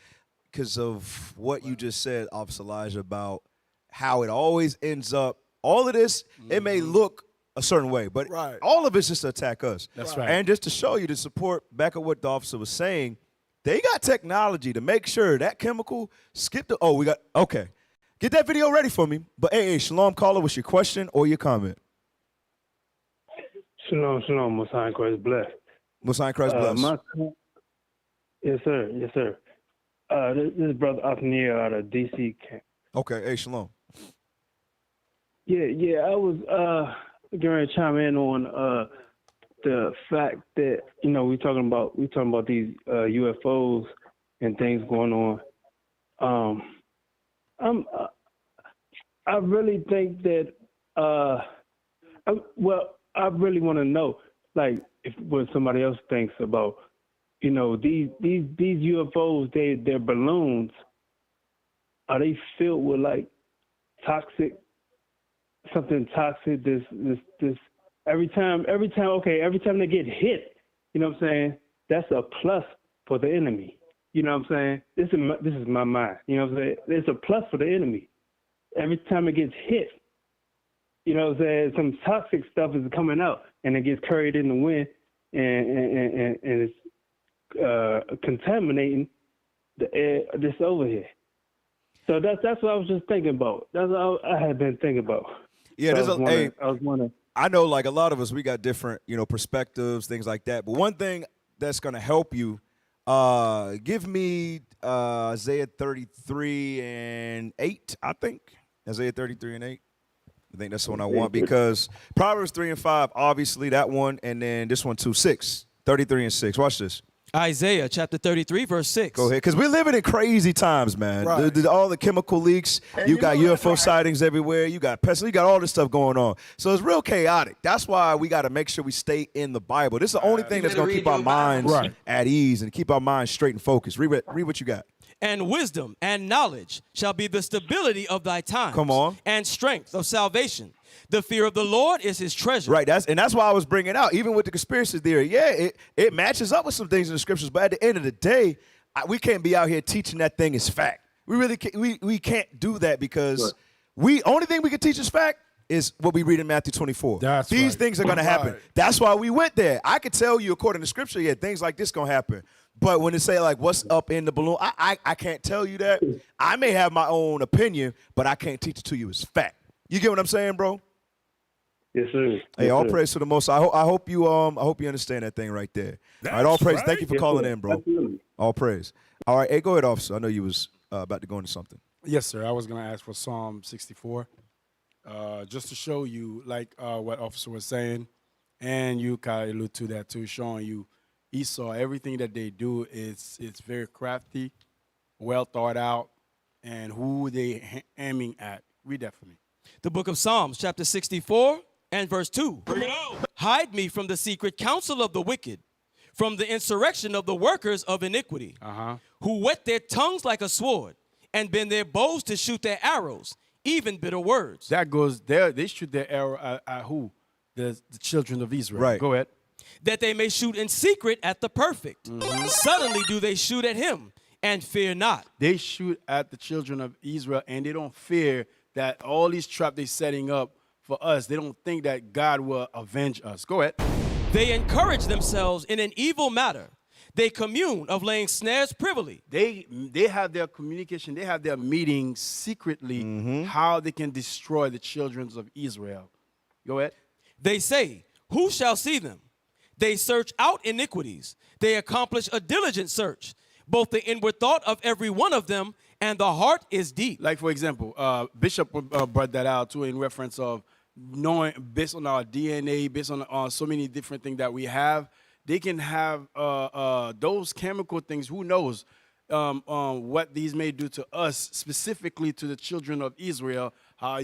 because of what you just said, Officer Elijah, about how it always ends up. All of this, it may look a certain way, but all of it's just to attack us. That's right. And just to show you the support back of what the officer was saying, they got technology to make sure that chemical skipped the. Oh, we got. Okay. Get that video ready for me. But hey, Shalom caller, what's your question or your comment? Shalom, Most High Christ bless. Most High Christ bless. Yes, sir. Yes, sir. This is Brother Othniel out of DC camp. Okay, hey, Shalom. Yeah, I was getting ready to chime in on the fact that, you know, we talking about these UFOs and things going on. I really think that I really want to know, like, what somebody else thinks about, you know, these UFOs. They're balloons. Are they filled with like something toxic? This every time they get hit, you know what I'm saying? That's a plus for the enemy. You know what I'm saying? This is my mind. You know what I'm saying? It's a plus for the enemy. Every time it gets hit, you know what I'm saying, some toxic stuff is coming out and it gets carried in the wind and it's contaminating the air this over here. So that's what I was just thinking about. That's all I had been thinking about. Yeah, so there's I was wondering. I know, like a lot of us, we got different, perspectives, things like that. But one thing that's going to help you, give me Isaiah 33 and 8, I think. Isaiah 33 and 8. I think that's the one I want because Proverbs 3 and 5, obviously that one, and then this one too, 6, 33 and 6. Watch this. Isaiah chapter 33, verse 6. Go ahead, because we're living in crazy times, man. Right. All the chemical leaks, you got UFO sightings everywhere, you got pests, you got all this stuff going on. So it's real chaotic. That's why we got to make sure we stay in the Bible. This is the only thing that's going to keep our minds at ease and keep our minds straight and focused. Read what you got. And wisdom and knowledge shall be the stability of thy times. Come on. And strength of salvation. The fear of the Lord is his treasure. Right, that's why I was bringing out, even with the conspiracy theory. Yeah, it matches up with some things in the scriptures, but at the end of the day, we can't be out here teaching that thing is fact. We really can't, we can't do that because only thing we can teach as fact is what we read in Matthew 24. These things are going to happen. That's why we went there. I could tell you according to scripture, things like this going to happen. But when they say like what's up in the balloon, I can't tell you that. I may have my own opinion, but I can't teach it to you as fact. You get what I'm saying, bro? Yes, sir. Hey, Yes, all sir. praise to the Most. I hope you understand that thing right there. All right, all praise. Thank you for Yes, calling sir. in, bro. Absolutely. All praise. All right, hey, go ahead, officer. I know you was about to go into something. Yes, sir. I was going to ask for Psalm 64, just to show you, like what officer was saying, and you kind of allude to that too, showing you Esau, everything that they do it's very crafty, well thought out, and who they aiming at. Read that for me. The book of Psalms, chapter 64 and verse 2. Hide me from the secret counsel of the wicked, from the insurrection of the workers of iniquity, who whet their tongues like a sword, and bend their bows to shoot their arrows, even bitter words. That goes there. They shoot their arrow at who? The children of Israel. Right. Go ahead. That they may shoot in secret at the perfect. Suddenly do they shoot at him, and fear not. They shoot at the children of Israel, and they don't fear that all these traps they're setting up for us. They don't think that God will avenge us. Go ahead. They encourage themselves in an evil matter. They commune of laying snares privily. They have their communication. They have their meetings secretly, how they can destroy the children of Israel. Go ahead. They say, who shall see them? They search out iniquities. They accomplish a diligent search. Both the inward thought of every one of them and the heart is deep. Like, for example, Bishop brought that out too in reference of knowing, based on our DNA, based on so many different things that we have, they can have those chemical things. Who knows what these may do to us, specifically to the children of Israel, how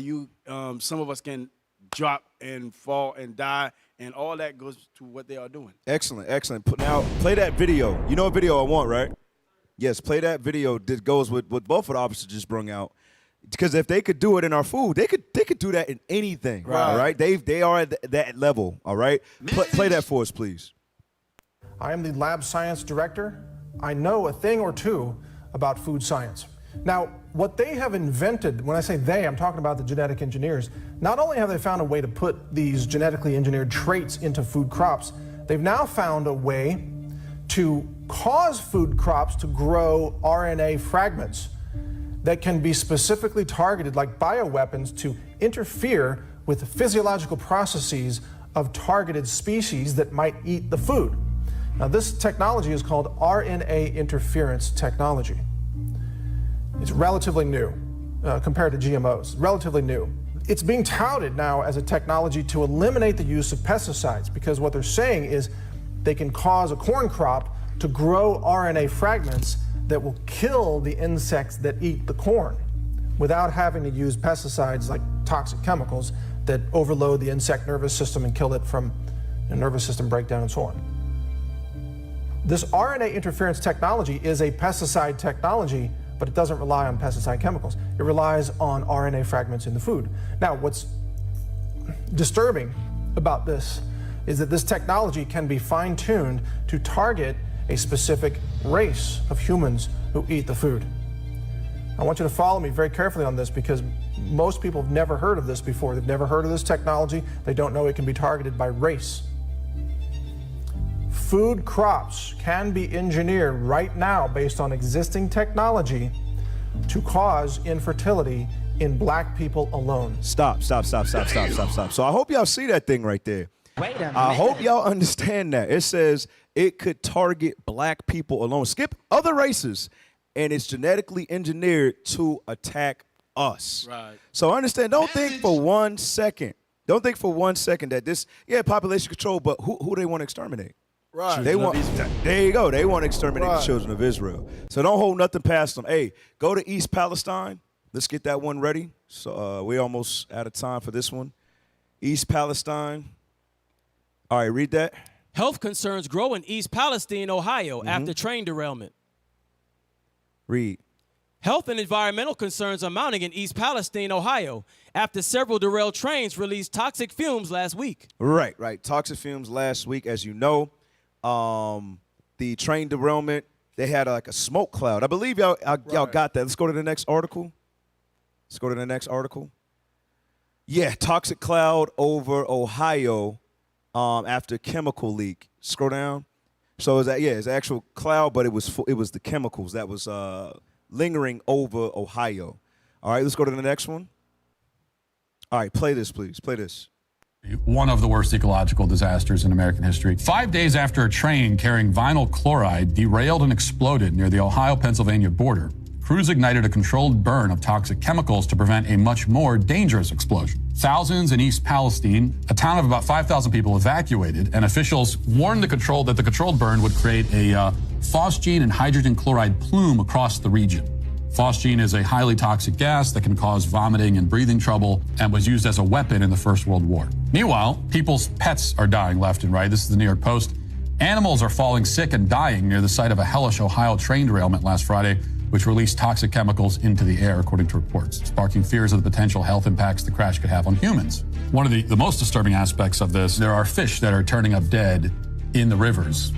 some of us can drop and fall and die, and all that goes to what they are doing. Excellent, excellent. Now, play that video. You know what video I want, right? Yes, play that video that goes with what both of the officers just brung out. Because if they could do it in our food, they could do that in anything, Right. all right? They are at that level, all right? Play that for us, please. I am the lab science director. I know a thing or two about food science. Now, what they have invented, when I say they, I'm talking about the genetic engineers, not only have they found a way to put these genetically engineered traits into food crops, they've now found a way to cause food crops to grow RNA fragments that can be specifically targeted like bioweapons to interfere with the physiological processes of targeted species that might eat the food. Now, this technology is called RNA interference technology. It's relatively new compared to GMOs, relatively new. It's being touted now as a technology to eliminate the use of pesticides because what they're saying is they can cause a corn crop to grow RNA fragments that will kill the insects that eat the corn without having to use pesticides like toxic chemicals that overload the insect nervous system and kill it from nervous system breakdown and so on. This RNA interference technology is a pesticide technology, but it doesn't rely on pesticide chemicals. It relies on RNA fragments in the food. Now, what's disturbing about this is that this technology can be fine-tuned to target a specific race of humans who eat the food. I want you to follow me very carefully on this because most people have never heard of this before. They've never heard of this technology. They don't know it can be targeted by race. Food crops can be engineered right now based on existing technology to cause infertility in black people alone. Stop. So I hope y'all see that thing right there. Wait a minute. I hope y'all understand that. It says it could target black people alone. Skip other races, and it's genetically engineered to attack us. Right. So understand, don't think for 1 second. Don't think for 1 second that this, population control, but who they want to exterminate? Right. They want, there you go. They want to exterminate the children of Israel. So don't hold nothing past them. Hey, go to East Palestine. Let's get that one ready. So we're almost out of time for this one. East Palestine. All right, read that. Health concerns grow in East Palestine, Ohio, after train derailment. Read. Health and environmental concerns are mounting in East Palestine, Ohio, after several derailed trains released toxic fumes last week. Right. Toxic fumes last week, as you know. The train derailment, they had like a smoke cloud. I believe y'all got that. Let's go to the next article. Yeah, toxic cloud over Ohio after chemical leak. Scroll down. So it's it's actual cloud, but it was the chemicals that was lingering over Ohio. All right, let's go to the next one. All right, play this, please. Play this. One of the worst ecological disasters in American history. 5 days after a train carrying vinyl chloride derailed and exploded near the Ohio-Pennsylvania border, crews ignited a controlled burn of toxic chemicals to prevent a much more dangerous explosion. Thousands in East Palestine, a town of about 5,000 people, evacuated, and officials warned that the controlled burn would create a phosgene and hydrogen chloride plume across the region. Phosgene is a highly toxic gas that can cause vomiting and breathing trouble and was used as a weapon in the First World War. Meanwhile, people's pets are dying left and right. This is the New York Post. Animals are falling sick and dying near the site of a hellish Ohio train derailment last Friday, which released toxic chemicals into the air, according to reports, sparking fears of the potential health impacts the crash could have on humans. One of the most disturbing aspects of this, there are fish that are turning up dead in the rivers.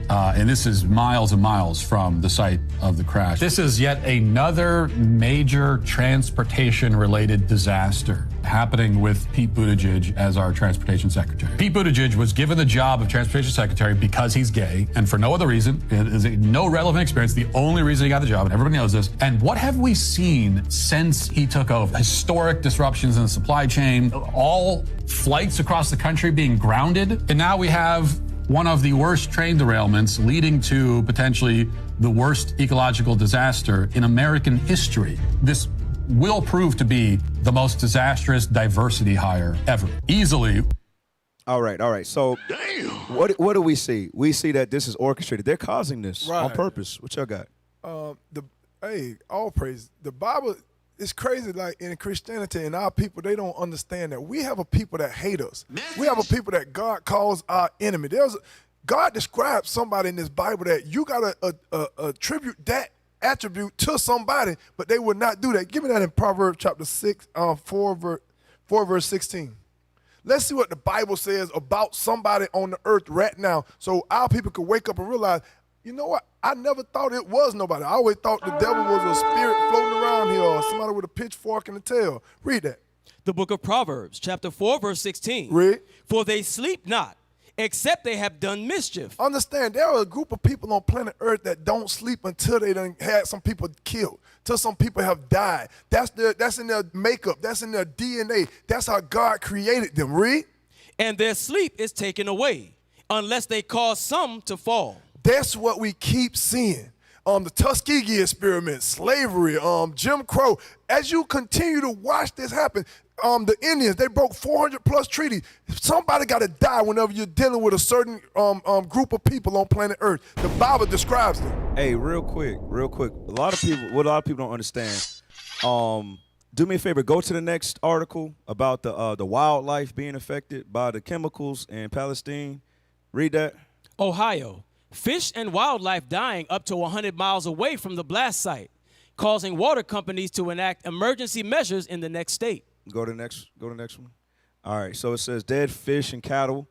And this is miles and miles from the site of the crash. This is yet another major transportation-related disaster happening with Pete Buttigieg as our transportation secretary. Pete Buttigieg was given the job of transportation secretary because he's gay and for no other reason. It is no relevant experience. The only reason he got the job, and everybody knows this. And what have we seen since he took over? Historic disruptions in the supply chain, all flights across the country being grounded. And now we have one of the worst train derailments leading to potentially the worst ecological disaster in American history. This will prove to be the most disastrous diversity hire ever. Easily. All right. So what do we see? We see that this is orchestrated. They're causing this on purpose. What y'all got? All praise. The Bible is crazy, like in Christianity and our people, they don't understand that we have a people that hate us. We have a people that God calls our enemy. God describes somebody in this Bible that you got to attribute that attribute to somebody, but they would not do that. Give me that in Proverbs chapter 4 verse 16. Let's see what the Bible says about somebody on the earth right now so our people could wake up and realize, you know what? I never thought it was nobody. I always thought the devil was a spirit floating around here or somebody with a pitchfork and a tail. Read that. The book of Proverbs, chapter 4, verse 16. Read. For they sleep not, except they have done mischief. Understand, there are a group of people on planet Earth that don't sleep until they done had some people killed, till some people have died. That's in their makeup. That's in their DNA. That's how God created them. Read. And their sleep is taken away, unless they cause some to fall. That's what we keep seeing. The Tuskegee experiment, slavery, Jim Crow. As you continue to watch this happen, the Indians, they broke 400 plus treaties. Somebody got to die whenever you're dealing with a certain group of people on planet Earth. The Bible describes them. Hey, real quick. A lot of people don't understand. Do me a favor, go to the next article about the wildlife being affected by the chemicals in Palestine. Read that. Ohio. Fish and wildlife dying up to 100 miles away from the blast site, causing water companies to enact emergency measures in the next state. Go to the next one. All right, so it says dead fish and cattle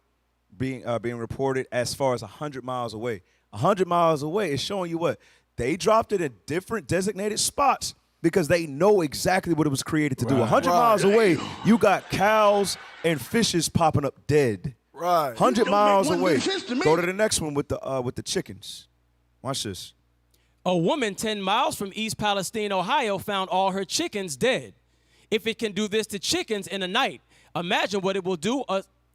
being reported as far as 100 miles away. 100 miles away is showing you what? They dropped it in different designated spots because they know exactly what it was created to do. 100 miles away, you got cows and fishes popping up dead. Right. 100 miles away. Go to the next one with the chickens. Watch this. A woman 10 miles from East Palestine, Ohio, found all her chickens dead. If it can do this to chickens in a night, imagine what it will do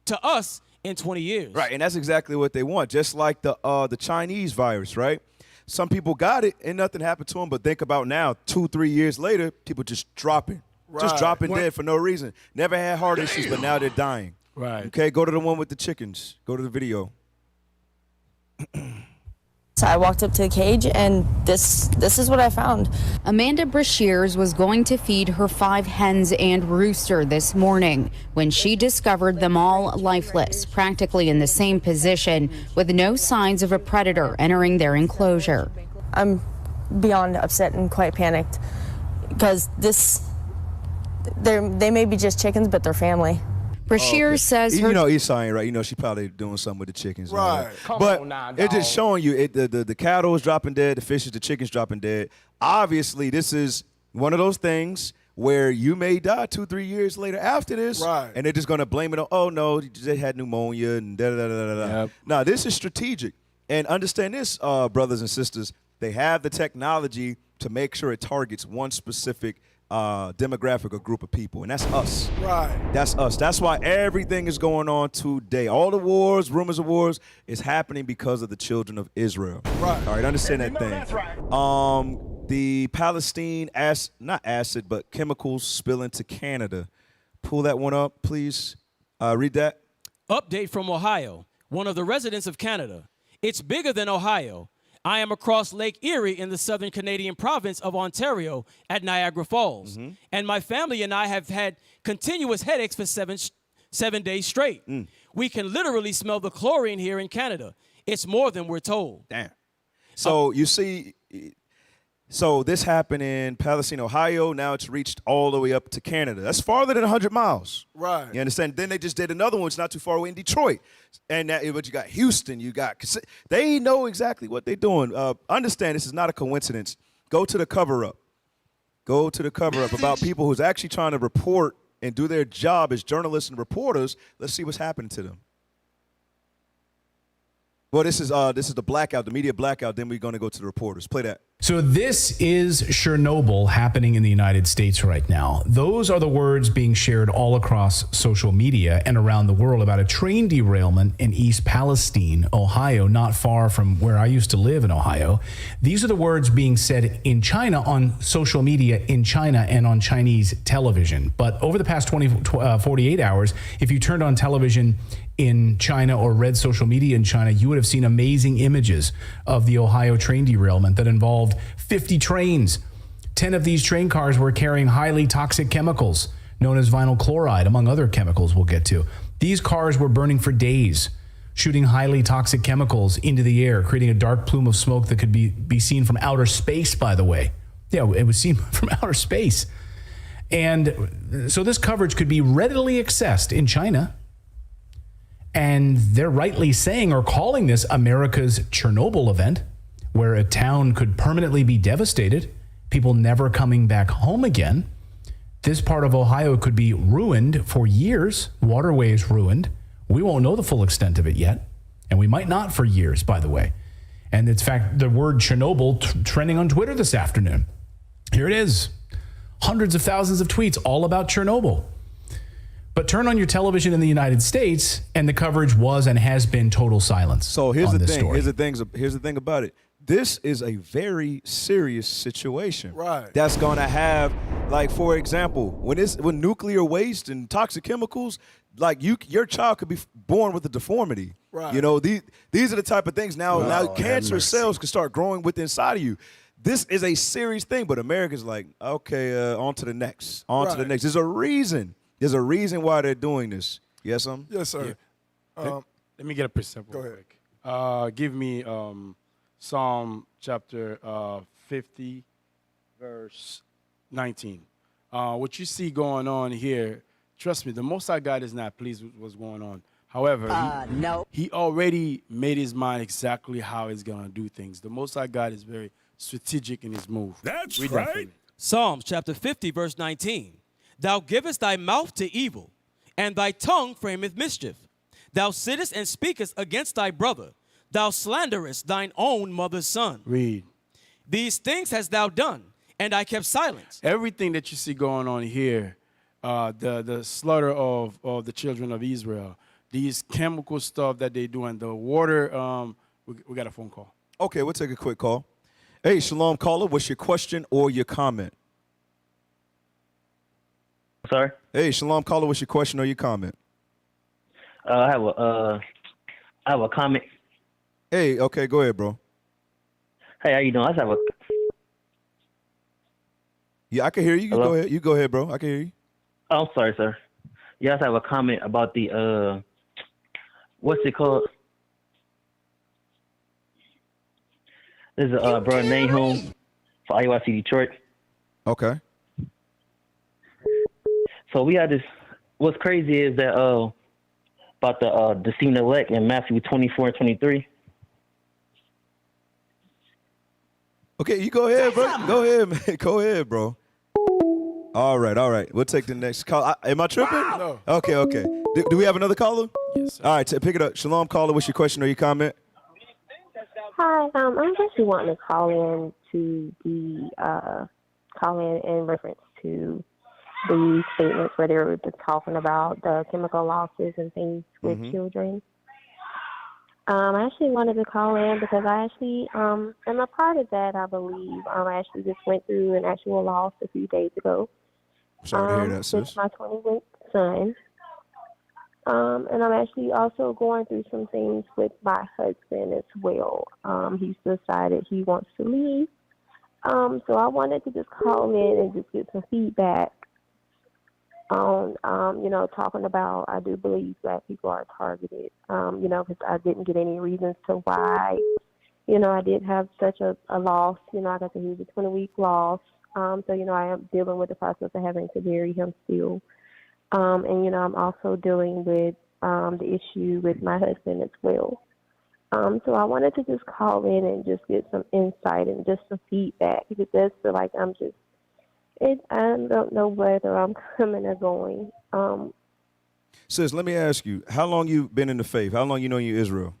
to us in 20 years. Right, and that's exactly what they want. Just like the Chinese virus, right? Some people got it and nothing happened to them, but think about now, 2-3 years later, people just dropping. Right. Just dropping dead for no reason. Never had heart issues, but now they're dying. Right. Okay, go to the one with the chickens. Go to the video. So I walked up to the cage, and this is what I found. Amanda Brashears was going to feed her 5 hens and rooster this morning when she discovered them all lifeless, practically in the same position, with no signs of a predator entering their enclosure. I'm beyond upset and quite panicked because they may be just chickens, but they're family. Brashears says her... You know Esau ain't right. You know she probably doing something with the chickens. Right. But it's just showing you the cattle is dropping dead, the fishes, the chickens dropping dead. Obviously, this is one of those things where you may die 2-3 years later after this. Right. And they're just going to blame it on, oh, no, they had pneumonia and da-da-da-da-da. Yep. Now, this is strategic. And understand this, brothers and sisters, they have the technology to make sure it targets one specific demographic or group of people, and that's us. Right. That's us. That's why everything is going on today. All the wars, rumors of wars, is happening because of the children of Israel. Right. All right, understand that thing. That's right. The Palestine, not acid, but chemicals spill into Canada. Pull that one up, please. Read that. Update from Ohio. One of the residents of Canada. It's bigger than Ohio. I am across Lake Erie in the southern Canadian province of Ontario at Niagara Falls. And my family and I have had continuous headaches for seven days straight. We can literally smell the chlorine here in Canada. It's more than we're told. Damn. So you see, so this happened in Palestine, Ohio. Now it's reached all the way up to Canada. That's farther than 100 miles. Right. You understand? Then they just did another one. It's not too far away in Detroit. And but you got Houston. They know exactly what they're doing. Understand this is not a coincidence. Go to the cover-up. Go to the cover-up about people who's actually trying to report and do their job as journalists and reporters. Let's see what's happening to them. Well, this is the blackout, the media blackout. Then we're going to go to the reporters. Play that. So this is Chernobyl happening in the United States right now. Those are the words being shared all across social media and around the world about a train derailment in East Palestine, Ohio, not far from where I used to live in Ohio. These are the words being said in China on social media in China and on Chinese television. But over the past 48 hours, if you turned on television in China or read social media in China, you would have seen amazing images of the Ohio train derailment that involved 50 trains. 10 of these train cars were carrying highly toxic chemicals known as vinyl chloride, among other chemicals we'll get to. These cars were burning for days, shooting highly toxic chemicals into the air, creating a dark plume of smoke that could be seen from outer space, by the way. Yeah, it was seen from outer space. And so this coverage could be readily accessed in China. And they're rightly saying or calling this America's Chernobyl event, where a town could permanently be devastated, people never coming back home again. This part of Ohio could be ruined for years, waterways ruined. We won't know the full extent of it yet, and we might not for years, by the way. And in fact, the word Chernobyl trending on Twitter this afternoon. Here it is. Hundreds of thousands of tweets all about Chernobyl. But turn on your television in the United States, and the coverage was and has been total silence. So here's on the this thing. story. Here's the thing about it. This is a very serious situation. Right. That's going to have, like, for example, when nuclear waste and toxic chemicals, like your child could be born with a deformity. Right. You know, these are the type of things now cancer cells can start growing within inside of you. This is a serious thing, but America's like, okay, on to the next. To the next. There's a reason. There's a reason why they're doing this. Yes, Yes, sir. Let me get a precept real quick. Give me Psalm chapter 50, verse 19. What you see going on here, trust me, the Most High God is not pleased with what's going on. However, he already made his mind exactly how he's going to do things. The Most High God is very strategic in his move. That's Read that for me. Psalms chapter 50, verse 19. Thou givest thy mouth to evil, and thy tongue frameth mischief. Thou sittest and speakest against thy brother. Thou slanderest thine own mother's son. Read. These things hast thou done, and I kept silence. Everything that you see going on here, the slaughter of the children of Israel, these chemical stuff that they do, and the water, we got a phone call. Okay, we'll take a quick call. Hey, Shalom caller, what's your question or your comment? Sorry? Hey, Shalom caller, what's your question or your comment? I have a comment. Hey, okay, go ahead, bro. Hey, how you doing? I just have a. Yeah, I can hear you. Hello? Go ahead. You go ahead, bro. I can hear you. Oh, I'm sorry, sir. Yeah, I just have a comment about the what's it called? There's a brother named home for IUIC Detroit. Okay. So we had this. What's crazy is that about the deceiving elect in Matthew 24 and 23. Okay, you go ahead, bro. Go ahead, man. Go ahead, bro. All right. We'll take the next call. Am I tripping? No. Okay. Do we have another caller? Yes, sir. All right, pick it up. Shalom caller, what's your question or your comment? Hi, I'm actually wanting to call in reference to the statements where they were just talking about the chemical losses and things with children. I actually wanted to call in because I actually am a part of that, I believe. I actually just went through an actual loss a few days ago. Sorry to hear that, sis. With my 20-week son. And I'm actually also going through some things with my husband as well. He's decided he wants to leave. So I wanted to just call in and just get some feedback on, talking about, I do believe Black people are targeted, because I didn't get any reasons to why, I did have such a loss, like I said, he was a 20-week loss. So, I am dealing with the process of having to bury him still. And, I'm also dealing with the issue with my husband as well. So I wanted to just call in and just get some insight and just some feedback because it does feel like I don't know whether I'm coming or going. Sis, let me ask you, how long you been in the faith? How long you know you Israel?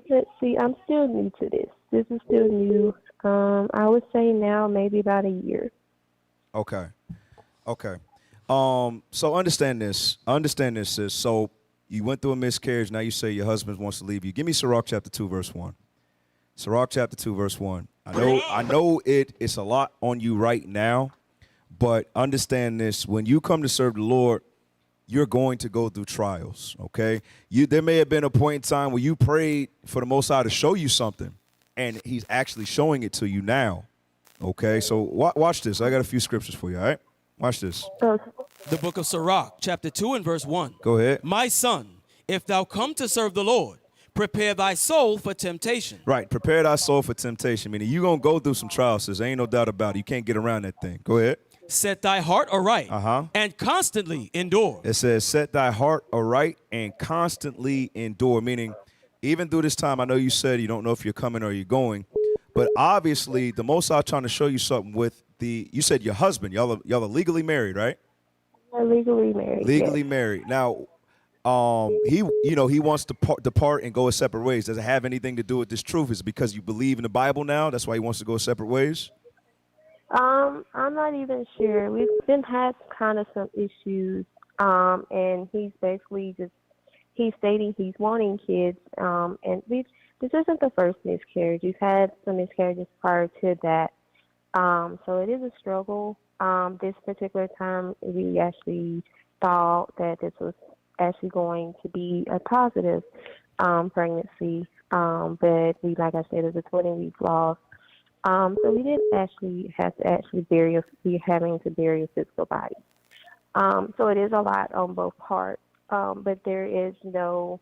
Let's see, I'm still new to this. This is still new. I would say now maybe about a year. Okay. So understand this, sis. So you went through a miscarriage. Now you say your husband wants to leave you. Give me Sirach chapter 2, verse 1. Sirach chapter 2, verse 1. I know it's a lot on you right now, but understand this. When you come to serve the Lord, you're going to go through trials, okay? There may have been a point in time where you prayed for the Most High to show you something, and he's actually showing it to you now, okay? So watch this. I got a few scriptures for you, all right? Watch this. The book of Sirach, chapter 2 and verse 1. Go ahead. My son, if thou come to serve the Lord, prepare thy soul for temptation. Right, prepare thy soul for temptation, meaning you're going to go through some trials, sis. Ain't no doubt about it. You can't get around that thing. Go ahead. Set thy heart aright and constantly endure. It says, set thy heart aright and constantly endure, meaning even through this time, I know you said you don't know if you're coming or you're going, but obviously the Most High trying to show you something with you said your husband. Y'all are legally married, right? We're legally married. Legally married. Now, he wants to depart and go his separate ways. Does it have anything to do with this truth? Is it because you believe in the Bible now? That's why he wants to go separate ways? I'm not even sure. We've had kind of some issues, and he's basically he's stating he's wanting kids, and this isn't the first miscarriage. We've had some miscarriages prior to that, so it is a struggle. This particular time, we actually thought that this was actually going to be a positive pregnancy, but like I said, it's a 20-week loss. So we did actually have to be having to bury a physical body. So it is a lot on both parts, but there's no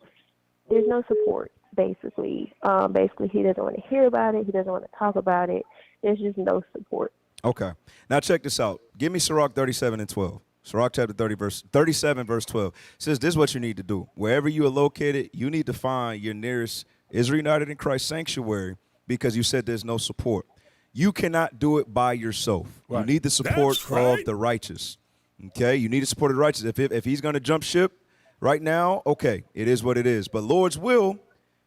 support, basically. Basically, he doesn't want to hear about it. He doesn't want to talk about it. There's just no support. Okay. Now check this out. Give me Sirach 37 and 12. Sirach chapter 37, verse 12. It says this is what you need to do. Wherever you are located, you need to find your nearest Israel United in Christ sanctuary because you said there's no support. You cannot do it by yourself. Right. You need the support of the righteous. Okay? You need the support of the righteous. If he's going to jump ship right now, okay, it is what it is. But Lord's will,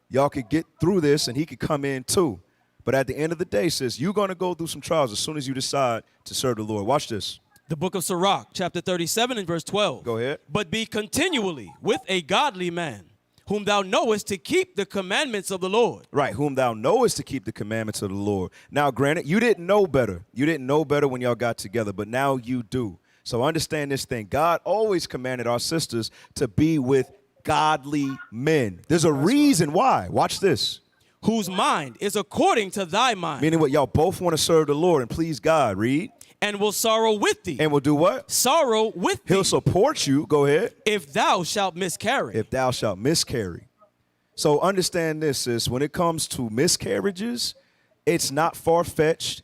y'all could get through this and he could come in too. But at the end of the day, sis, you're going to go through some trials as soon as you decide to serve the Lord. Watch this. The book of Sirach, chapter 37 and verse 12. Go ahead. But be continually with a godly man, whom thou knowest to keep the commandments of the Lord. Right, whom thou knowest to keep the commandments of the Lord. Now, granted, you didn't know better. You didn't know better when y'all got together, but now you do. So understand this thing. God always commanded our sisters to be with godly men. There's a reason why. Watch this. Whose mind is according to thy mind. Meaning what? Y'all both want to serve the Lord and please God. Read. And will sorrow with thee. And will do what? Sorrow with thee. He'll support you. Go ahead. If thou shalt miscarry. If thou shalt miscarry. So understand this, sis. When it comes to miscarriages, it's not far-fetched.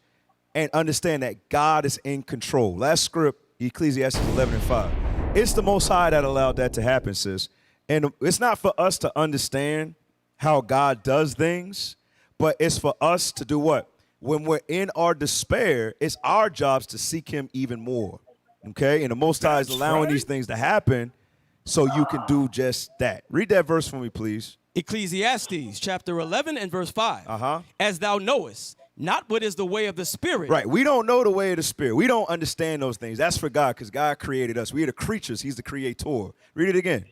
And understand that God is in control. Last script, Ecclesiastes 11 and 5. It's the Most High that allowed that to happen, sis. And it's not for us to understand how God does things, but it's for us to do what? When we're in our despair, it's our jobs to seek him even more, okay? And the Most High is allowing these things to happen so you can do just that. Read that verse for me, please. Ecclesiastes chapter 11 and verse 5. As thou knowest, not what is the way of the Spirit. Right. We don't know the way of the Spirit. We don't understand those things. That's for God, because God created us. We are the creatures. He's the creator. Read it again.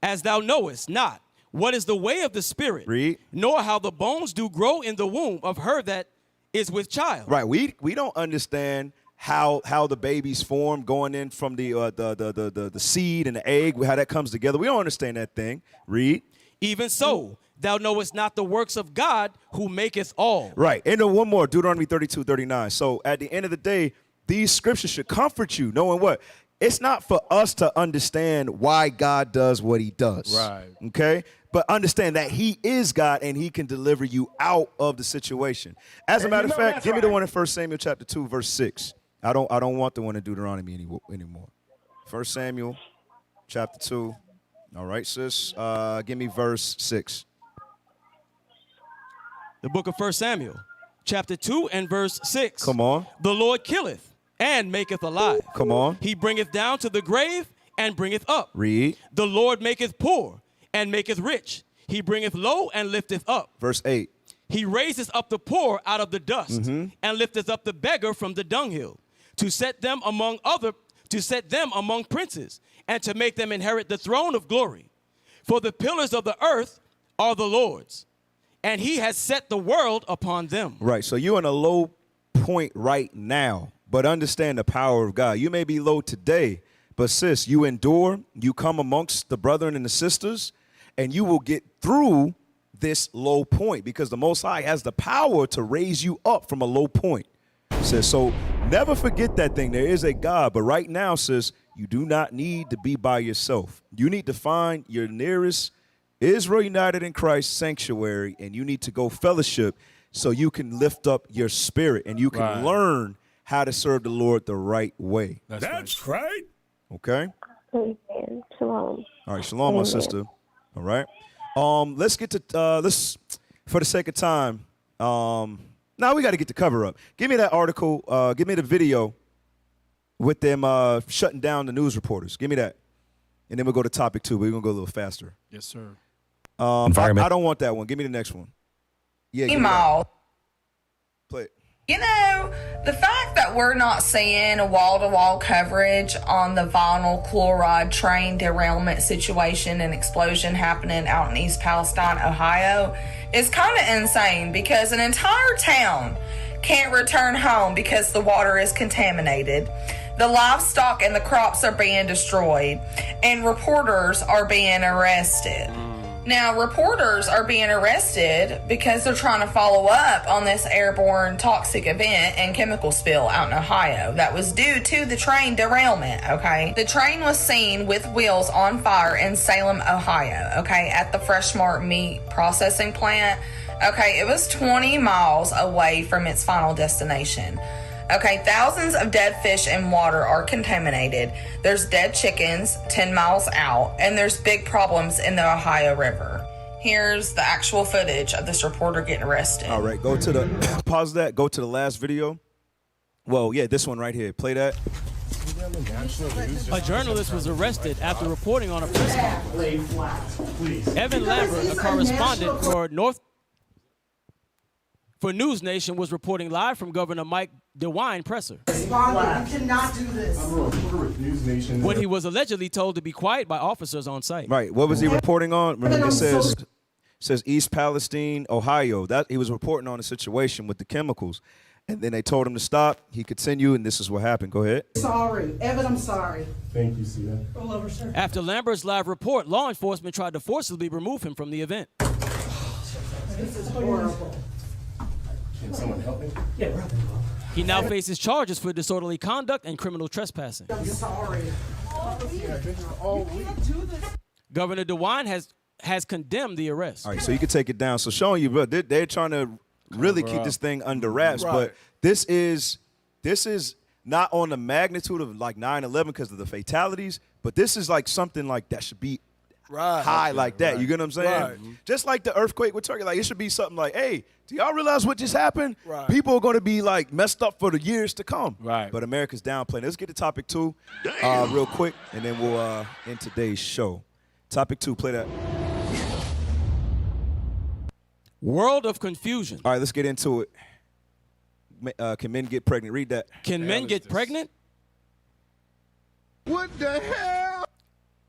As thou knowest not what is the way of the Spirit. Read. Nor how the bones do grow in the womb of her that is with child. Right. We don't understand how the babies form, going in from the seed and the egg, how that comes together. We don't understand that thing. Read. Even so, thou knowest not the works of God who maketh all. Right. And then one more, Deuteronomy 32:39. So at the end of the day, these scriptures should comfort you, knowing what? It's not for us to understand why God does what he does. Right. Okay? But understand that he is God and he can deliver you out of the situation. As a matter of fact, give me the one in 1 Samuel chapter 2, verse 6. I don't want the one in Deuteronomy anymore. 1 Samuel chapter 2. All right, sis. Give me verse 6. The book of 1 Samuel, chapter 2 and verse 6. Come on. The Lord killeth and maketh alive. Come on. He bringeth down to the grave and bringeth up. Read. The Lord maketh poor and maketh rich. He bringeth low and lifteth up. Verse 8. He raiseth up the poor out of the dust and lifteth up the beggar from the dunghill, to set them among princes, and to make them inherit the throne of glory. For the pillars of the earth are the Lord's, and he has set the world upon them. Right. So you're in a low point right now, but understand the power of God. You may be low today, but sis, you endure, you come amongst the brethren and the sisters, and you will get through this low point, because the Most High has the power to raise you up from a low point. Sis, so never forget that thing. There is a God, but right now, sis, you do not need to be by yourself. You need to find your nearest Israel United in Christ sanctuary, and you need to go fellowship so you can lift up your spirit and you can learn how to serve the Lord the right way. That's right. Okay? Amen. Shalom. All right, shalom, my sister. All right. Let's get to let's, for the sake of time. Now we got to get the cover up. Give me that article. Give me the video with them shutting down the news reporters. Give me that, and then we'll go to topic 2. We're gonna go a little faster. Yes, sir. I don't want that one. Give me the next one. Yeah. Give me that. Play it. You know, the fact that we're not seeing a wall-to-wall coverage on the vinyl chloride train derailment situation and explosion happening out in East Palestine, Ohio, is kind of insane, because an entire town can't return home because the water is contaminated. The livestock and the crops are being destroyed, and reporters are being arrested. Now, reporters are being arrested because they're trying to follow up on this airborne toxic event and chemical spill out in Ohio that was due to the train derailment, okay? The train was seen with wheels on fire in Salem, Ohio, okay, at the Fresh Mart meat processing plant. Okay, it was 20 miles away from its final destination. Okay, thousands of dead fish and water are contaminated. There's dead chickens 10 miles out, and there's big problems in the Ohio River. Here's the actual footage of this reporter getting arrested. All right, go to the, pause that, go to the last video. Well, yeah, this one right here. Play that. A journalist was arrested after reporting on a press conference. Evan Lambert, a correspondent for News Nation, was reporting live from Governor Mike DeWine presser. You cannot do this. I'm a reporter with News Nation. When he was allegedly told to be quiet by officers on site. Right. What was he reporting on? Remember, it says East Palestine, Ohio. That he was reporting on a situation with the chemicals, and then they told him to stop. He continued, and this is what happened. Go ahead. Sorry, Evan. I'm sorry. Thank you, Sia. Roll over, sir. After Lambert's live report, law enforcement tried to forcibly remove him from the event. This is horrible. Can someone help me? Yeah. He now faces charges for disorderly conduct and criminal trespassing. I'm sorry. Governor DeWine has condemned the arrest. All right, so you can take it down. So showing you, bro, they're trying to really keep this thing under wraps, but this is not on the magnitude of like 9/11 because of the fatalities, but this is like something like that should be high like that. You get what I'm saying? Right. Just like the earthquake with Turkey, like it should be something like, hey, do y'all realize what just happened? Right. People are going to be like messed up for the years to come. Right. But America's downplaying. Let's get to topic 2 real quick, and then we'll end today's show. Topic 2, play that. World of confusion. All right, let's get into it. Can men get pregnant? Read that. Can men get pregnant? What the hell?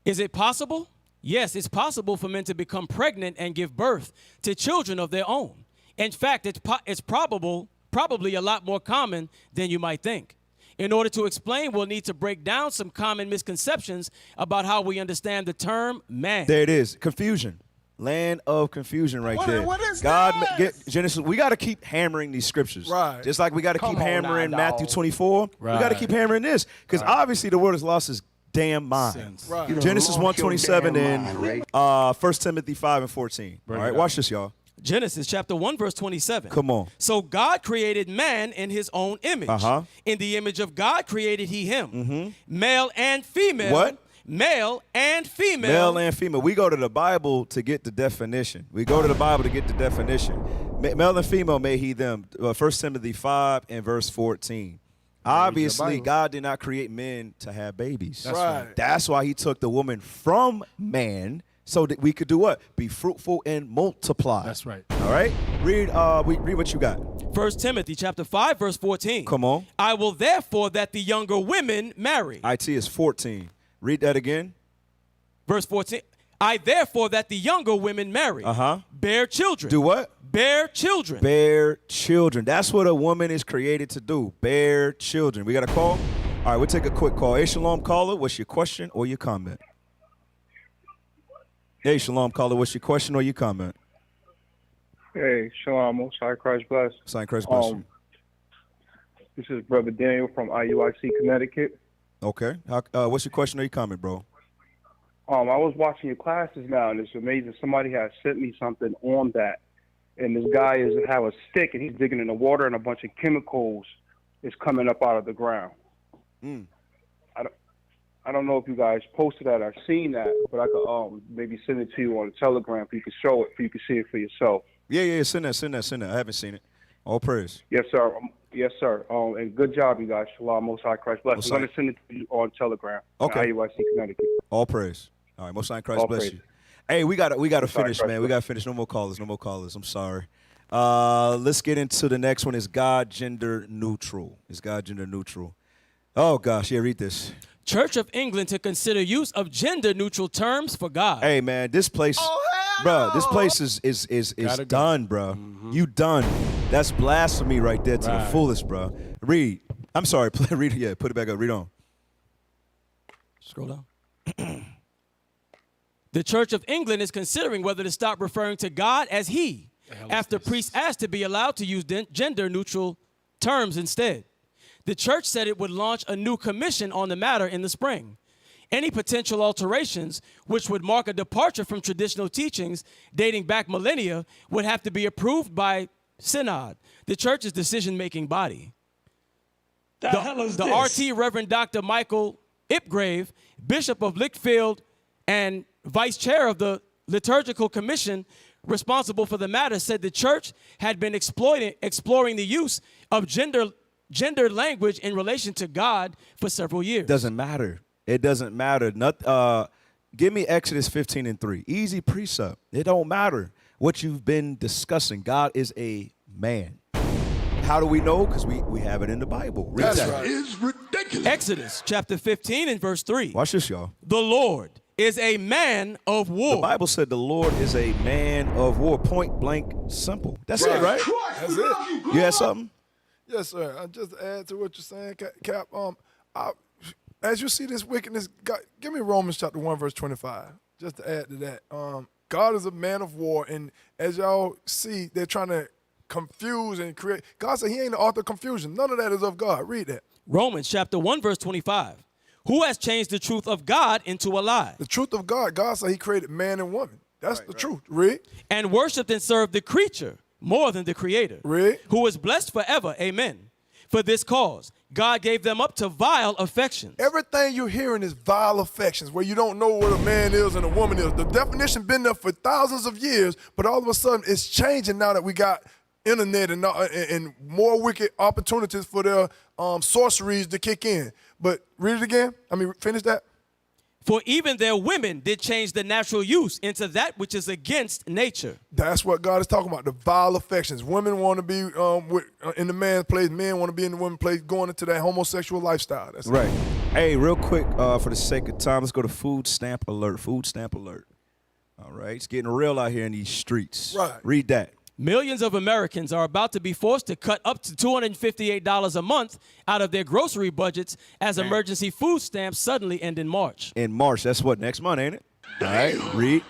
Is it possible? Yes, it's possible for men to become pregnant and give birth to children of their own. In fact, it's probably a lot more common than you might think. In order to explain, we'll need to break down some common misconceptions about how we understand the term man. There it is. Confusion. Land of confusion right there. What is God, this? Genesis, we got to keep hammering these scriptures. Right. Just like we got to keep Come on hammering now, Matthew dog. 24. Right. We got to keep hammering this. Because obviously the world has lost its damn mind. Right. You done Genesis lost your 1:27 damn mind, and Ray. 1 Timothy 5:14. All right, watch this, y'all. Genesis chapter 1, verse 27. Come on. So God created man in his own image. Uh-huh. In the image of God created he him. Male and female. What? Male and female. Male and female. We go to the Bible to get the definition. Male and female made he them. 1 Timothy 5 and verse 14. Obviously, God did not create men to have babies. That's right. That's why he took the woman from man so that we could do what? Be fruitful and multiply. That's right. All right? Read what you got. 1 Timothy chapter 5, verse 14. Come on. I will therefore that the younger women marry. IT is 14. Read that again. Verse 14. I therefore that the younger women marry. Bear children. Do what? Bear children. Bear children. That's what a woman is created to do. Bear children. We got a call? All right, we'll take a quick call. Hey, Shalom caller, what's your question or your comment? Hey, Shalom caller, what's your question or your comment? Hey, Shalom, Most High Christ bless. Sign Christ bless you. This is Brother Daniel from IUIC, Connecticut. Okay. What's your question or your comment, bro? I was watching your classes now, and it's amazing. Somebody has sent me something on that, and this guy have a stick, and he's digging in the water, and a bunch of chemicals is coming up out of the ground. I don't know if you guys posted that or seen that, but I could maybe send it to you on the Telegram so you can show it, so you can see it for yourself. Yeah, send that. I haven't seen it. All praise. Yes, sir. And good job, you guys. Shalom, Most High Christ bless. I'm going to send it to you on Telegram. Okay. IUIC, Connecticut. All praise. All right, Most High Christ All bless praise. you. Hey, we gotta finish, Christ man. We gotta finish. No more callers. I'm sorry. Let's get into the next one. Is God gender neutral? Oh gosh, yeah, read this. Church of England to consider use of gender neutral terms for God. Hey man, this place, this place is done, bro. You done. That's blasphemy right there to the fullest, bro. Read. I'm sorry. Read it. Yeah, put it back up. Read on. Scroll down. The Church of England is considering whether to stop referring to God as he, after priests asked to be allowed to use gender neutral terms instead. The church said it would launch a new commission on the matter in the spring. Any potential alterations, which would mark a departure from traditional teachings dating back millennia, would have to be approved by Synod, the church's decision-making body. The RT Reverend Dr. Michael Ipgrave, Bishop of Lichfield and Vice Chair of the Liturgical Commission responsible for the matter, said the church had been exploring the use of gender language in relation to God for several years. Doesn't matter. It doesn't matter. Give me Exodus 15:3. Easy precept. It don't matter what you've been discussing. God is a man. How do we know? Because we have it in the Bible. Read that. Right. It's ridiculous. Exodus chapter 15 and verse 3. Watch this, y'all. The Lord is a man of war. The Bible said the Lord is a man of war. Point blank simple. That's it, right? That's it. You had something? Yes, sir. Just to add to what you're saying, Cap. As you see this wickedness, God, give me Romans chapter 1, verse 25. Just to add to that, God is a man of war, and as y'all see, they're trying to confuse and create. God said He ain't the author of confusion. None of that is of God. Read that. Romans chapter 1, verse 25. Who has changed the truth of God into a lie? The truth of God. God said He created man and woman. That's the truth. Read. And worshipped and served the creature more than the creator. Read. Who is blessed forever. Amen. For this cause, God gave them up to vile affections. Everything you're hearing is vile affections, where you don't know what a man is and a woman is. The definition been there for thousands of years, but all of a sudden it's changing now that we got internet and more wicked opportunities for their sorceries to kick in. But read it again. Finish that. For even their women did change the natural use into that which is against nature. That's what God is talking about, the vile affections. Women want to be in the man's place, men want to be in the woman's place, going into that homosexual lifestyle. That's right. Hey, real quick, for the sake of time, let's go to food stamp alert. Food stamp alert. All right, it's getting real out here in these streets. Right. Read that. Millions of Americans are about to be forced to cut up to $258 a month out of their grocery budgets as emergency food stamps suddenly end in March. In March, that's what, next month, ain't it? All right, read.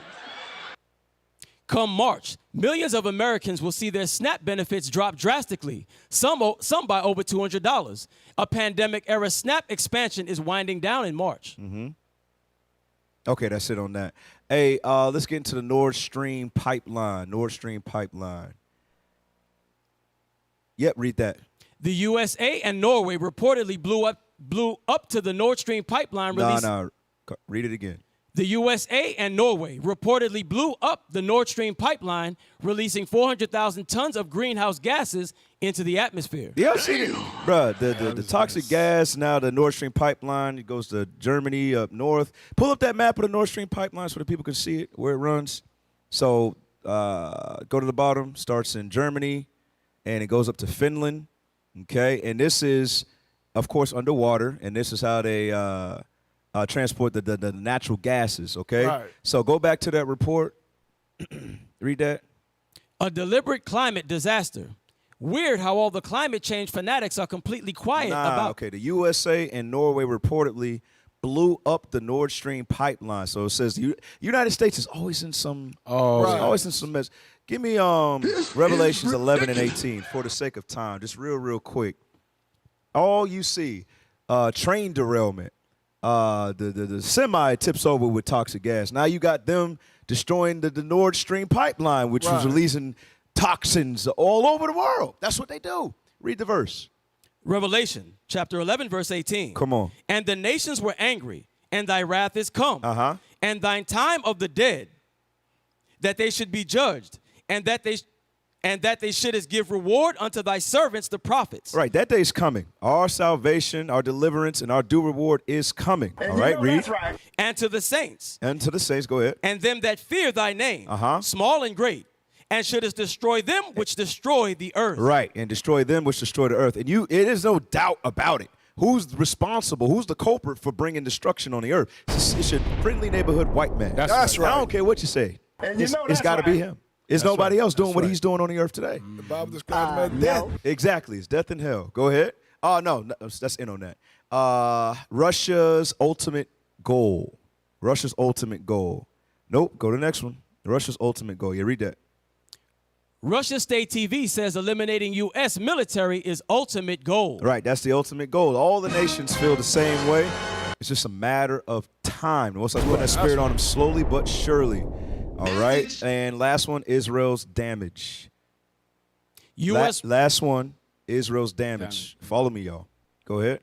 Come March, millions of Americans will see their SNAP benefits drop drastically, some by over $200. A pandemic-era SNAP expansion is winding down in March. Mm-hmm. Okay, that's it on that. Hey, let's get into the Nord Stream pipeline. Nord Stream pipeline. Yep, read that. The USA and Norway reportedly blew up to the Nord Stream pipeline release. No, read it again. The USA and Norway reportedly blew up the Nord Stream pipeline, releasing 400,000 tons of greenhouse gases into the atmosphere. Yeah, I've seen it. Bruh, the toxic gas, now the Nord Stream pipeline, it goes to Germany up north. Pull up that map of the Nord Stream pipeline so the people can see it, where it runs. So go to the bottom, starts in Germany, and it goes up to Finland, okay? And this is, of course, underwater, and this is how they transport the natural gases, okay? Right. So go back to that report. Read that. A deliberate climate disaster. Weird how all the climate change fanatics are completely quiet about. Okay, the USA and Norway reportedly blew up the Nord Stream pipeline. So it says the United States is always in some always in some mess. Give me Revelations 11 and 18 for the sake of time, just real quick. All you see, train derailment. The semi tips over with toxic gas. Now you got them destroying the Nord Stream pipeline, which was releasing toxins all over the world. That's what they do. Read the verse. Revelation chapter 11, verse 18. Come on. And the nations were angry, and thy wrath is come. And thine time of the dead, that they should be judged, and that they shouldest give reward unto thy servants, the prophets. Right, that day is coming. Our salvation, our deliverance, and our due reward is coming. All right, read. That's right. And to the saints. And to the saints, go ahead. And them that fear thy name, small and great, and shouldest destroy them which destroy the earth. Right, and destroy them which destroy the earth. And it is no doubt about it. Who's responsible? Who's the culprit for bringing destruction on the earth? It's your friendly neighborhood white man. That's right. I don't care what you say. And It's got to be him. There's nobody else doing what he's doing on the earth today. The Bible describes him as death. Exactly. It's death and hell. Go ahead. Oh, no, that's in on that. Russia's ultimate goal. Russia's ultimate goal. Nope. Go to the next one. Russia's ultimate goal. Yeah, read that. Russia State TV says eliminating U.S. military is ultimate goal. Right. That's the ultimate goal. All the nations feel the same way. It's just a matter of time. Once I put that spirit on them slowly but surely. All right. And last one, Israel's damage. Last one, Israel's damage. Follow me, y'all. Go ahead.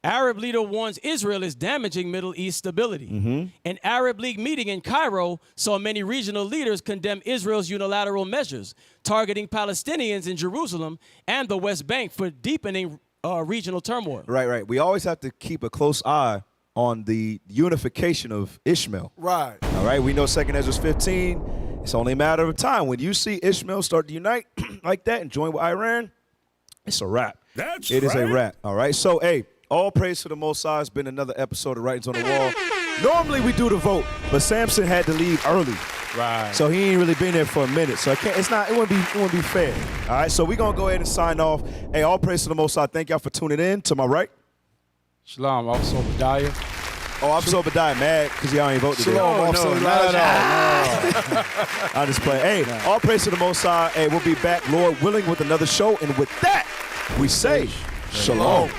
Arab leader warns Israel is damaging Middle East stability. An Arab League meeting in Cairo saw many regional leaders condemn Israel's unilateral measures, targeting Palestinians in Jerusalem and the West Bank for deepening regional turmoil. Right. We always have to keep a close eye on the unification of Ishmael. Right. All right. We know 2 Ezra 15. It's only a matter of time. When you see Ishmael start to unite like that and join with Iran, it's a wrap. It is a wrap. All right. So, hey, all praise to the Most High. It's been another episode of Writings on the Wall. Normally we do the vote, but Samson had to leave early. Right. So he ain't really been there for a minute. So it wouldn't be fair. All right. So we're gonna go ahead and sign off. Hey, all praise to the Most High. Thank y'all for tuning in. To my right. Shalom, Officer Obadiah. Oh, Officer Obadiah mad because y'all ain't vote today. Shalom, Officer Obadiah. I'll just play. Hey, all praise to the Most High. Hey, we'll be back, Lord willing, with another show. And with that, we say shalom.